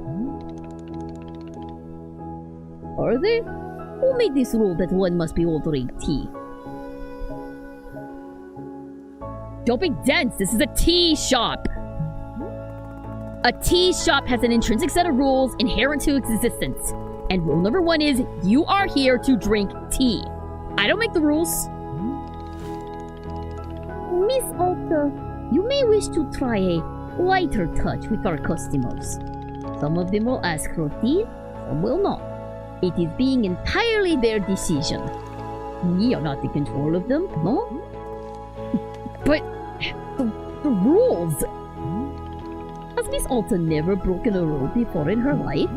Are they? Who made this rule that one must be ordering tea? Don't be dense. This is a tea shop. A tea shop has an intrinsic set of rules inherent to its existence. And rule number 1 is, you are here to drink tea. I don't make the rules. Miss Alta, you may wish to try a lighter touch with our customers. Some of them will ask for tea, some will not. It is being entirely their decision. We are not in control of them, no? But the rules. Has Miss Alta never broken a rule before in her life?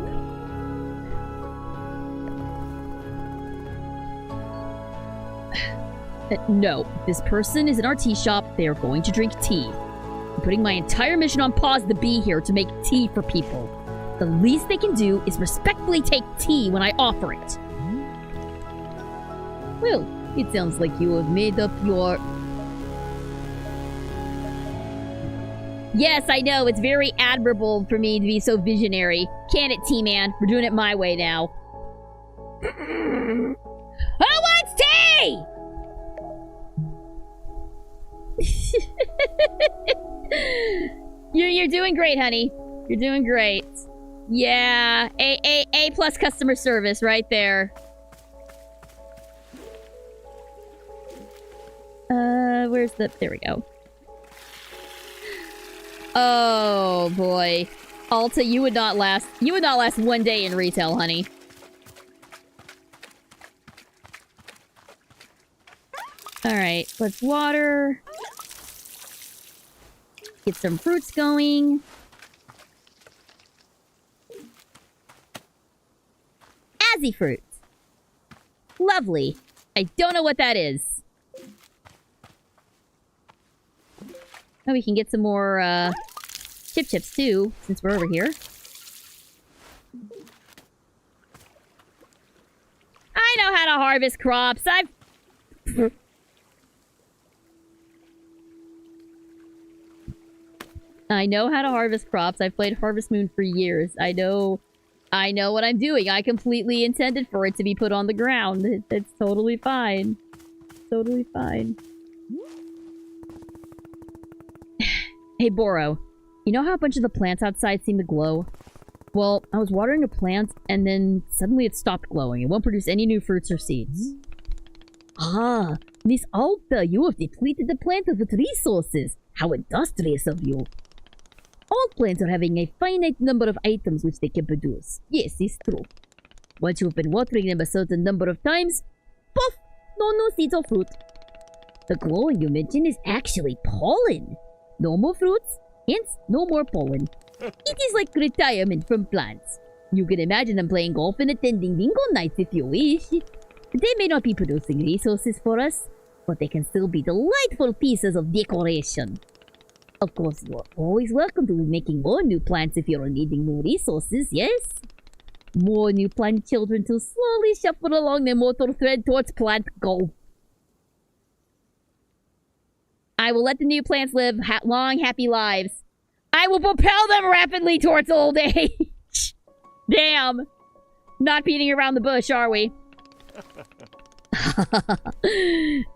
No, this person is in our tea shop. They are going to drink tea. I'm putting my entire mission on pause to be here to make tea for people. The least they can do is respectfully take tea when I offer it. Well, it sounds like you have made up your... Yes, I know. It's very admirable for me to be so visionary. Can it, T-Man? We're doing it my way now. Who wants tea? You're doing great, honey. You're doing great. Yeah, A plus customer service right there. Where's the... There we go. Oh, boy. Alta, you would not last 1 day in retail, honey. Alright, let's water. Get some fruits going. Azzy fruit. Lovely. I don't know what that is. Oh, we can get some more, chip chips, too, since we're over here. I know how to harvest crops. I know how to harvest crops. I've played Harvest Moon for years. I know what I'm doing. I completely intended for it to be put on the ground. It's totally fine. Totally fine. Hey, Boro. You know how a bunch of the plants outside seem to glow? Well, I was watering a plant, and then suddenly it stopped glowing. It won't produce any new fruits or seeds. Ah, Miss Alta, you have depleted the plant of its resources. How industrious of you. All plants are having a finite number of items which they can produce. Yes, it's true. Once you've been watering them a certain number of times, poof, no new seeds or fruit. The glowing you mentioned is actually pollen. No more fruits, hence no more pollen. It is like retirement from plants. You can imagine them playing golf and attending bingo nights if you wish. They may not be producing resources for us, but they can still be delightful pieces of decoration. Of course, you're always welcome to making more new plants if you're needing new resources, yes? More new plant children to slowly shuffle along the motor thread towards plant golf. I will let the new plants live long, happy lives. I will propel them rapidly towards old age. Damn. Not beating around the bush, are we?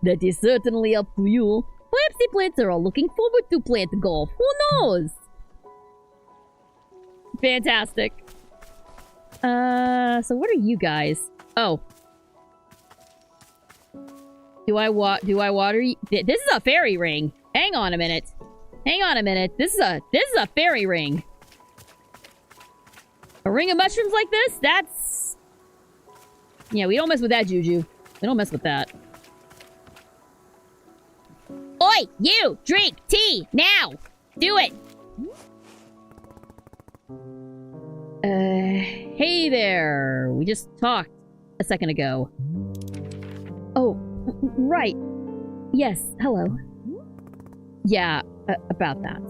That is certainly up to you. Perhaps the plants are all looking forward to plant golf. Who knows? Fantastic. So what are you guys? Oh. Do I water you? This is a fairy ring. Hang on a minute. Hang on a minute. This is a fairy ring. A ring of mushrooms like this? That's... Yeah, we don't mess with that, Juju. We don't mess with that. Oi! You! Drink tea! Now! Do it! Hey there. We just talked. a second ago. Oh, right. Yes, hello. Yeah, about that.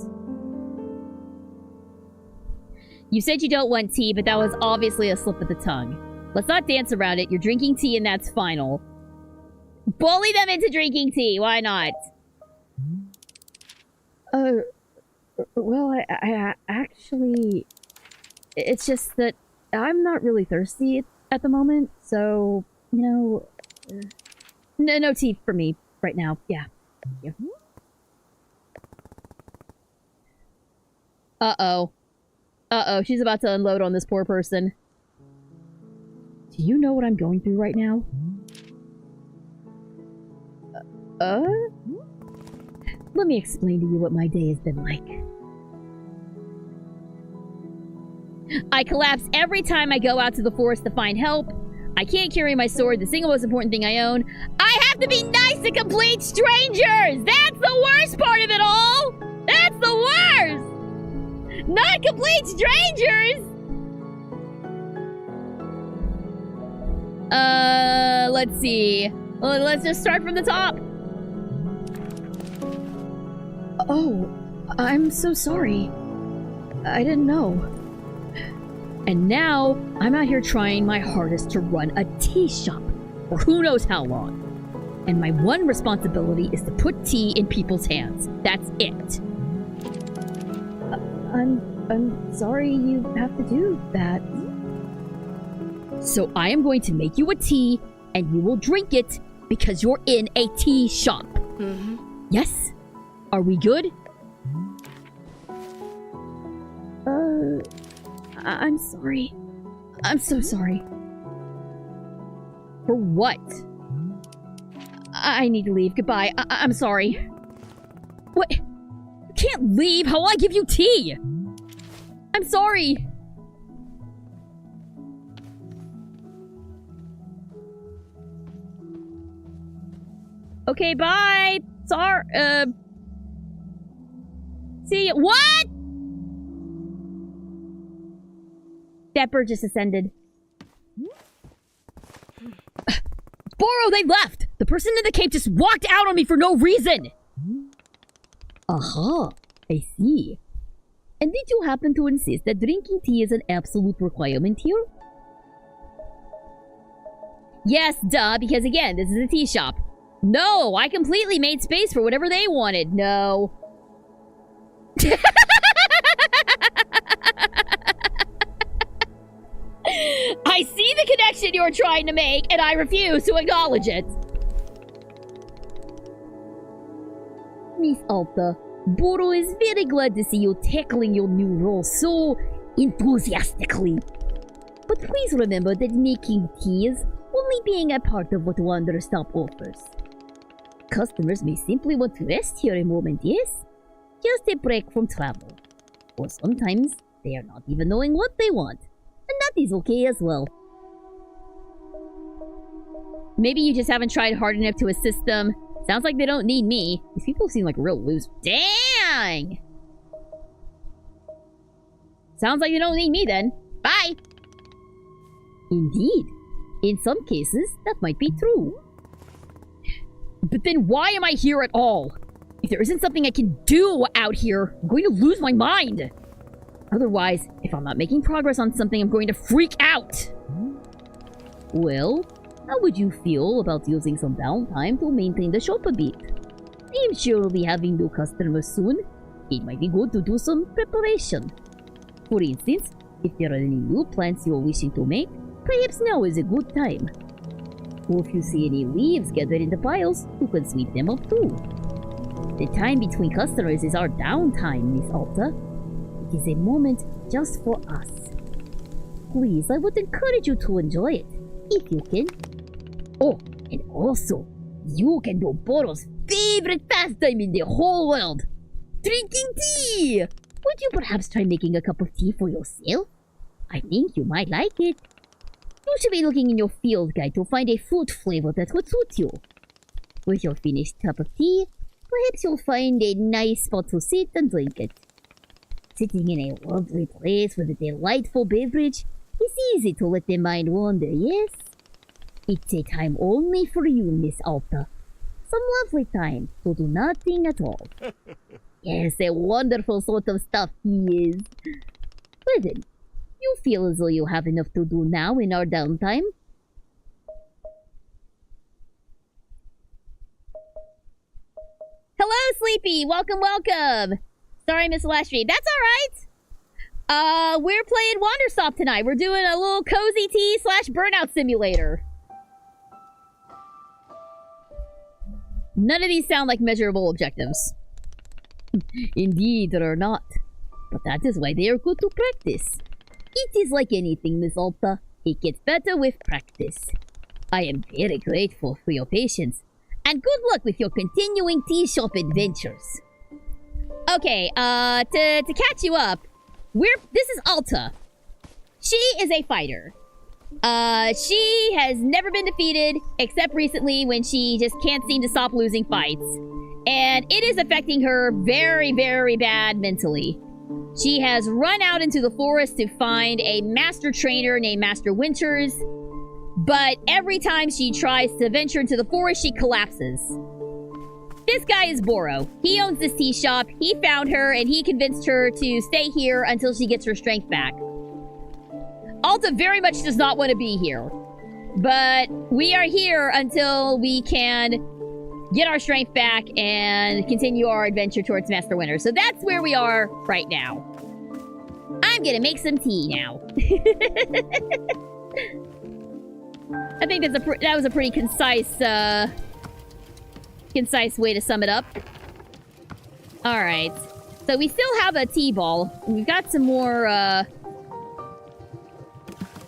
You said you don't want tea, but that was obviously a slip of the tongue. Let's not dance around it. You're drinking tea and that's final. Bully them into drinking tea. Why not? Well, I actually... It's just that I'm not really thirsty at the moment, so, you know... No tea for me right now. Yeah. Thank you. Uh-oh. Uh-oh, she's about to unload on this poor person. Do you know what I'm going through right now? Let me explain to you what my day has been like. I collapse every time I go out to the forest to find help. I can't carry my sword, the single most important thing I own. I have to be nice to complete strangers! That's the worst part of it all! That's the worst! Not complete strangers! Let's see. Well, let's just start from the top. Oh, I'm so sorry. I didn't know. And now, I'm out here trying my hardest to run a tea shop for who knows how long. And my one responsibility is to put tea in people's hands. That's it. I'm sorry you have to do that. So I am going to make you a tea, and you will drink it because you're in a tea shop. Mm-hmm. Yes? Are we good? I'm sorry. I'm so sorry. For what? I need to leave. Goodbye. I'm sorry. What? You can't leave. How will I give you tea? I'm sorry. Okay, bye. Sorry. See you. What? That bird just ascended. Boro, they left! The person in the cave just walked out on me for no reason! Aha, I see. And did you happen to insist that drinking tea is an absolute requirement here? Yes, duh, because again, this is a tea shop. No, I completely made space for whatever they wanted. No. I see the connection you're trying to make, and I refuse to acknowledge it. Miss Alta, Boro is very glad to see you tackling your new role so enthusiastically. But please remember that making tea is only being a part of what Wanderstop offers. Customers may simply want to rest here a moment, yes? Just a break from travel. Or sometimes they are not even knowing what they want. And that is okay as well. Maybe you just haven't tried hard enough to assist them. Sounds like they don't need me. These people seem like real loose. Dang! Sounds like they don't need me then. Bye! Indeed. In some cases, that might be true. But then why am I here at all? If there isn't something I can do out here, I'm going to lose my mind. Otherwise, if I'm not making progress on something, I'm going to freak out. Well, how would you feel about using some downtime to maintain the shop a bit? I'm sure we'll be having new customers soon. It might be good to do some preparation. For instance, if there are any new plants you're wishing to make, perhaps now is a good time. Or if you see any leaves gathered into piles, you can sweep them up too. The time between customers is our downtime, Miss Alta. It is a moment just for us. Please, I would encourage you to enjoy it, if you can. Oh, and also, you can do Boro's favorite pastime in the whole world. Drinking tea! Would you perhaps try making a cup of tea for yourself? I think you might like it. You should be looking in your field guide to find a fruit flavor that would suit you. With your finished cup of tea, perhaps you'll find a nice spot to sit and drink it. Sitting in a lovely place with a delightful beverage, it's easy to let the mind wander, yes? It's a time only for you, Miss Alta. Some lovely time to do nothing at all. Yes, a wonderful sort of stuff he is. Listen, you feel as though you have enough to do now in our downtime? Hello, Sleepy. Welcome, welcome. Sorry I missed the last stream. That's all right. We're playing Wanderstop tonight. We're doing a little cozy tea / burnout simulator. None of these sound like measurable objectives. Indeed, there are not. But that is why they are good to practice. It is like anything, Miss Alta. It gets better with practice. I am very grateful for your patience. And good luck with your continuing tea shop adventures. Okay, to catch you up, this is Alta. She is a fighter. She has never been defeated, except recently when she just can't seem to stop losing fights. And it is affecting her very, very bad mentally. She has run out into the forest to find a master trainer named Master Winters, but every time she tries to venture into the forest, she collapses. This guy is Boro. He owns this tea shop. He found her, and he convinced her to stay here until she gets her strength back. Alta very much does not want to be here, but we are here until we can get our strength back and continue our adventure towards Master Winter. So that's where we are right now. I'm gonna make some tea now. I think that was a pretty concise way to sum it up. All right, so we still have a tea ball. We've got some more.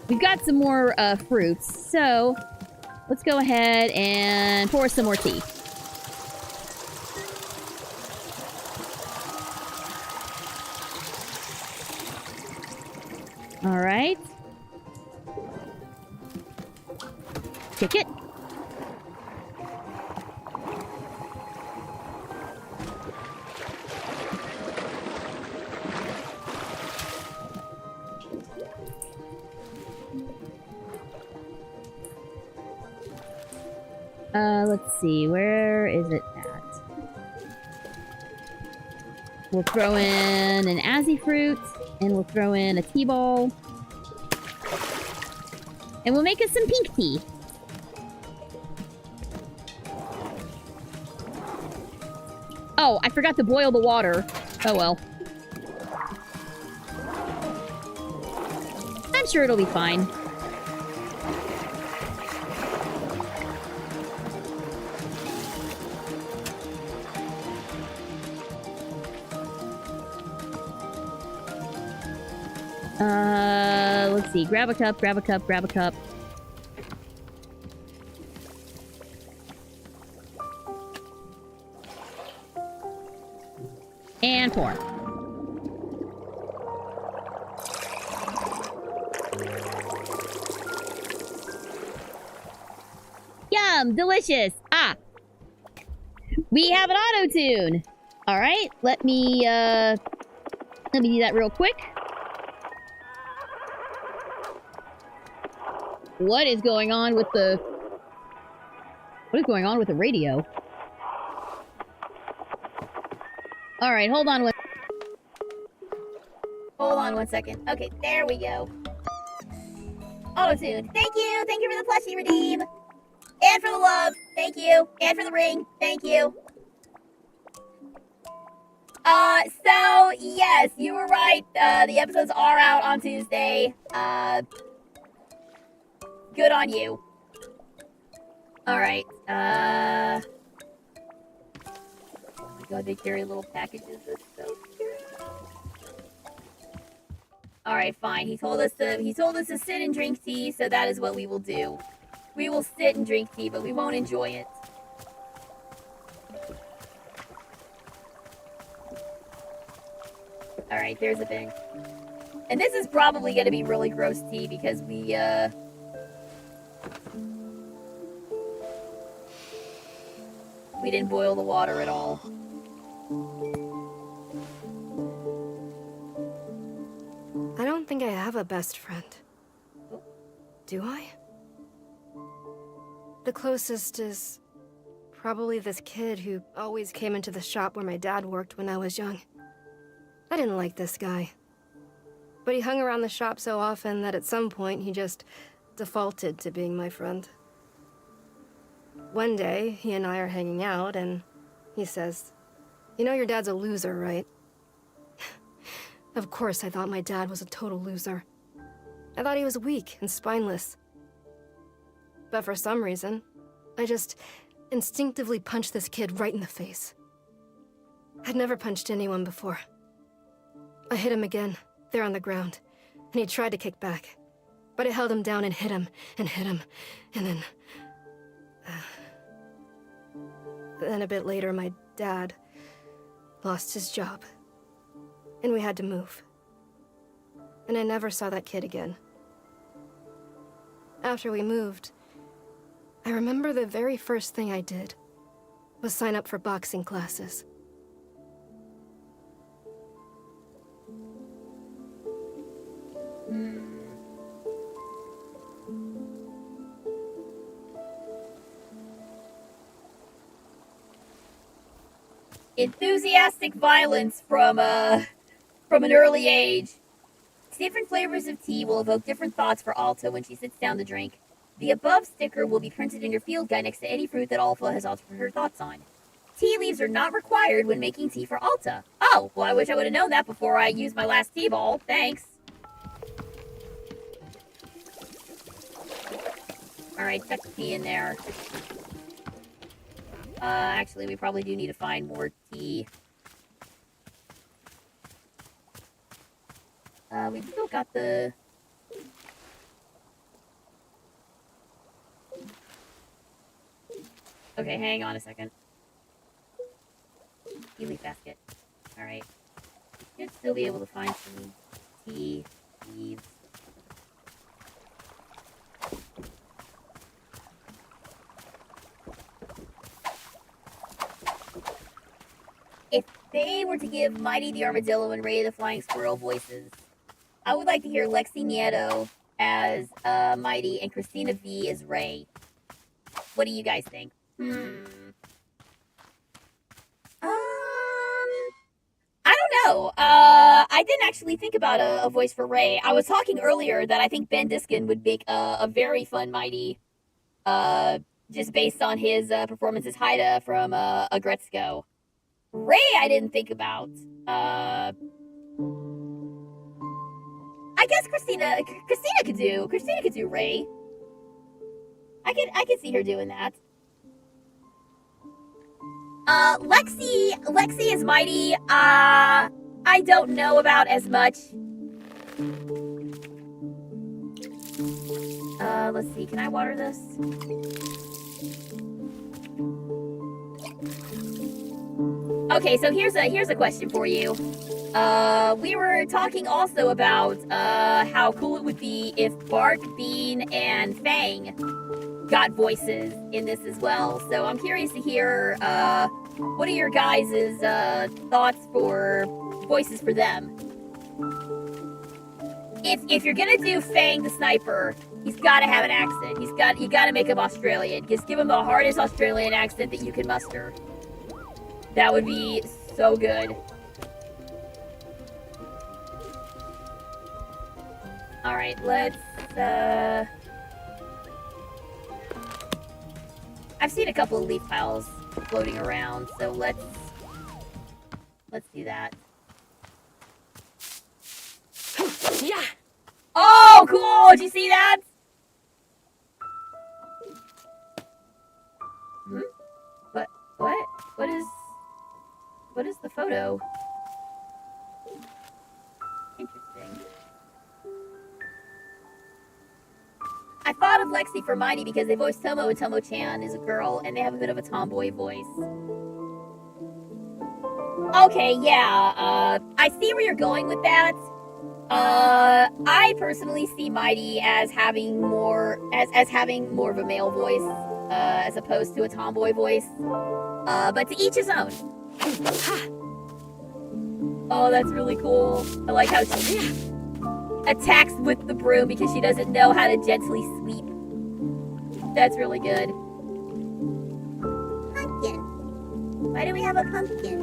We've got some more fruits. So let's go ahead and pour some more tea. All right. Kick it. Let's see, where is it at? We'll throw in an Azzy fruit, and we'll throw in a tea ball. And we'll make us some pink tea. Oh, I forgot to boil the water. Oh well. I'm sure it'll be fine. Let's see. Grab a cup, grab a cup, grab a cup. And pour. Yum! Delicious! Ah! We have an auto-tune! Alright, let me do that real quick. What is going on with the... What is going on with the radio? Alright, hold on one second. Okay, there we go. Auto-tuned. Thank you! Thank you for the plushie redeem! And for the love! Thank you! And for the ring! Thank you! So, yes, you were right. The episodes are out on Tuesday. Good on you. Alright, oh my god, they carry little packages. That's so cute. Alright, fine. He told us to sit and drink tea, so that is what we will do. We will sit and drink tea, but we won't enjoy it. Alright, there's a thing. And this is probably gonna be really gross tea because we didn't boil the water at all. I don't think I have a best friend. Do I? The closest is probably this kid who always came into the shop where my dad worked when I was young. I didn't like this guy. But he hung around the shop so often that at some point he just defaulted to being my friend. One day, he and I are hanging out, and he says, "You know your dad's a loser, right?" Of course, I thought my dad was a total loser. I thought he was weak and spineless. But for some reason, I just instinctively punched this kid right in the face. I'd never punched anyone before. I hit him again, there on the ground, and he tried to kick back. But I held him down and hit him, and then... Then a bit later, my dad lost his job, and we had to move. And I never saw that kid again. After we moved, I remember the very first thing I did was sign up for boxing classes. Enthusiastic violence from an early age. Different flavors of tea will evoke different thoughts for Alta when she sits down to drink. The above sticker will be printed in your field guide next to any fruit that Alpha has offered her thoughts on. Tea leaves are not required when making tea for Alta. Oh, well, I wish I would have known that before I used my last tea ball. Thanks. Alright, tuck the tea in there. Actually, we probably do need to find more tea. We've still got the... Okay, hang on a second. Tea leaf basket. Alright. Should still be able to find some tea leaves. If they were to give Mighty the Armadillo and Ray the Flying Squirrel voices, I would like to hear Lexi Nieto as Mighty and Christina V as Ray. What do you guys think? I don't know. I didn't actually think about a voice for Ray. I was talking earlier that I think Ben Diskin would make a very fun Mighty, just based on his performance as Haida from Agretzko. Ray, I didn't think about. I guess Christina could do Ray. I could see her doing that. Lexi is Mighty. I don't know about as much. Let's see. Can I water this? Okay, so here's a question for you. We were talking also about how cool it would be if Bark, Bean, and Fang got voices in this as well. So I'm curious to hear what are your guys' thoughts for voices for them. If you're gonna do Fang the sniper, he's gotta have an accent. You gotta make him Australian. Just give him the hardest Australian accent that you can muster. That would be so good. Alright, let's, I've seen a couple of leaf piles floating around, so let's do that. Yeah! Oh, cool! Did you see that? What is the photo? Interesting. I thought of Lexi for Mighty because they voiced Tomo, and Tomo-chan is a girl, and they have a bit of a tomboy voice. Okay, yeah, I see where you're going with that. I personally see Mighty as having more of a male voice, as opposed to a tomboy voice. But to each his own. Oh, that's really cool. I like how she attacks with the broom because she doesn't know how to gently sweep. That's really good. Why do we have a pumpkin?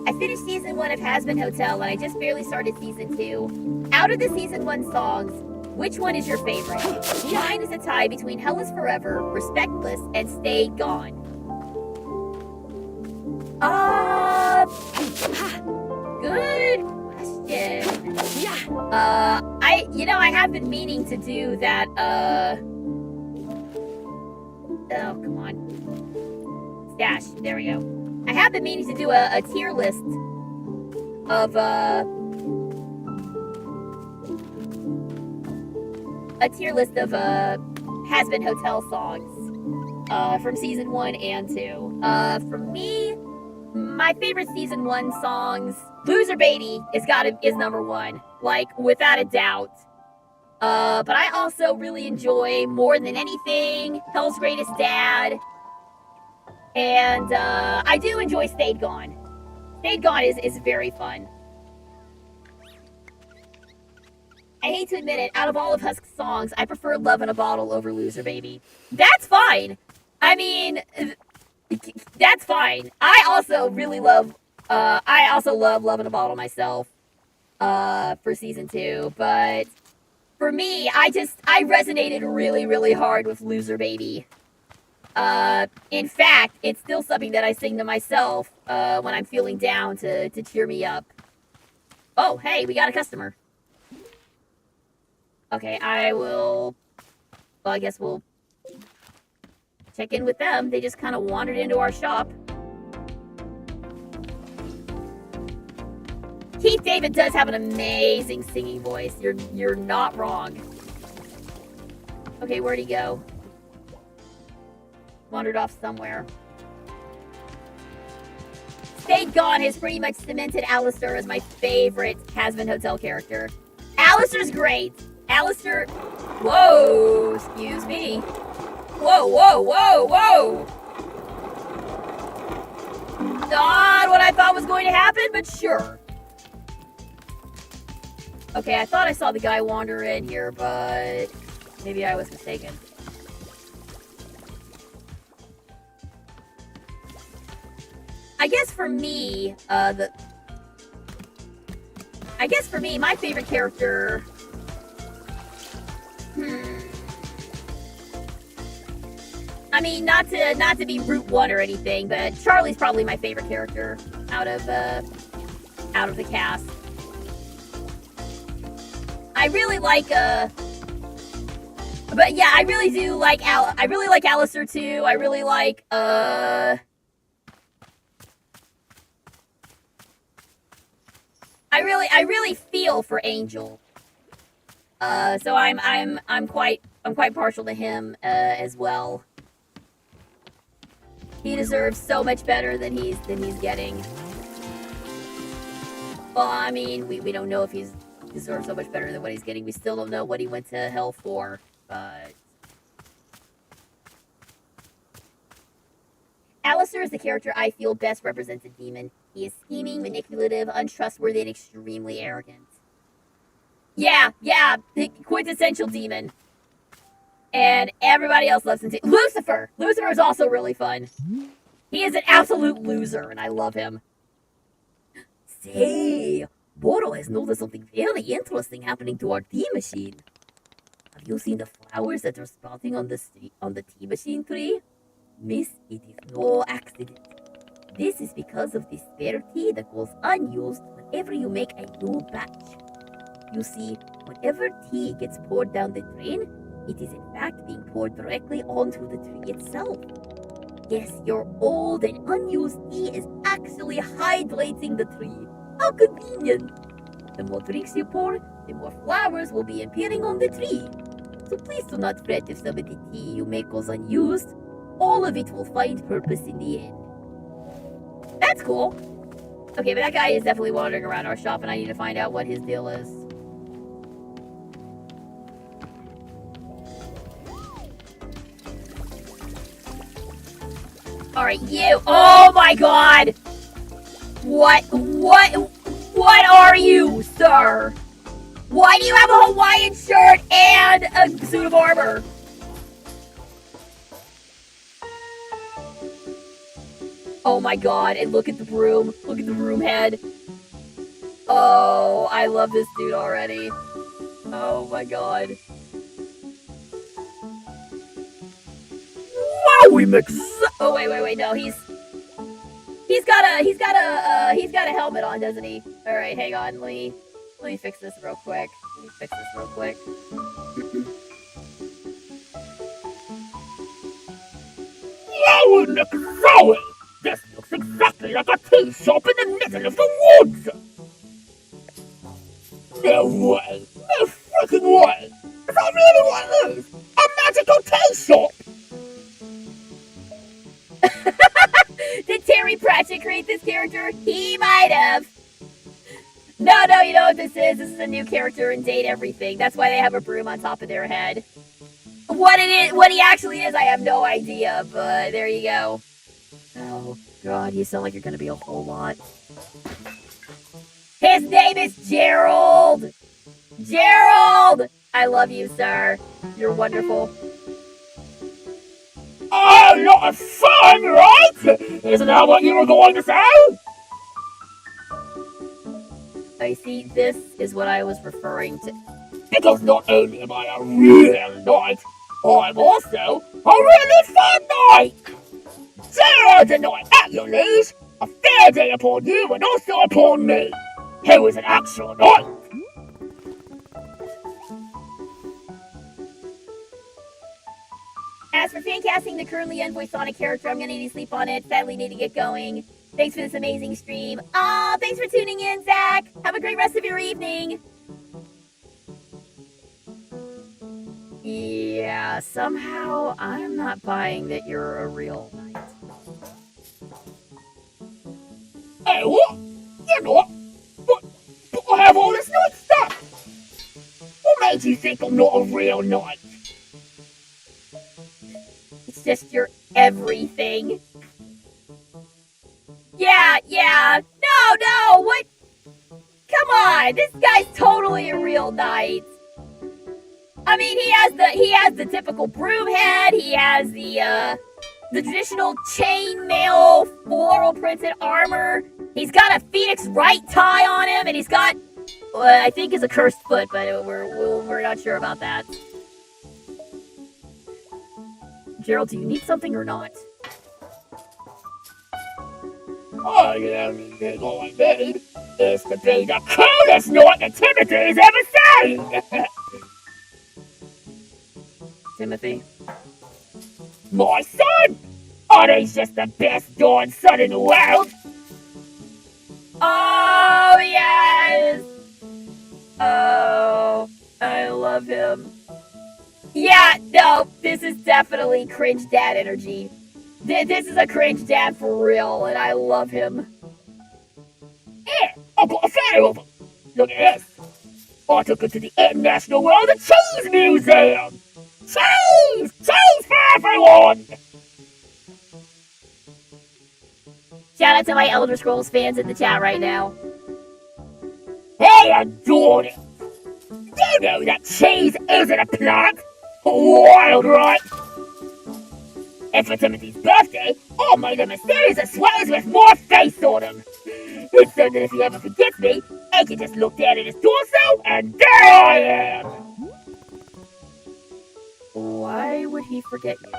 I finished season 1 of Has-Been Hotel and I just barely started season 2. Out of the season 1 songs, which one is your favorite? Mine is a tie between Hell is Forever, Respectless, and Stay Gone. Good question. I have been meaning to do that, oh, come on. Stash, there we go. I have been meaning to do a tier list of, Has-Been Hotel songs, from season 1 and 2. For me, my favorite season 1 songs, Loser Baby is number 1, like, without a doubt. But I also really enjoy More Than Anything, Hell's Greatest Dad, and I do enjoy Stayed Gone. Stayed Gone is very fun. I hate to admit it, out of all of Husk's songs, I prefer Love in a Bottle over Loser Baby. That's fine! I mean, that's fine. I also love Love in a Bottle myself, for season 2, but for me, I resonated really, really hard with Loser Baby. In fact, it's still something that I sing to myself, when I'm feeling down to cheer me up. Oh, hey, we got a customer. Okay, I guess we'll check in with them. They just kind of wandered into our shop. Keith David does have an amazing singing voice. You're not wrong. Okay, where'd he go? Wandered off somewhere. Stayed Gone has pretty much cemented Alistair as my favorite Has-Been Hotel character. Alistair's great. Alistair... Whoa, excuse me. Whoa, whoa, whoa, whoa! Not what I thought was going to happen, but sure. Okay, I thought I saw the guy wander in here, but maybe I was mistaken. I guess for me, my favorite character... I mean, not to be Route 1 or anything, but Charlie's probably my favorite character out of the cast. I really like but yeah, I really do like I really like Alistair too. I really like I really feel for Angel. So I'm quite partial to him as well. He deserves so much better than he's getting. Well, I mean, we don't know if he deserves so much better than what he's getting. We still don't know what he went to hell for, but... Alistair is the character I feel best represents a demon. He is scheming, manipulative, untrustworthy, and extremely arrogant. Yeah, the quintessential demon. And everybody else loves him too. Lucifer! Lucifer is also really fun. He is an absolute loser, and I love him. Say, Boro has noticed something very interesting happening to our tea machine. Have you seen the flowers that are sprouting on the tea machine tree? Miss, it is no accident. This is because of the spare tea that goes unused whenever you make a new batch. You see, whenever tea gets poured down the drain, it is in fact being poured directly onto the tree itself. Yes, your old and unused tea is actually hydrating the tree. How convenient! The more drinks you pour, the more flowers will be appearing on the tree. So please do not fret if some of the tea you make goes unused. All of it will find purpose in the end. That's cool. Okay, but that guy is definitely wandering around our shop and I need to find out what his deal is. Alright, you. Oh my god! What are you, sir? Why do you have a Hawaiian shirt and a suit of armor? Oh my god, and look at the broom. Look at the broom head. Oh, I love this dude already. Oh my god. Wowie mix. Oh wait, no, he's got a helmet on, doesn't he? Alright, hang on, let me fix this real quick. Wowie mix Zowie! This looks exactly like a tea shop in the middle of the woods! No way! No freaking way! Is that really what it is? A magical tea shop! Did Terry Pratchett create this character? He might have. No, you know what this is? This is a new character in Date Everything. That's why they have a broom on top of their head. What he actually is, I have no idea, but there you go. Oh, God, you sound like you're gonna be a whole lot. His name is Gerald! Gerald! I love you, sir. You're wonderful. Oh, lot of fun, right? Isn't that what you were going to say? I see, this is what I was referring to. Because not only am I a real knight, I'm also a really fun knight! Zero tonight at your lease, a fair day upon you and also upon me, who is an actual knight. As for fan casting the currently unvoiced Sonic character, I'm gonna need to sleep on it. Sadly, need to get going. Thanks for this amazing stream. Aw, thanks for tuning in, Zach. Have a great rest of your evening. Yeah, somehow I'm not buying that you're a real knight. Hey, what? You know what? But I have all this knight stuff. What made you think I'm not a real knight? It's just your everything. Yeah. No, what? Come on, this guy's totally a real knight. I mean, he has the typical broom head. He has the traditional chainmail floral printed armor. He's got a phoenix right tie on him, and he's got I think is a cursed foot, but we're not sure about that. Gerald, do you need something or not? I am indeed all I need is to be the coolest knight that Timothy's ever seen! Timothy? My son! Oh, he's just the best darn son in the world! Oh, yes! Oh, I love him. Yeah, no, this is definitely cringe dad energy. This is a cringe dad for real, and I love him. Yeah, I've got a photo of him. Look at this. I took him to the International World of Cheese Museum. Cheese! Cheese for everyone! Shout out to my Elder Scrolls fans in the chat right now. I adored it. You know that cheese isn't a plant. Wild, right? And for Timothy's birthday, I made him a series of sweaters with my face on them. It's so that if he ever forgets me, I can just look down at his torso, and there I am! Why would he forget you?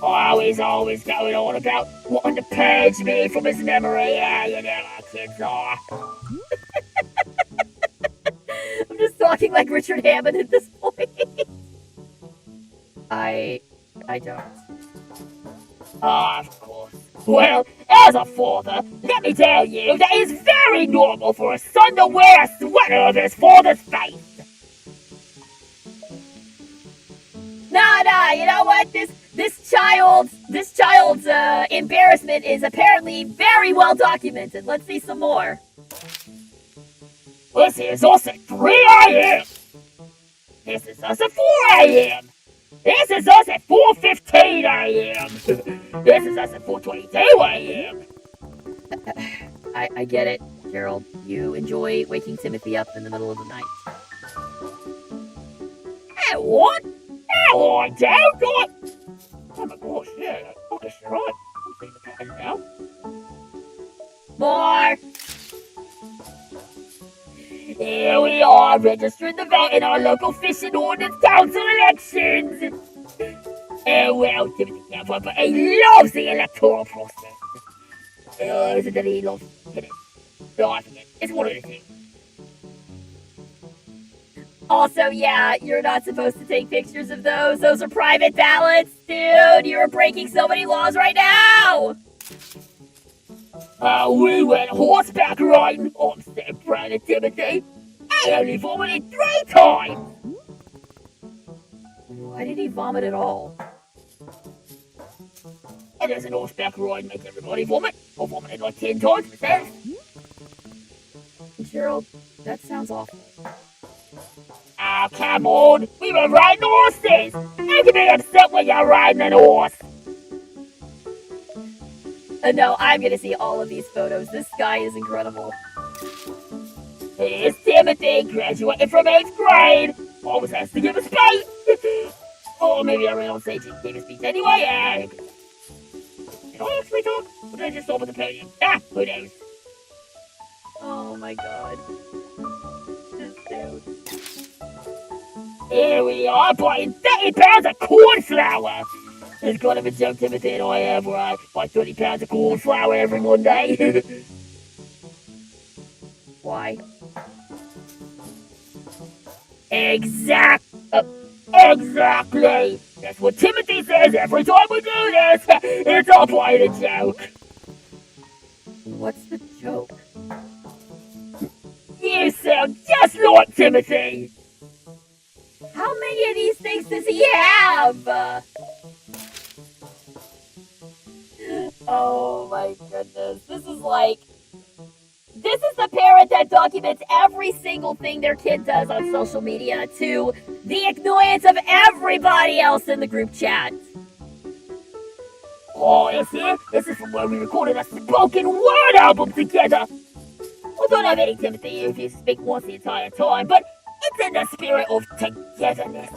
Oh, he's always going on about wanting to purge me from his memory. Yeah, you know how kids are. I'm just talking like Richard Hammond at this point. I don't. Of course. Well, as a father, let me tell you that it's very normal for a son to wear a sweater of his father's face. Nah, you know what? This child's embarrassment is apparently very well documented. Let's see some more. This is us at 3 a.m. This is us at 4 a.m. This is us at 4:15 a.m. This is us at 4:22 a.m. I get it, Gerald. You enjoy waking Timothy up in the middle of the night. Hey, what? No, I don't. Oh my gosh, yeah. I guess you're right. Hello? More! Here we are, registering the vote in our local fishing ordnance council elections! Well, Timothy can't vote, but he loves the electoral process. Isn't it he loves it? No, I forget. It's one of the two. Also, yeah, you're not supposed to take pictures of those. Those are private ballots, dude. You're breaking so many laws right now. We went horseback riding on St. Brand and Timothy. I only vomited 3 times. Why did he vomit at all? And does an horseback ride make everybody vomit? I vomited like 10 times myself. Gerald, that sounds awful. Ah, come on! We were riding horses! You can be upset when you're riding a horse! No, I'm gonna see all of these photos. This guy is incredible. Here's Timothy, graduated from 8th grade! Always has to give a speech! Or maybe I really don't say gave a speech anyway. Did I actually talk? Or did I just stop at the podium? Ah, who knows? Oh my god. This dude. Here we are buying 30 pounds of corn flour! It's kind of a joke Timothy and I have where I buy 30 pounds of corn flour every Monday. Why? Exactly! That's what Timothy says every time we do this! It's all part of the joke! What's the joke? You sound just like Timothy! How many of these things does he have? Oh my goodness. This is the parent that documents every single thing their kid does on social media to the annoyance of everybody else in the group chat. Oh, you see? This is from where we recorded a spoken word album together. We don't have any Timothy if you speak once the entire time, but it's in the spirit of togetherness.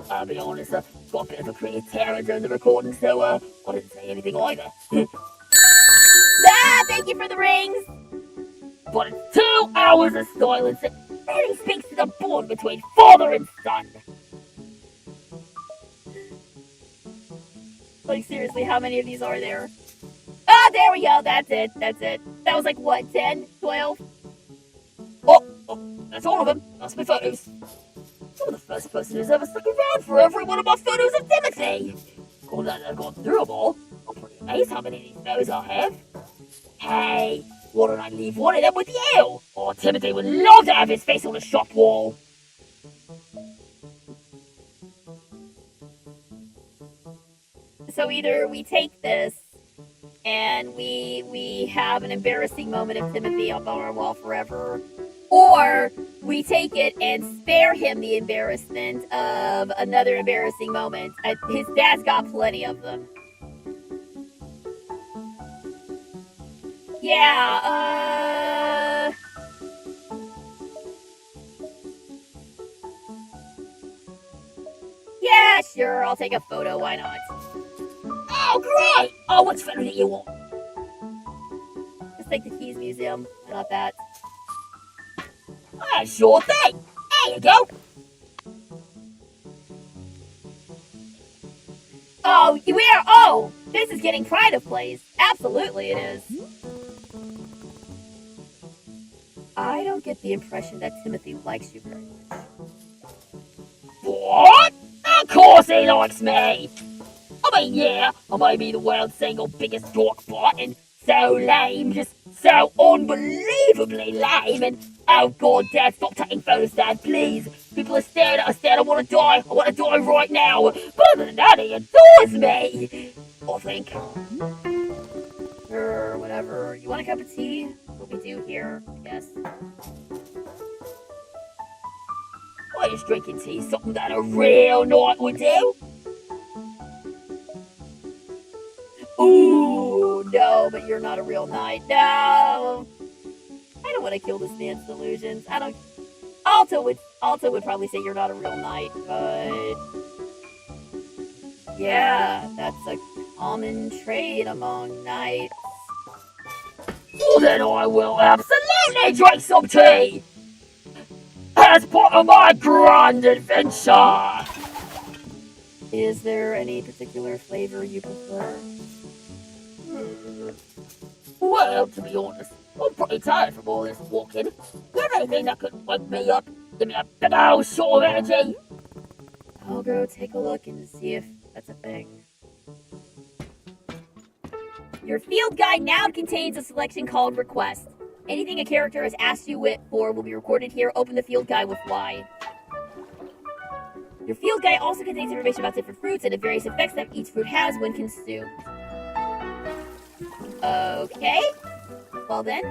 I'll be honest, got a bit of a creative terror during the recording, so I didn't say anything either. Thank you for the rings! But it's 2 hours of silence that really speaks to the bond between father and son. Like, seriously, how many of these are there? Ah, there we go, that's it. That was like, what, 10, 12? Oh, that's all of them. That's my photos. You're the first person who's ever stuck around for every one of my photos of Timothy. Well, now that I've gone through them all, I'm pretty amazed how many of these photos I have. Hey, why don't I leave one of them with you? Oh, Timothy would love to have his face on a shop wall. So either we take this and we have an embarrassing moment of Timothy up on our wall forever, or we take it and spare him the embarrassment of another embarrassing moment. His dad's got plenty of them. Yeah, yeah, sure, I'll take a photo, why not? Oh, great! Oh, which photo do you want? Just take the Keys Museum, not that. Sure thing! There you go! Oh, where? Oh! This is getting pride of place. Absolutely it is. I don't get the impression that Timothy likes you very much. What? Of course he likes me! I mean, yeah, I may be the world's single biggest dork bot and so lame, just so unbelievably lame, and oh god, Dad, stop taking photos, Dad, please. People are staring at us, Dad, I want to die right now. But other than that, he adores me, I think. Sure, whatever. You want a cup of tea? That's what we do here, I guess. Why is drinking tea something that a real knight would do? Ooh, no, but you're not a real knight. No! I don't want to kill this man's delusions. I don't... Alto would probably say you're not a real knight, but... Yeah, that's a common trade among knights. Well, then I will absolutely drink some tea! As part of my grand adventure! Is there any particular flavor you prefer? Well, to be honest, I'm pretty tired from all this walking. Anything that could wake me up, give me a big old shot of energy. I'll go take a look and see if that's a thing. Your field guide now contains a selection called Request. Anything a character has asked you for will be recorded here. Open the field guide with Y. Your field guide also contains information about different fruits and the various effects that each fruit has when consumed. Okay. Well then.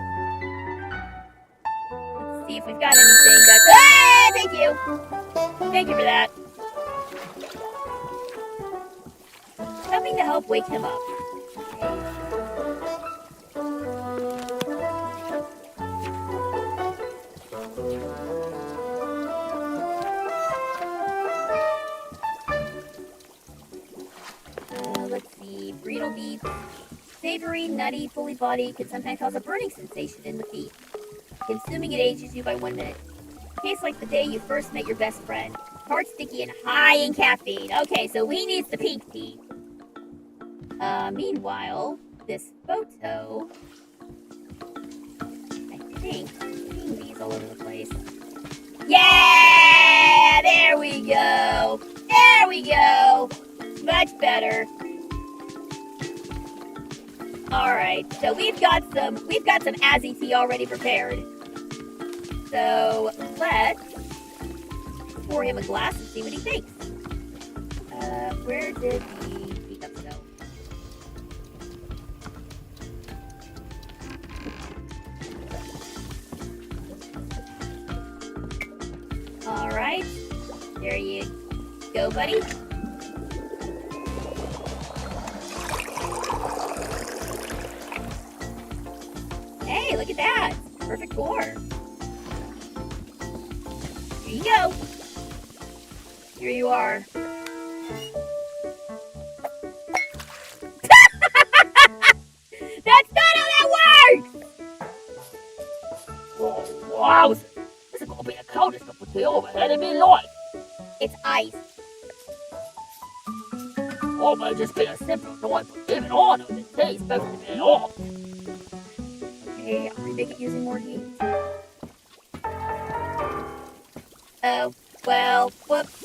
Let's see if we've got anything that's... Ah! Thank you! Thank you for that. Something to help wake him up. Let's see. Brittle beets. Savory, nutty, fully bodied, can sometimes cause a burning sensation in the feet. Consuming it ages you by 1 minute. Tastes like the day you first met your best friend. Hard, sticky, and high in caffeine. Okay, so we need the pink tea. Meanwhile, this photo... I think I'm seeing these all over the place. Yeah! There we go! There we go! Much better. Alright, so we've got some Azzy tea already prepared. So let's pour him a glass and see what he thinks. Where did the teacups go? Alright, there you go, buddy. Hey, look at that! Perfect pour. Here you go. Here you are. That's not how that works! Wow, this is gonna be the coldest cup of tea I've ever had in my life. It's ice. Or may just be a simple noise, but even I know this tea's supposed to be off. Okay, I'll remake it using more heat. Oh, well, whoops.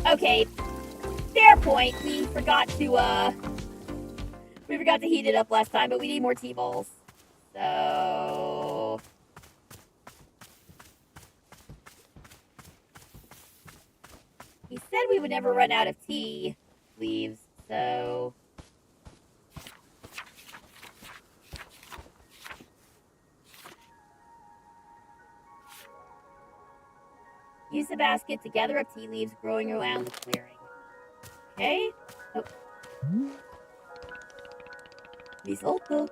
Okay, fair point. We forgot to heat it up last time, but we need more tea balls. So... he said we would never run out of tea leaves, so... use the basket to gather up tea leaves growing around the clearing. Okay? Oh. Miss Olka,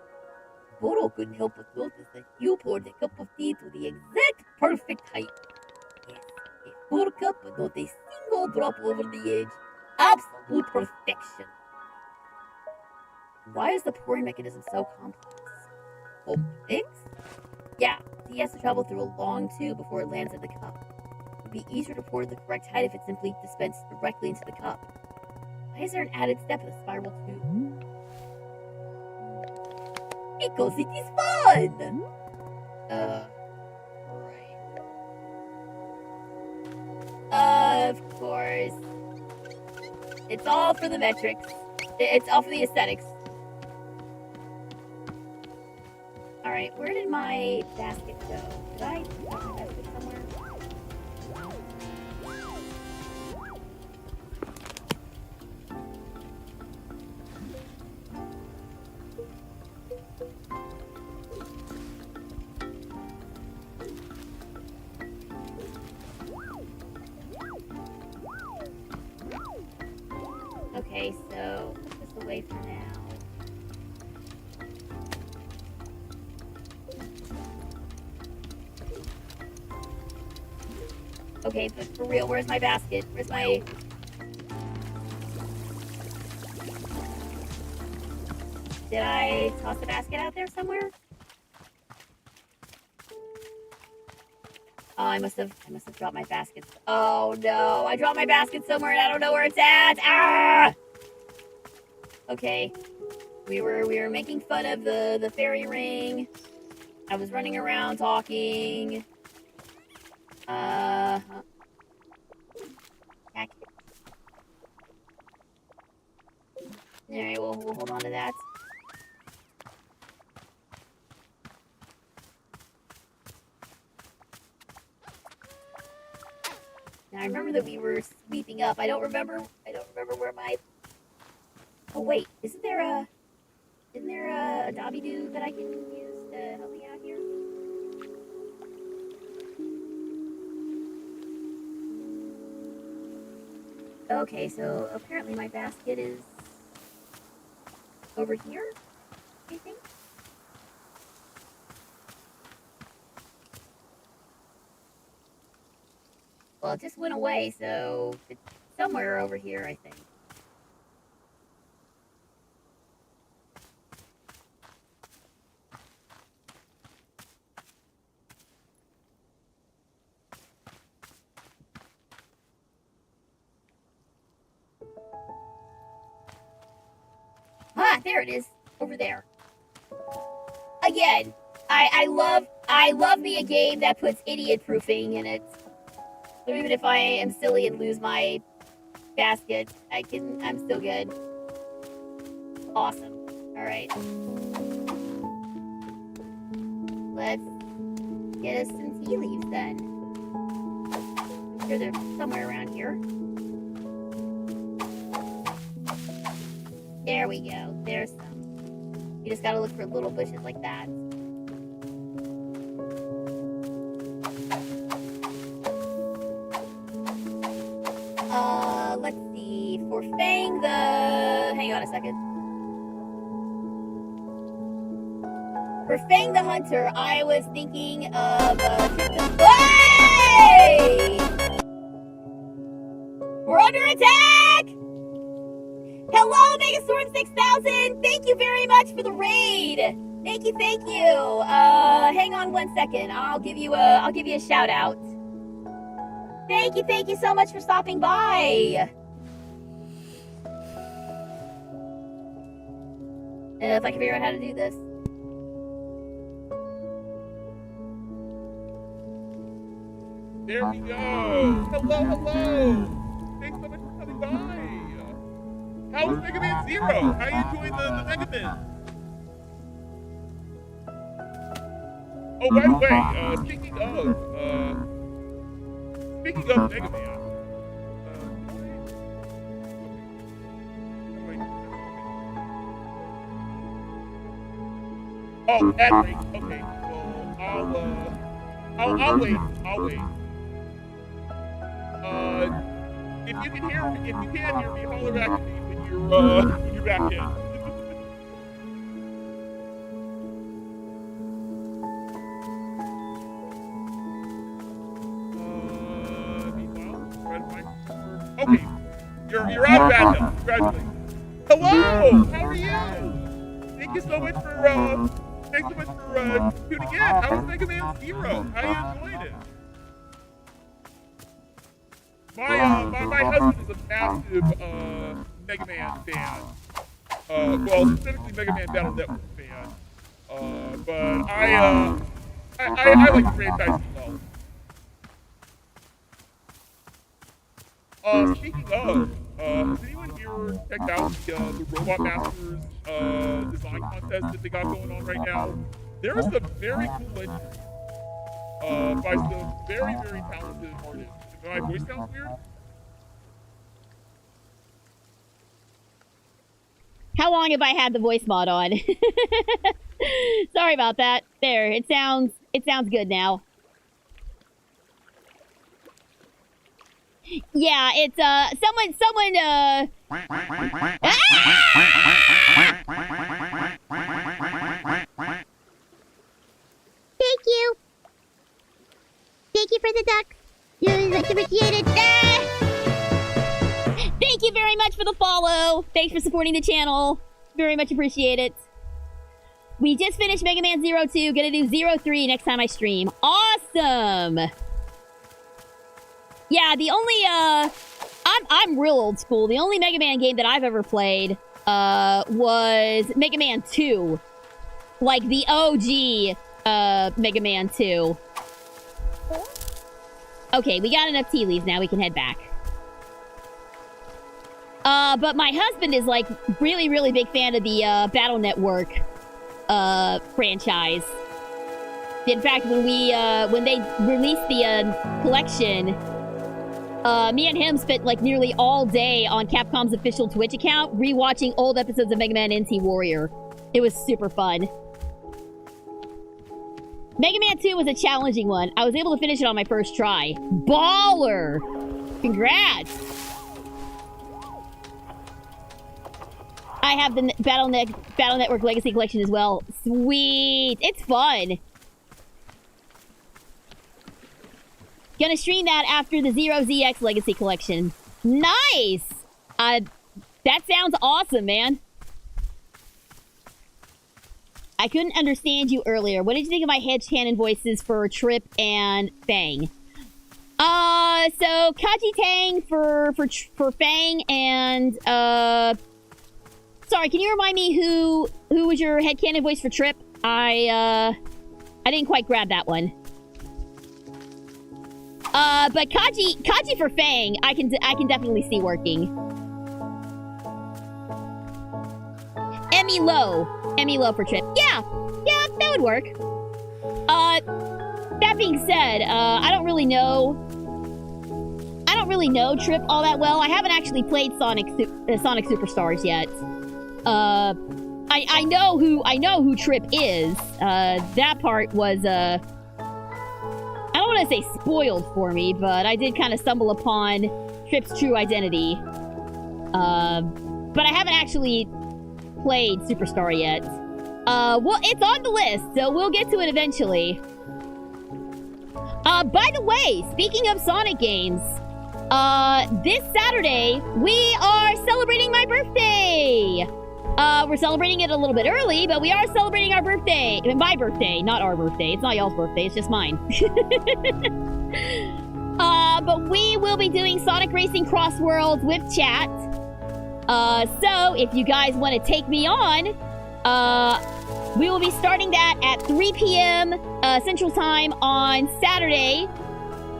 Boro couldn't help but notice that you poured the cup of tea to the exact perfect height. Yes, a full cup but not a single drop over the edge. Absolute perfection. Why is the pouring mechanism so complex? Oh, thanks? Yeah, tea has to travel through a long tube before it lands in the cup. Be easier to pour the correct height if it's simply dispensed directly into the cup. Why is there an added step in the spiral tube? Because it is fun! Right. Of course. It's all for the metrics. It's all for the aesthetics. Alright, where did my basket go? Did I put my basket somewhere? Okay, so put this away for now. Okay, but for real, where's my basket? Where's my Did I toss the basket out there somewhere? Oh, I must have dropped my basket. Oh no, I dropped my basket somewhere and I don't know where it's at. Ah! Okay. We were making fun of the fairy ring. I was running around talking. Alright, we'll hold on to that. Now I remember that we were sweeping up. I don't remember where my. Oh wait, isn't there a Dobby-Doo that I can use to help me out here? Okay, so apparently my basket is over here, I think. Well, it just went away, so it's somewhere over here, I think. Ah, there it is, over there. Again, I love me a game that puts idiot proofing in it. So even if I am silly and lose my basket, I'm still good. Awesome. Alright. Let's get us some tea leaves then. I'm sure they're somewhere around here. There we go. There's some. You just gotta look for little bushes like that. Let's see. For Fang the... Hang on a second. For Fang the Hunter, I was thinking of... Hey! We're under attack! Hello, Megastorm 6000! Thank you very much for the raid! Thank you, thank you! Hang on one second. I'll give you a shout out. Thank you so much for stopping by! If I can figure out how to do this. There we go! Hello! Thanks so much for coming by! How was Mega Man Zero? How are you enjoying the Mega Man? Oh, by the way, speaking of Mega Man, oh, ad break. Okay, so I'll wait. If you can hear me, holler back at me when you're back in. Okay, you're out of bad health. Congratulations. Hello, how are you? Thank you so much for tuning in. How was Mega Man Zero? How you enjoying it? My husband is a massive Mega Man fan. Well, specifically Mega Man Battle Network fan. But I like the franchise as well. Speaking of, has anyone here checked out the Robot Masters design contest that they got going on right now? There is some very cool entries by some very, very talented artists. My voice sounds weird? How long have I had the voice mod on? Sorry about that. There, it sounds good now. Yeah, it's someone ah! Thank you. Thank you for the duck. Really much appreciated. Thank you very much for the follow. Thanks for supporting the channel. Very much appreciate it. We just finished Mega Man 02. Gonna do 03 next time I stream. Awesome! Yeah, the only, I'm real old school. The only Mega Man game that I've ever played, was Mega Man 2. Like, the OG, Mega Man 2. Okay, we got enough tea leaves now. We can head back. But my husband is, like, really, really big fan of the, Battle Network, franchise. In fact, when they released the, collection, me and him spent, like, nearly all day on Capcom's official Twitch account rewatching old episodes of Mega Man NT Warrior. It was super fun. Mega Man 2 was a challenging one. I was able to finish it on my first try. Baller! Congrats! I have the Battle Network Legacy Collection as well. Sweet! It's fun! Gonna stream that after the 0ZX Legacy Collection. Nice! That sounds awesome, man. I couldn't understand you earlier. What did you think of my headcanon voices for Trip and Fang? So Kaji Tang for Fang and sorry, can you remind me who was your headcanon voice for Trip? I didn't quite grab that one. But Kaji for Fang, I can definitely see working. Emmy Lowe for Trip. Yeah, that would work. That being said, I don't really know Trip all that well. I haven't actually played Sonic Superstars yet. I know who Trip is. That part was I don't want to say spoiled for me, but I did kind of stumble upon Trip's true identity. But I haven't actually played Superstar yet. Well, it's on the list, so we'll get to it eventually. By the way, speaking of Sonic games, this Saturday, we are celebrating my birthday! We're celebrating it a little bit early, but we are celebrating our birthday. My birthday, not our birthday. It's not y'all's birthday, it's just mine. But we will be doing Sonic Racing Cross Worlds with chat. So, if you guys want to take me on, we will be starting that at 3 p.m. Central Time on Saturday.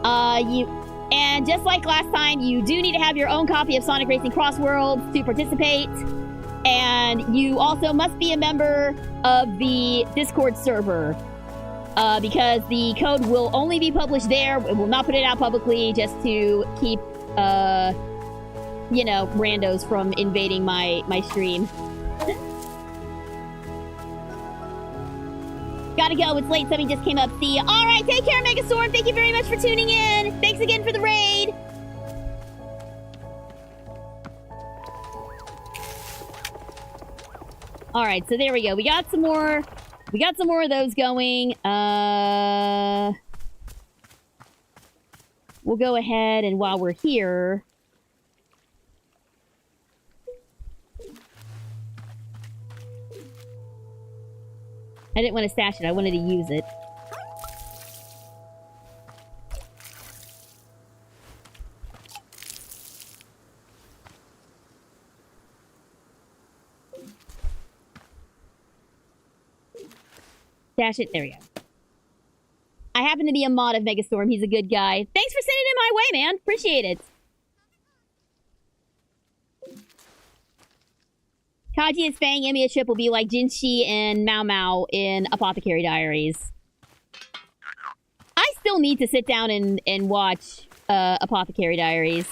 And just like last time, you do need to have your own copy of Sonic Racing Cross Worlds to participate. And you also must be a member of the Discord server. Because the code will only be published there. We will not put it out publicly just to keep, you know, randos from invading my stream. Gotta go, it's late, something just came up. See ya. Alright, take care, Megastorm. Thank you very much for tuning in. Thanks again for the raid. Alright, so there we go. We got some more of those going. We'll go ahead and while we're here, I didn't want to stash it. I wanted to use it. Stash it. There we go. I happen to be a mod of Megastorm. He's a good guy. Thanks for sending it my way, man. Appreciate it. Kaji is Fang, Emiya Chip will be like Jinshi and Mao Mao in Apothecary Diaries. I still need to sit down and watch Apothecary Diaries.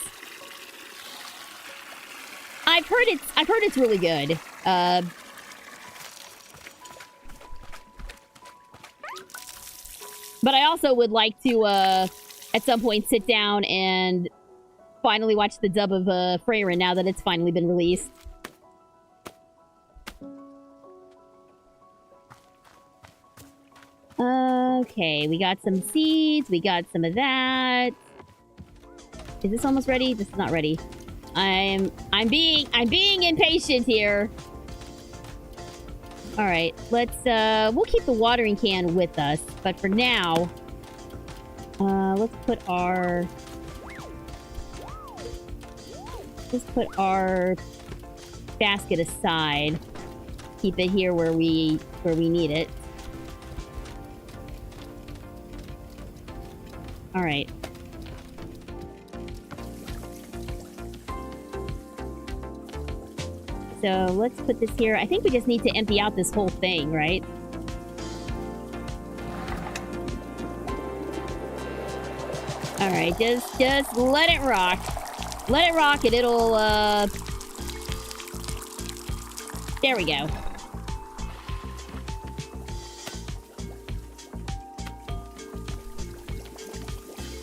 I've heard it's really good. But I also would like to at some point sit down and finally watch the dub of Freyrin now that it's finally been released. Okay, we got some seeds. We got some of that. Is this almost ready? This is not ready. I'm being impatient here. Alright, let's, we'll keep the watering can with us, but for now, let's put our basket aside. Keep it here where we need it. Alright. So let's put this here. I think we just need to empty out this whole thing, right? Alright, just let it rock. Let it rock and it'll, there we go.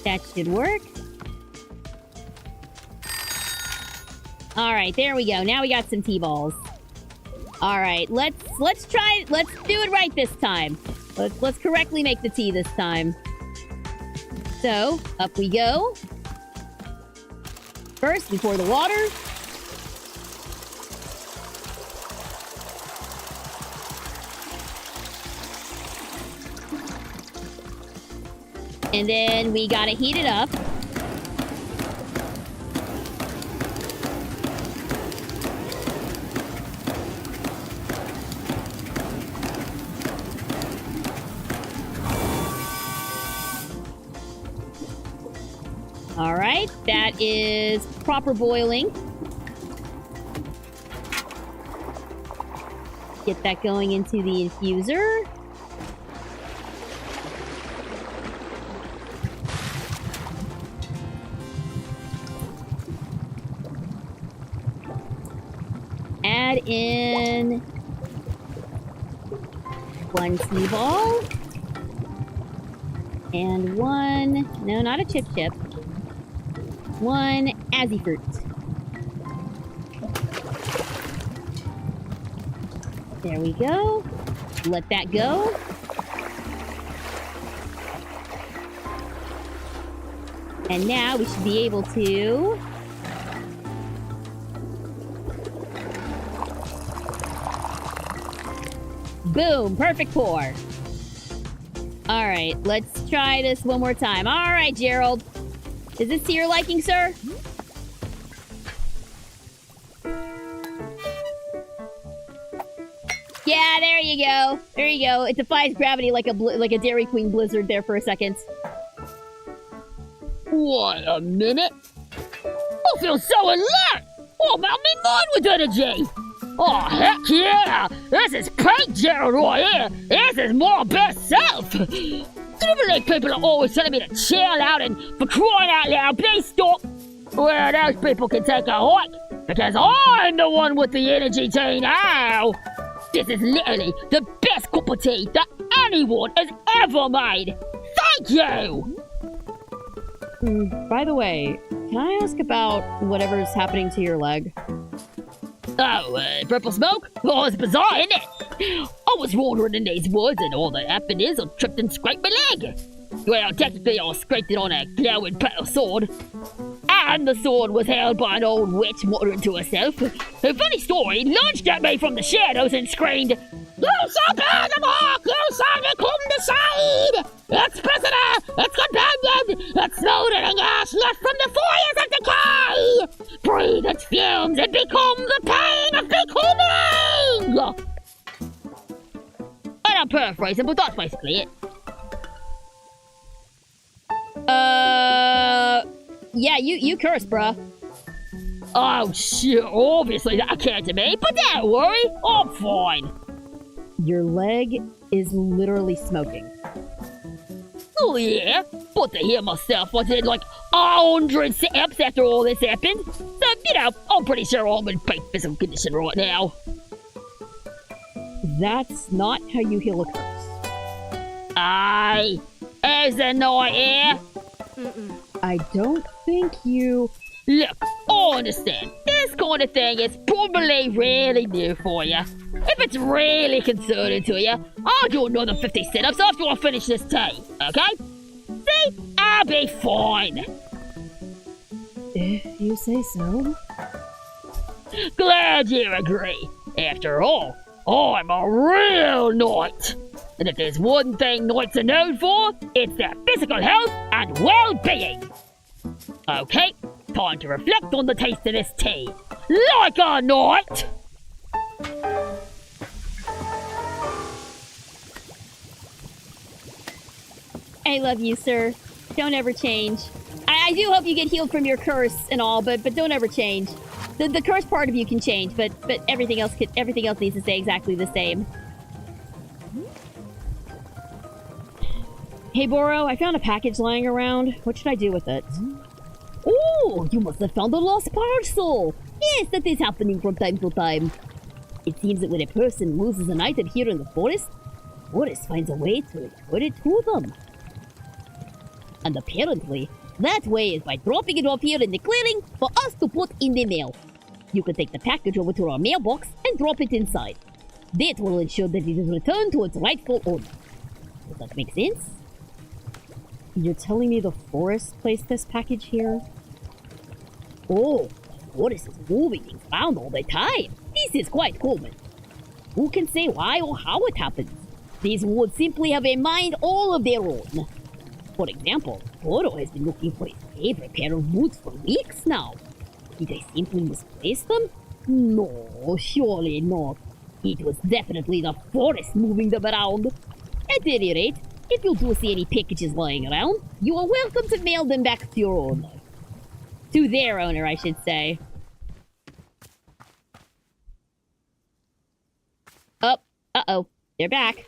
That should work. Alright, there we go. Now we got some T-balls. Alright, let's do it right this time. Let's correctly make the tea this time. So, up we go. First, we pour the water. And then we gotta heat it up. Alright, that is proper boiling. Get that going into the infuser. Add in 1 T-ball. And 1, no, not a chip. 1 Azzy fruit. There we go. Let that go. And now we should be able to boom, perfect pour. All right, let's try this one more time. All right, Gerald. Is this to your liking, sir? Yeah, there you go. There you go. It defies gravity like a Dairy Queen blizzard there for a second. Wait a minute. I feel so alert. Oh, about me mind with energy. Oh, heck yeah. This is peak Gerald right here. This is my best self. Stimulate people are always telling me to chill out and, for crying out loud, be stopped. Well, those people can take a hike, because I'm the one with the energy tea now. This is literally the best cup of tea that anyone has ever made. Thank you! By the way, can I ask about whatever's happening to your leg? Oh, purple smoke? Oh, it's bizarre, isn't it? I was wandering in these woods and all that happened is I tripped and scraped my leg. Well, technically I scraped it on a glowing petal sword. And the sword was held by an old witch muttering to herself. A funny story, launched at me from the shadows and screamed, "You shall bear the mark! You shall become the shade! Its prisoner! Its companion! Its smoldering ash left from the fires of decay! Breathe its fumes and become the pain of becoming!" And I'm paraphrasing, but that's basically it. Yeah, you curse, bruh. Oh shit, obviously that came to me, but don't worry, I'm fine. Your leg is literally smoking. Oh yeah, but to hear myself, I did like 100 sit-ups after all this happened. So, you know, I'm pretty sure I'm in peak physical condition right now. That's not how you heal a curse. Aye, is it not here? I don't think you... Look, I understand. This kind of thing is probably really new for you. If it's really concerning to you, I'll do another 50 sit-ups after I finish this tea, okay? See? I'll be fine. If you say so. Glad you agree. After all, I'm a real knight. And if there's one thing knights are known for, it's their physical health and well-being. Okay, time to reflect on the taste of this tea. Like a knight! I love you, sir. Don't ever change. I do hope you get healed from your curse and all, but don't ever change. The curse part of you can change, but everything else needs to stay exactly the same. Hey, Boro, I found a package lying around. What should I do with it? Oh, you must have found a lost parcel. Yes, that is happening from time to time. It seems that when a person loses an item here in the forest finds a way to return it to them. And apparently, that way is by dropping it off here in the clearing for us to put in the mail. You can take the package over to our mailbox and drop it inside. That will ensure that it is returned to its rightful owner. Does that make sense? You're telling me the forest placed this package here? Oh, the forest is moving things around all the time. This is quite common. Who can say why or how it happens? These woods simply have a mind all of their own. For example, Boro has been looking for his favorite pair of boots for weeks now. Did I simply misplace them? No, surely not. It was definitely the forest moving them around. At any rate, if you do see any packages lying around, you are welcome to mail them back to your owner. To their owner, I should say. Oh, uh-oh. They're back.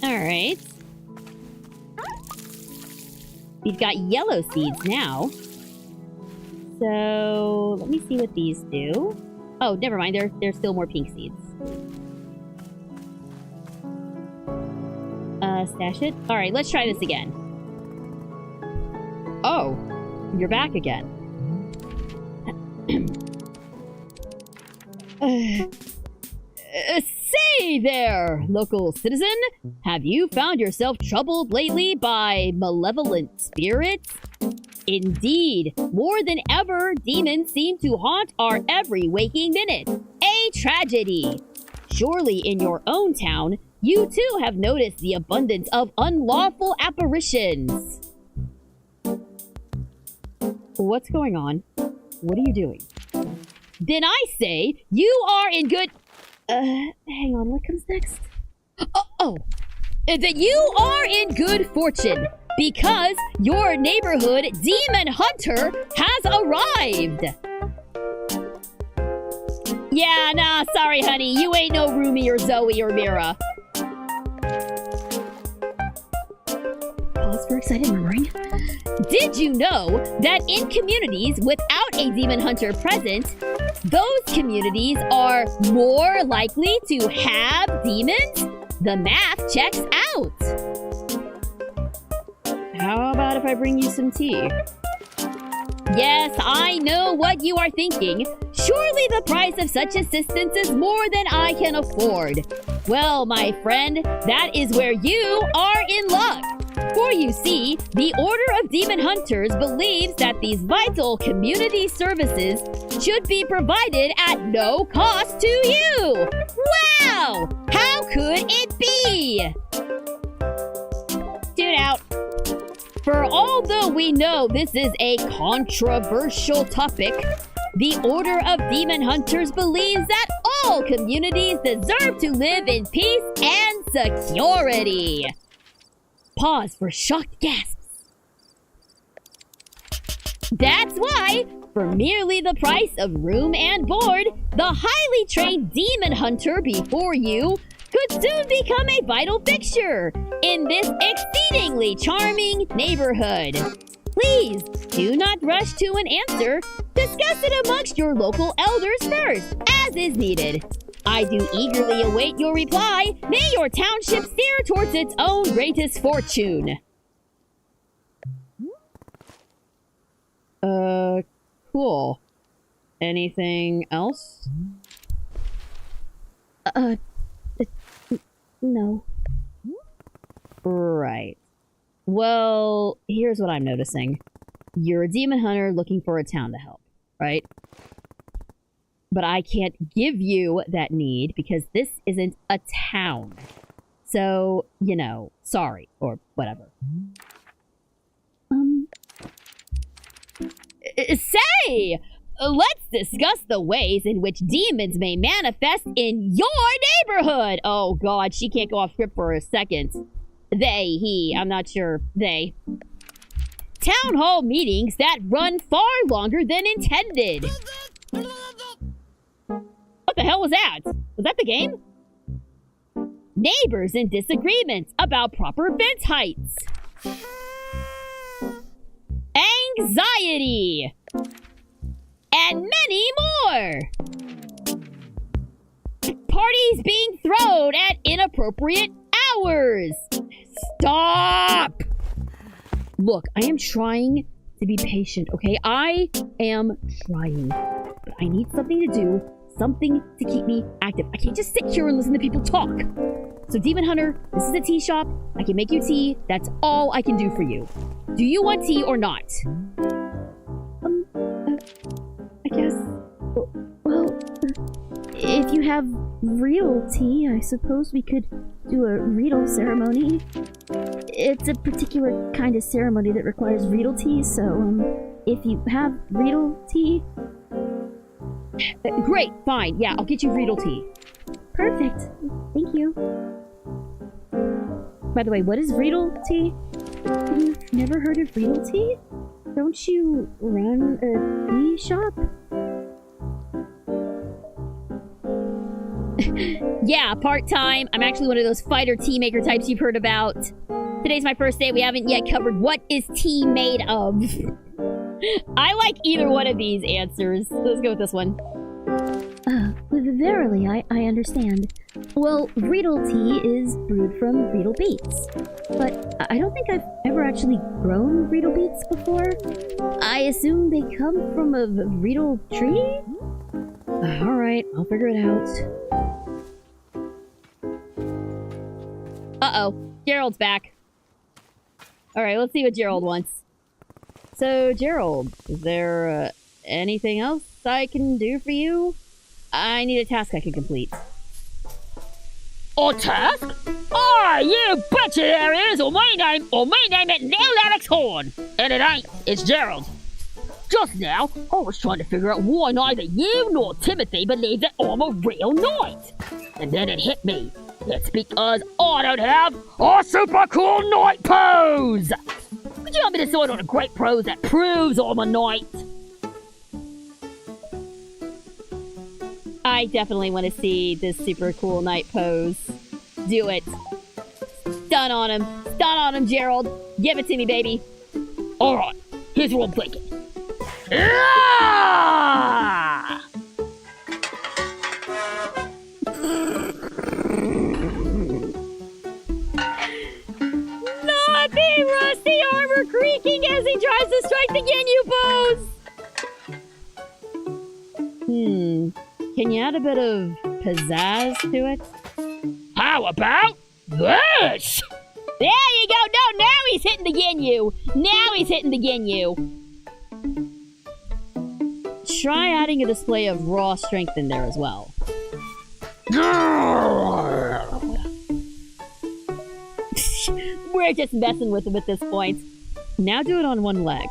Alright. We've got yellow seeds now. So, let me see what these do. Oh, never mind. There's still more pink seeds. Stash it. Alright, let's try this again. Oh, you're back again. Say there, local citizen! Have you found yourself troubled lately by malevolent spirits? Indeed, more than ever, demons seem to haunt our every waking minute. A tragedy! Surely in your own town, you too have noticed the abundance of unlawful apparitions. What's going on? What are you doing? Then I say, you are in good... hang on, what comes next? That you are in good fortune, because your neighborhood demon hunter has arrived! Yeah, nah, sorry, honey, you ain't no Rumi or Zoe or Mira. Pause for excited murmuring. Did you know that in communities without a demon hunter present, those communities are more likely to have demons? The math checks out. How about if I bring you some tea? Yes, I know what you are thinking. Surely the price of such assistance is more than I can afford. Well, my friend, that is where you are in luck. For you see, the Order of Demon Hunters believes that these vital community services should be provided at no cost to you. Wow! How could it be? Dude out. For although we know this is a controversial topic, the Order of Demon Hunters believes that all communities deserve to live in peace and security. Pause for shocked gasps. That's why, for merely the price of room and board, the highly trained demon hunter before you could soon become a vital fixture in this exceedingly charming neighborhood. Please do not rush to an answer. Discuss it amongst your local elders first, as is needed. I do eagerly await your reply. May your township steer towards its own greatest fortune. Cool. Anything else? No. Right. Well, here's what I'm noticing. You're a demon hunter looking for a town to help. right? But I can't give you that need because this isn't a town. So, you know, sorry, or whatever. Say! Let's discuss the ways in which demons may manifest in your neighborhood! Oh god, she can't go off script for a second. They, he, I'm not sure. They. Town hall meetings that run far longer than intended. What the hell was that? Was that the game? Neighbors in disagreements about proper fence heights. Anxiety. And many more. Parties being thrown at inappropriate hours. Stop! Look, I am trying to be patient, okay? I am trying. But I need something to do, something to keep me active. I can't just sit here and listen to people talk. So, Demon Hunter, this is a tea shop. I can make you tea. That's all I can do for you. Do you want tea or not? I guess. Well, if you have real tea, I suppose we could do a Riedel ceremony. It's a particular kind of ceremony that requires Riedel tea, so, if you have Riedel tea... Great, fine, yeah, I'll get you Riedel tea. Perfect. Thank you. By the way, what is Riedel tea? You've never heard of Riedel tea? Don't you run a tea shop? Yeah, part-time. I'm actually one of those fighter tea maker types you've heard about. Today's my first day. We haven't yet covered what is tea made of. I like either one of these answers. Let's go with this one. Verily, I understand. Well, Riedel tea is brewed from Riedel beets. But I don't think I've ever actually grown Riedel beets before. I assume they come from a Riedel tree? Alright, I'll figure it out. Uh-oh, Gerald's back. Alright, let's see what Gerald wants. So, Gerald, is there anything else I can do for you? I need a task I can complete. A task? Oh, you betcha there is, or my name ain't Neil Alex Horn. And it ain't, it's Gerald. Just now, I was trying to figure out why neither you nor Timothy believe that I'm a real knight. And then it hit me. It's because I don't have a super cool knight pose! Would you want me to decide on a great pose that proves I'm a knight? I definitely want to see this super cool knight pose. Do it. Stun on him. Stun on him, Gerald. Give it to me, baby. Alright, here's what I'm thinking. Yeah! Not the rusty armor creaking as he tries to strike the Ginyu pose. Can you add a bit of pizzazz to it? How about this? There you go. No, now he's hitting the Ginyu. Now he's hitting the Ginyu. Try adding a display of raw strength in there as well. We're just messing with him at this point. Now do it on one leg.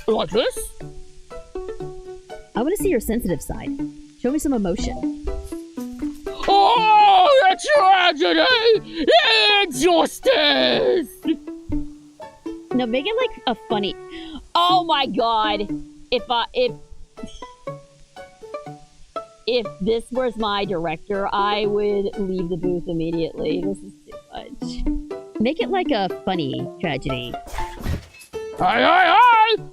Like this? I want to see your sensitive side. Show me some emotion. Oh, the tragedy! Injustice! No, make it like a funny... Oh my god! If this was my director, I would leave the booth immediately. This is too much. Make it like a funny tragedy. Hey!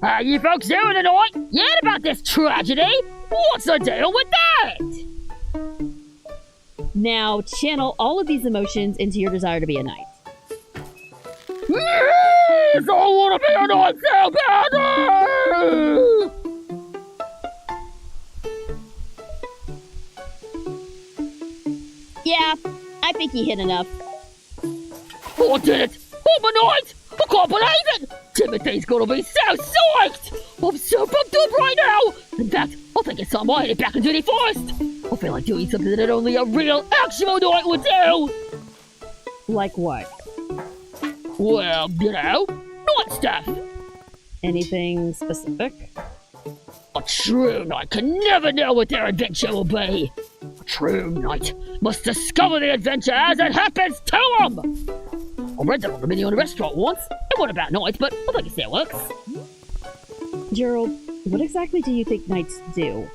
How you folks doing tonight? You heard about this tragedy? What's the deal with that? Now, channel all of these emotions into your desire to be a knight. Yes! I want to be a knight so badly! Yeah, I think he hit enough. I did it! I'm a knight! I can't believe it! Timothy's gonna be so psyched! I'm so time I headed back into the forest. I feel like doing something that only a real actual knight would do. Like what? Well, you know, knight stuff. Anything specific? A true knight can never know what their adventure will be. A true knight must discover the adventure as it happens to them. I read that on the menu in a restaurant once. It wasn't about knights, but I think it still works. Gerald, what exactly do you think knights do?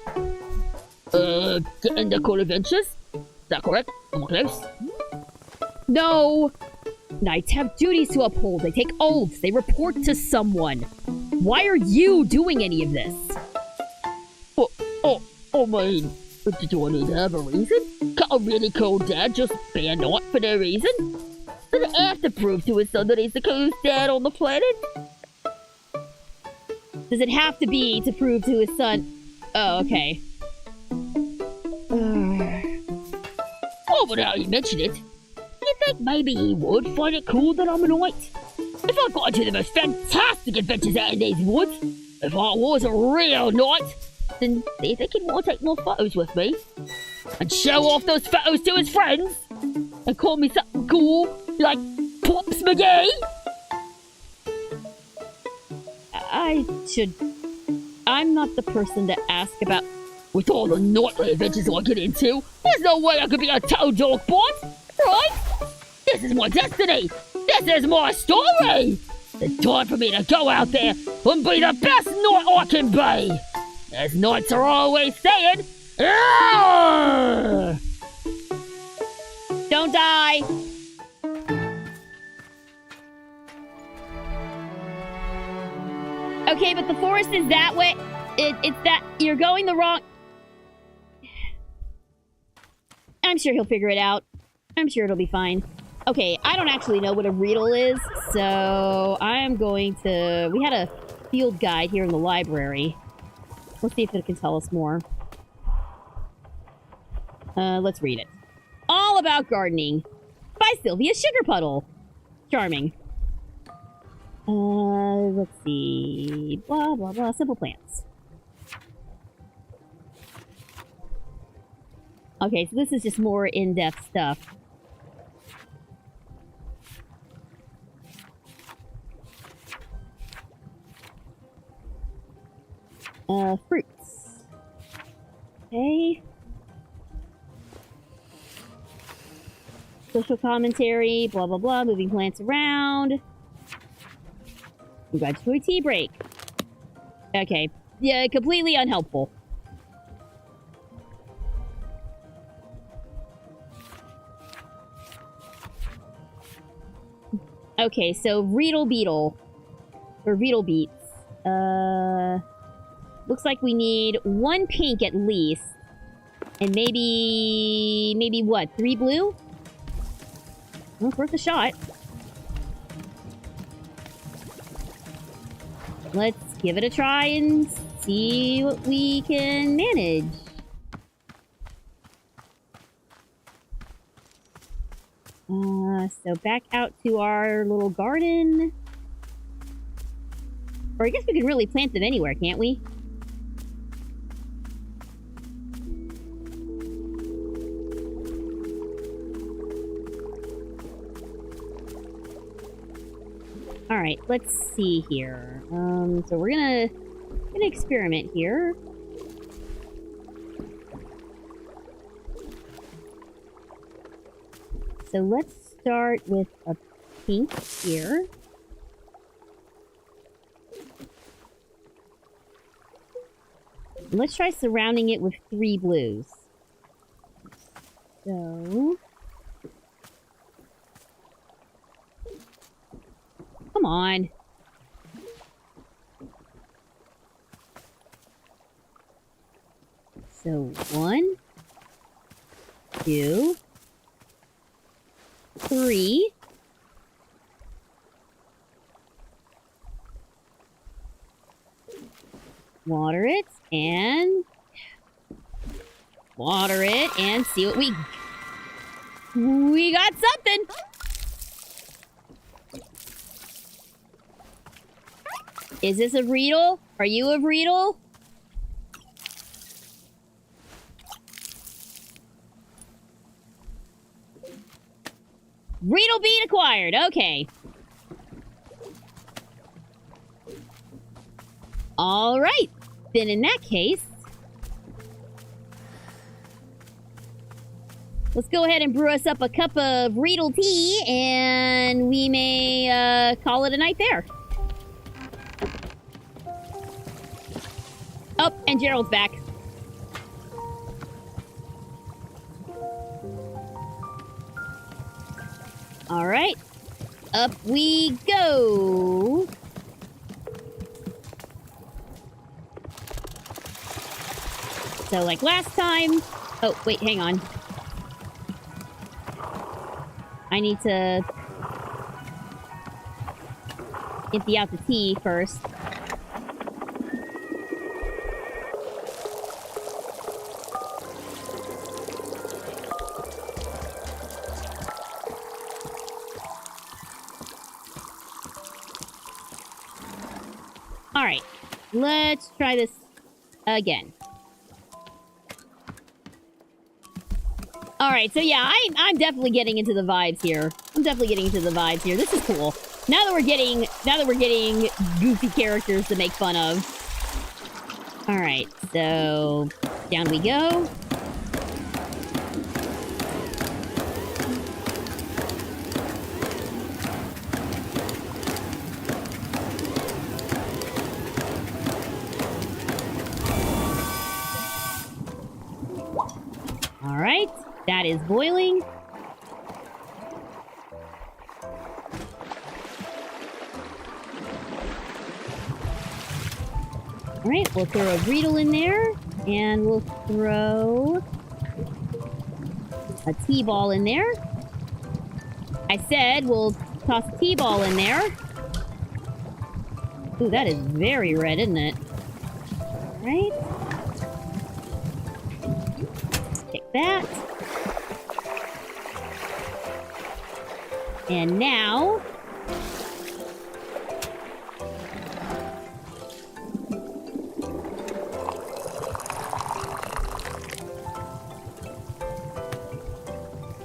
Get in their cool adventures? Is that correct? Am I close? No! Knights have duties to uphold. They take oaths. They report to someone. Why are you doing any of this? I mean, do I need to have a reason? Can't a really cool dad just be a knight for no reason? Does it have to prove to his son that he's the coolest dad on the planet? Does it have to be to prove to his son? Oh, okay. Oh, but now you mention it, you think maybe he would find it cool that I'm a knight? If I got into the most fantastic adventures out in these woods, if I was a real knight, then do you think he'd want to take more photos with me? And show off those photos to his friends? And call me something cool, like Pops McGee? I'm not the person to ask about. With all the knightly adventures I get into, there's no way I could be a toad dog bot, right? This is my destiny. This is my story. It's time for me to go out there and be the best knight I can be. As knights are always saying, "Arr!" Don't die. Okay, but the forest is that way. It's that you're going the wrong. I'm sure he'll figure it out. I'm sure it'll be fine. Okay, I don't actually know what a riddle is, so I'm going to... We had a field guide here in the library. Let's see if it can tell us more. Let's read it. All About Gardening by Sylvia Sugarpuddle. Charming. Let's see. Blah, blah, blah. Simple plants. Okay, so this is just more in-depth stuff. Fruits. Okay. Social commentary, blah, blah, blah, moving plants around. We got to a tea break. Okay. Yeah, completely unhelpful. Okay, so Reedle Beetle. Or Reedle Beets. Looks like we need 1 pink at least. And maybe what? 3 blue? Well, it's worth a shot. Let's give it a try and see what we can manage. So back out to our little garden. Or I guess we can really plant them anywhere, can't we? Alright, let's see here. So we're gonna experiment here. So let's start with a pink here. Let's try surrounding it with 3 blues. So... Come on. So 1, 2, 3. Water it and see what we got something. Is this a Reedle? Are you a Reedle? Riddle bean acquired. Okay. All right. Then in that case, let's go ahead and brew us up a cup of Riddle tea, and we may call it a night there. Oh, and Gerald's back. All right. Up we go. So like last time... Oh, wait, hang on. I need to empty out the tea first. Alright, let's try this again. Alright, so yeah, I'm definitely getting into the vibes here. This is cool. Now that we're getting goofy characters to make fun of. Alright, so down we go. Alright, that is boiling. Alright, we'll throw a Riddle in there, and we'll throw a T-ball in there. I said we'll toss a T-ball in there. Ooh, that is very red, isn't it? Alright. Take that. And now...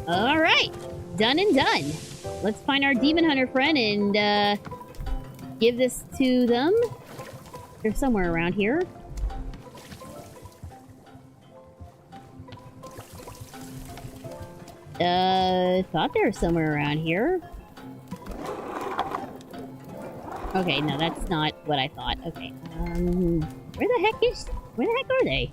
Alright! Done and done. Let's find our demon hunter friend and, give this to them. They're somewhere around here. Thought they were somewhere around here. Okay, no, that's not what I thought. Okay, where the heck are they?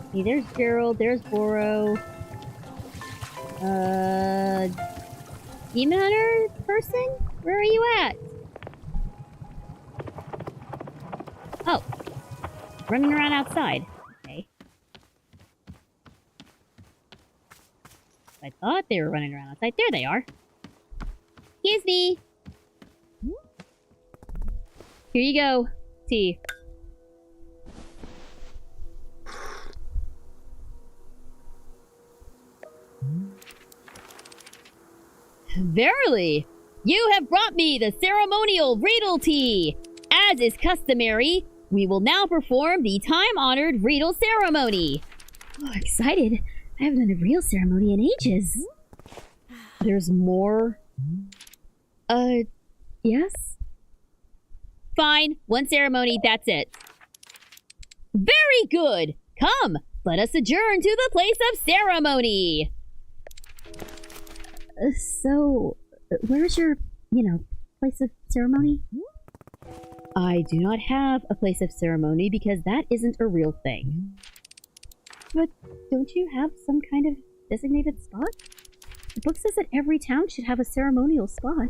Okay, there's Gerald, there's Boro. Demon hunter person? Where are you at? Oh. Running around outside. Okay. I thought they were running around outside. There they are. Excuse me. Here you go. Tea. Verily, you have brought me the ceremonial Riddle tea. As is customary, we will now perform the time-honored Riddle ceremony. Oh, excited. I haven't done a real ceremony in ages. There's more? Yes? Fine. One ceremony, that's it. Very good. Come, let us adjourn to the place of ceremony. So, where's your, place of ceremony? I do not have a place of ceremony because that isn't a real thing. But don't you have some kind of designated spot? The book says that every town should have a ceremonial spot.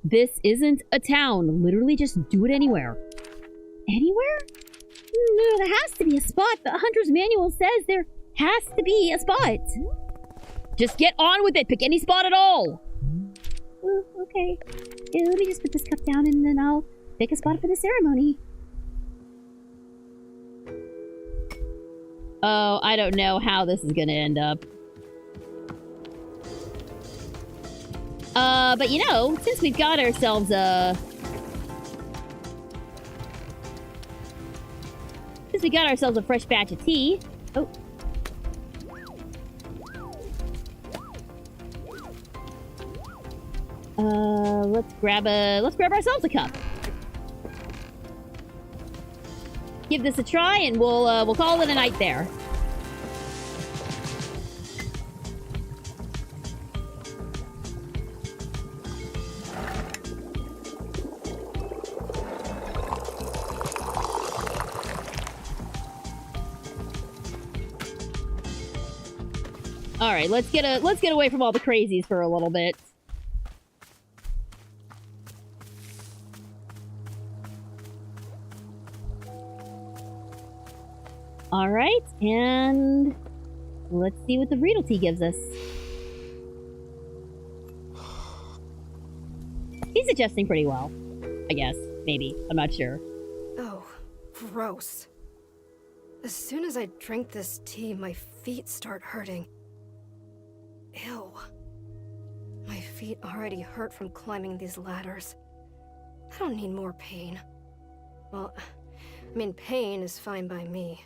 This isn't a town. Literally just do it anywhere. Anywhere? No, there has to be a spot. The Hunter's Manual says there has to be a spot. Just get on with it. Pick any spot at all. Okay. Yeah, let me just put this cup down and then I'll pick a spot for the ceremony. Oh, I don't know how this is gonna end up. But you know, since we've got ourselves a... Since we got ourselves a fresh batch of tea... Oh. Let's grab ourselves a cup. Give this a try, and we'll call it a night there. All right, let's get away from all the crazies for a little bit. All right, and let's see what the Riedel gives us. He's adjusting pretty well, I guess. Maybe. I'm not sure. Oh, gross. As soon as I drink this tea, my feet start hurting. Ew. My feet already hurt from climbing these ladders. I don't need more pain. Well, I mean, pain is fine by me.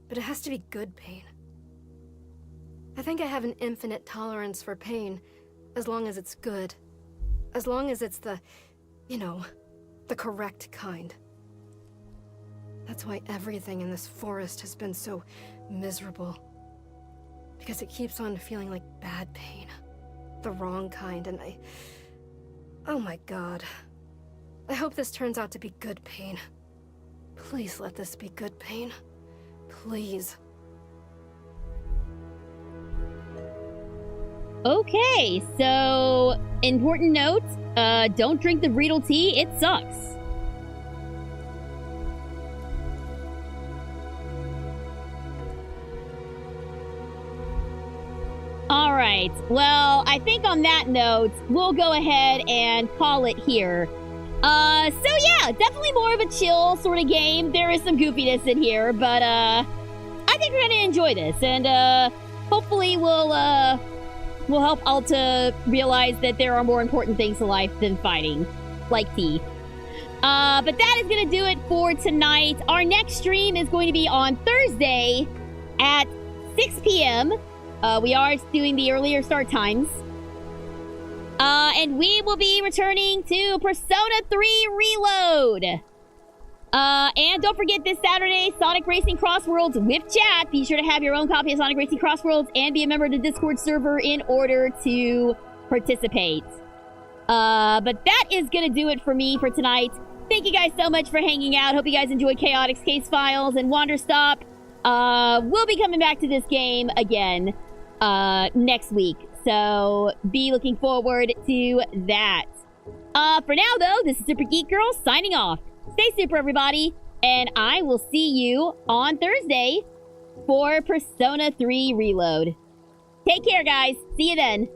But it has to be good pain. I think I have an infinite tolerance for pain, as long as it's good. As long as it's the, you know, the correct kind. That's why everything in this forest has been so miserable. Because it keeps on feeling like bad pain. The wrong kind, and oh my god. I hope this turns out to be good pain. Please let this be good pain. Please. Okay, so important note, don't drink the Riedel tea, it sucks. Alright, well, I think on that note, we'll go ahead and call it here. So yeah, definitely more of a chill sort of game. There is some goofiness in here, but, I think we're gonna enjoy this, and, hopefully we'll help Alta realize that there are more important things in life than fighting, like tea. But that is gonna do it for tonight. Our next stream is going to be on Thursday at 6 p.m. We are doing the earlier start times. And we will be returning to Persona 3 Reload. And don't forget this Saturday, Sonic Racing Crossworlds with chat. Be sure to have your own copy of Sonic Racing Crossworlds and be a member of the Discord server in order to participate. But that is gonna do it for me for tonight. Thank you guys so much for hanging out. Hope you guys enjoyed Chaotix Case Files and Wanderstop. We'll be coming back to this game again next week. So be looking forward to that. For now, though, this is Super Geek Girl signing off. Stay super, everybody, and I will see you on Thursday for Persona 3 Reload. Take care, guys. See you then.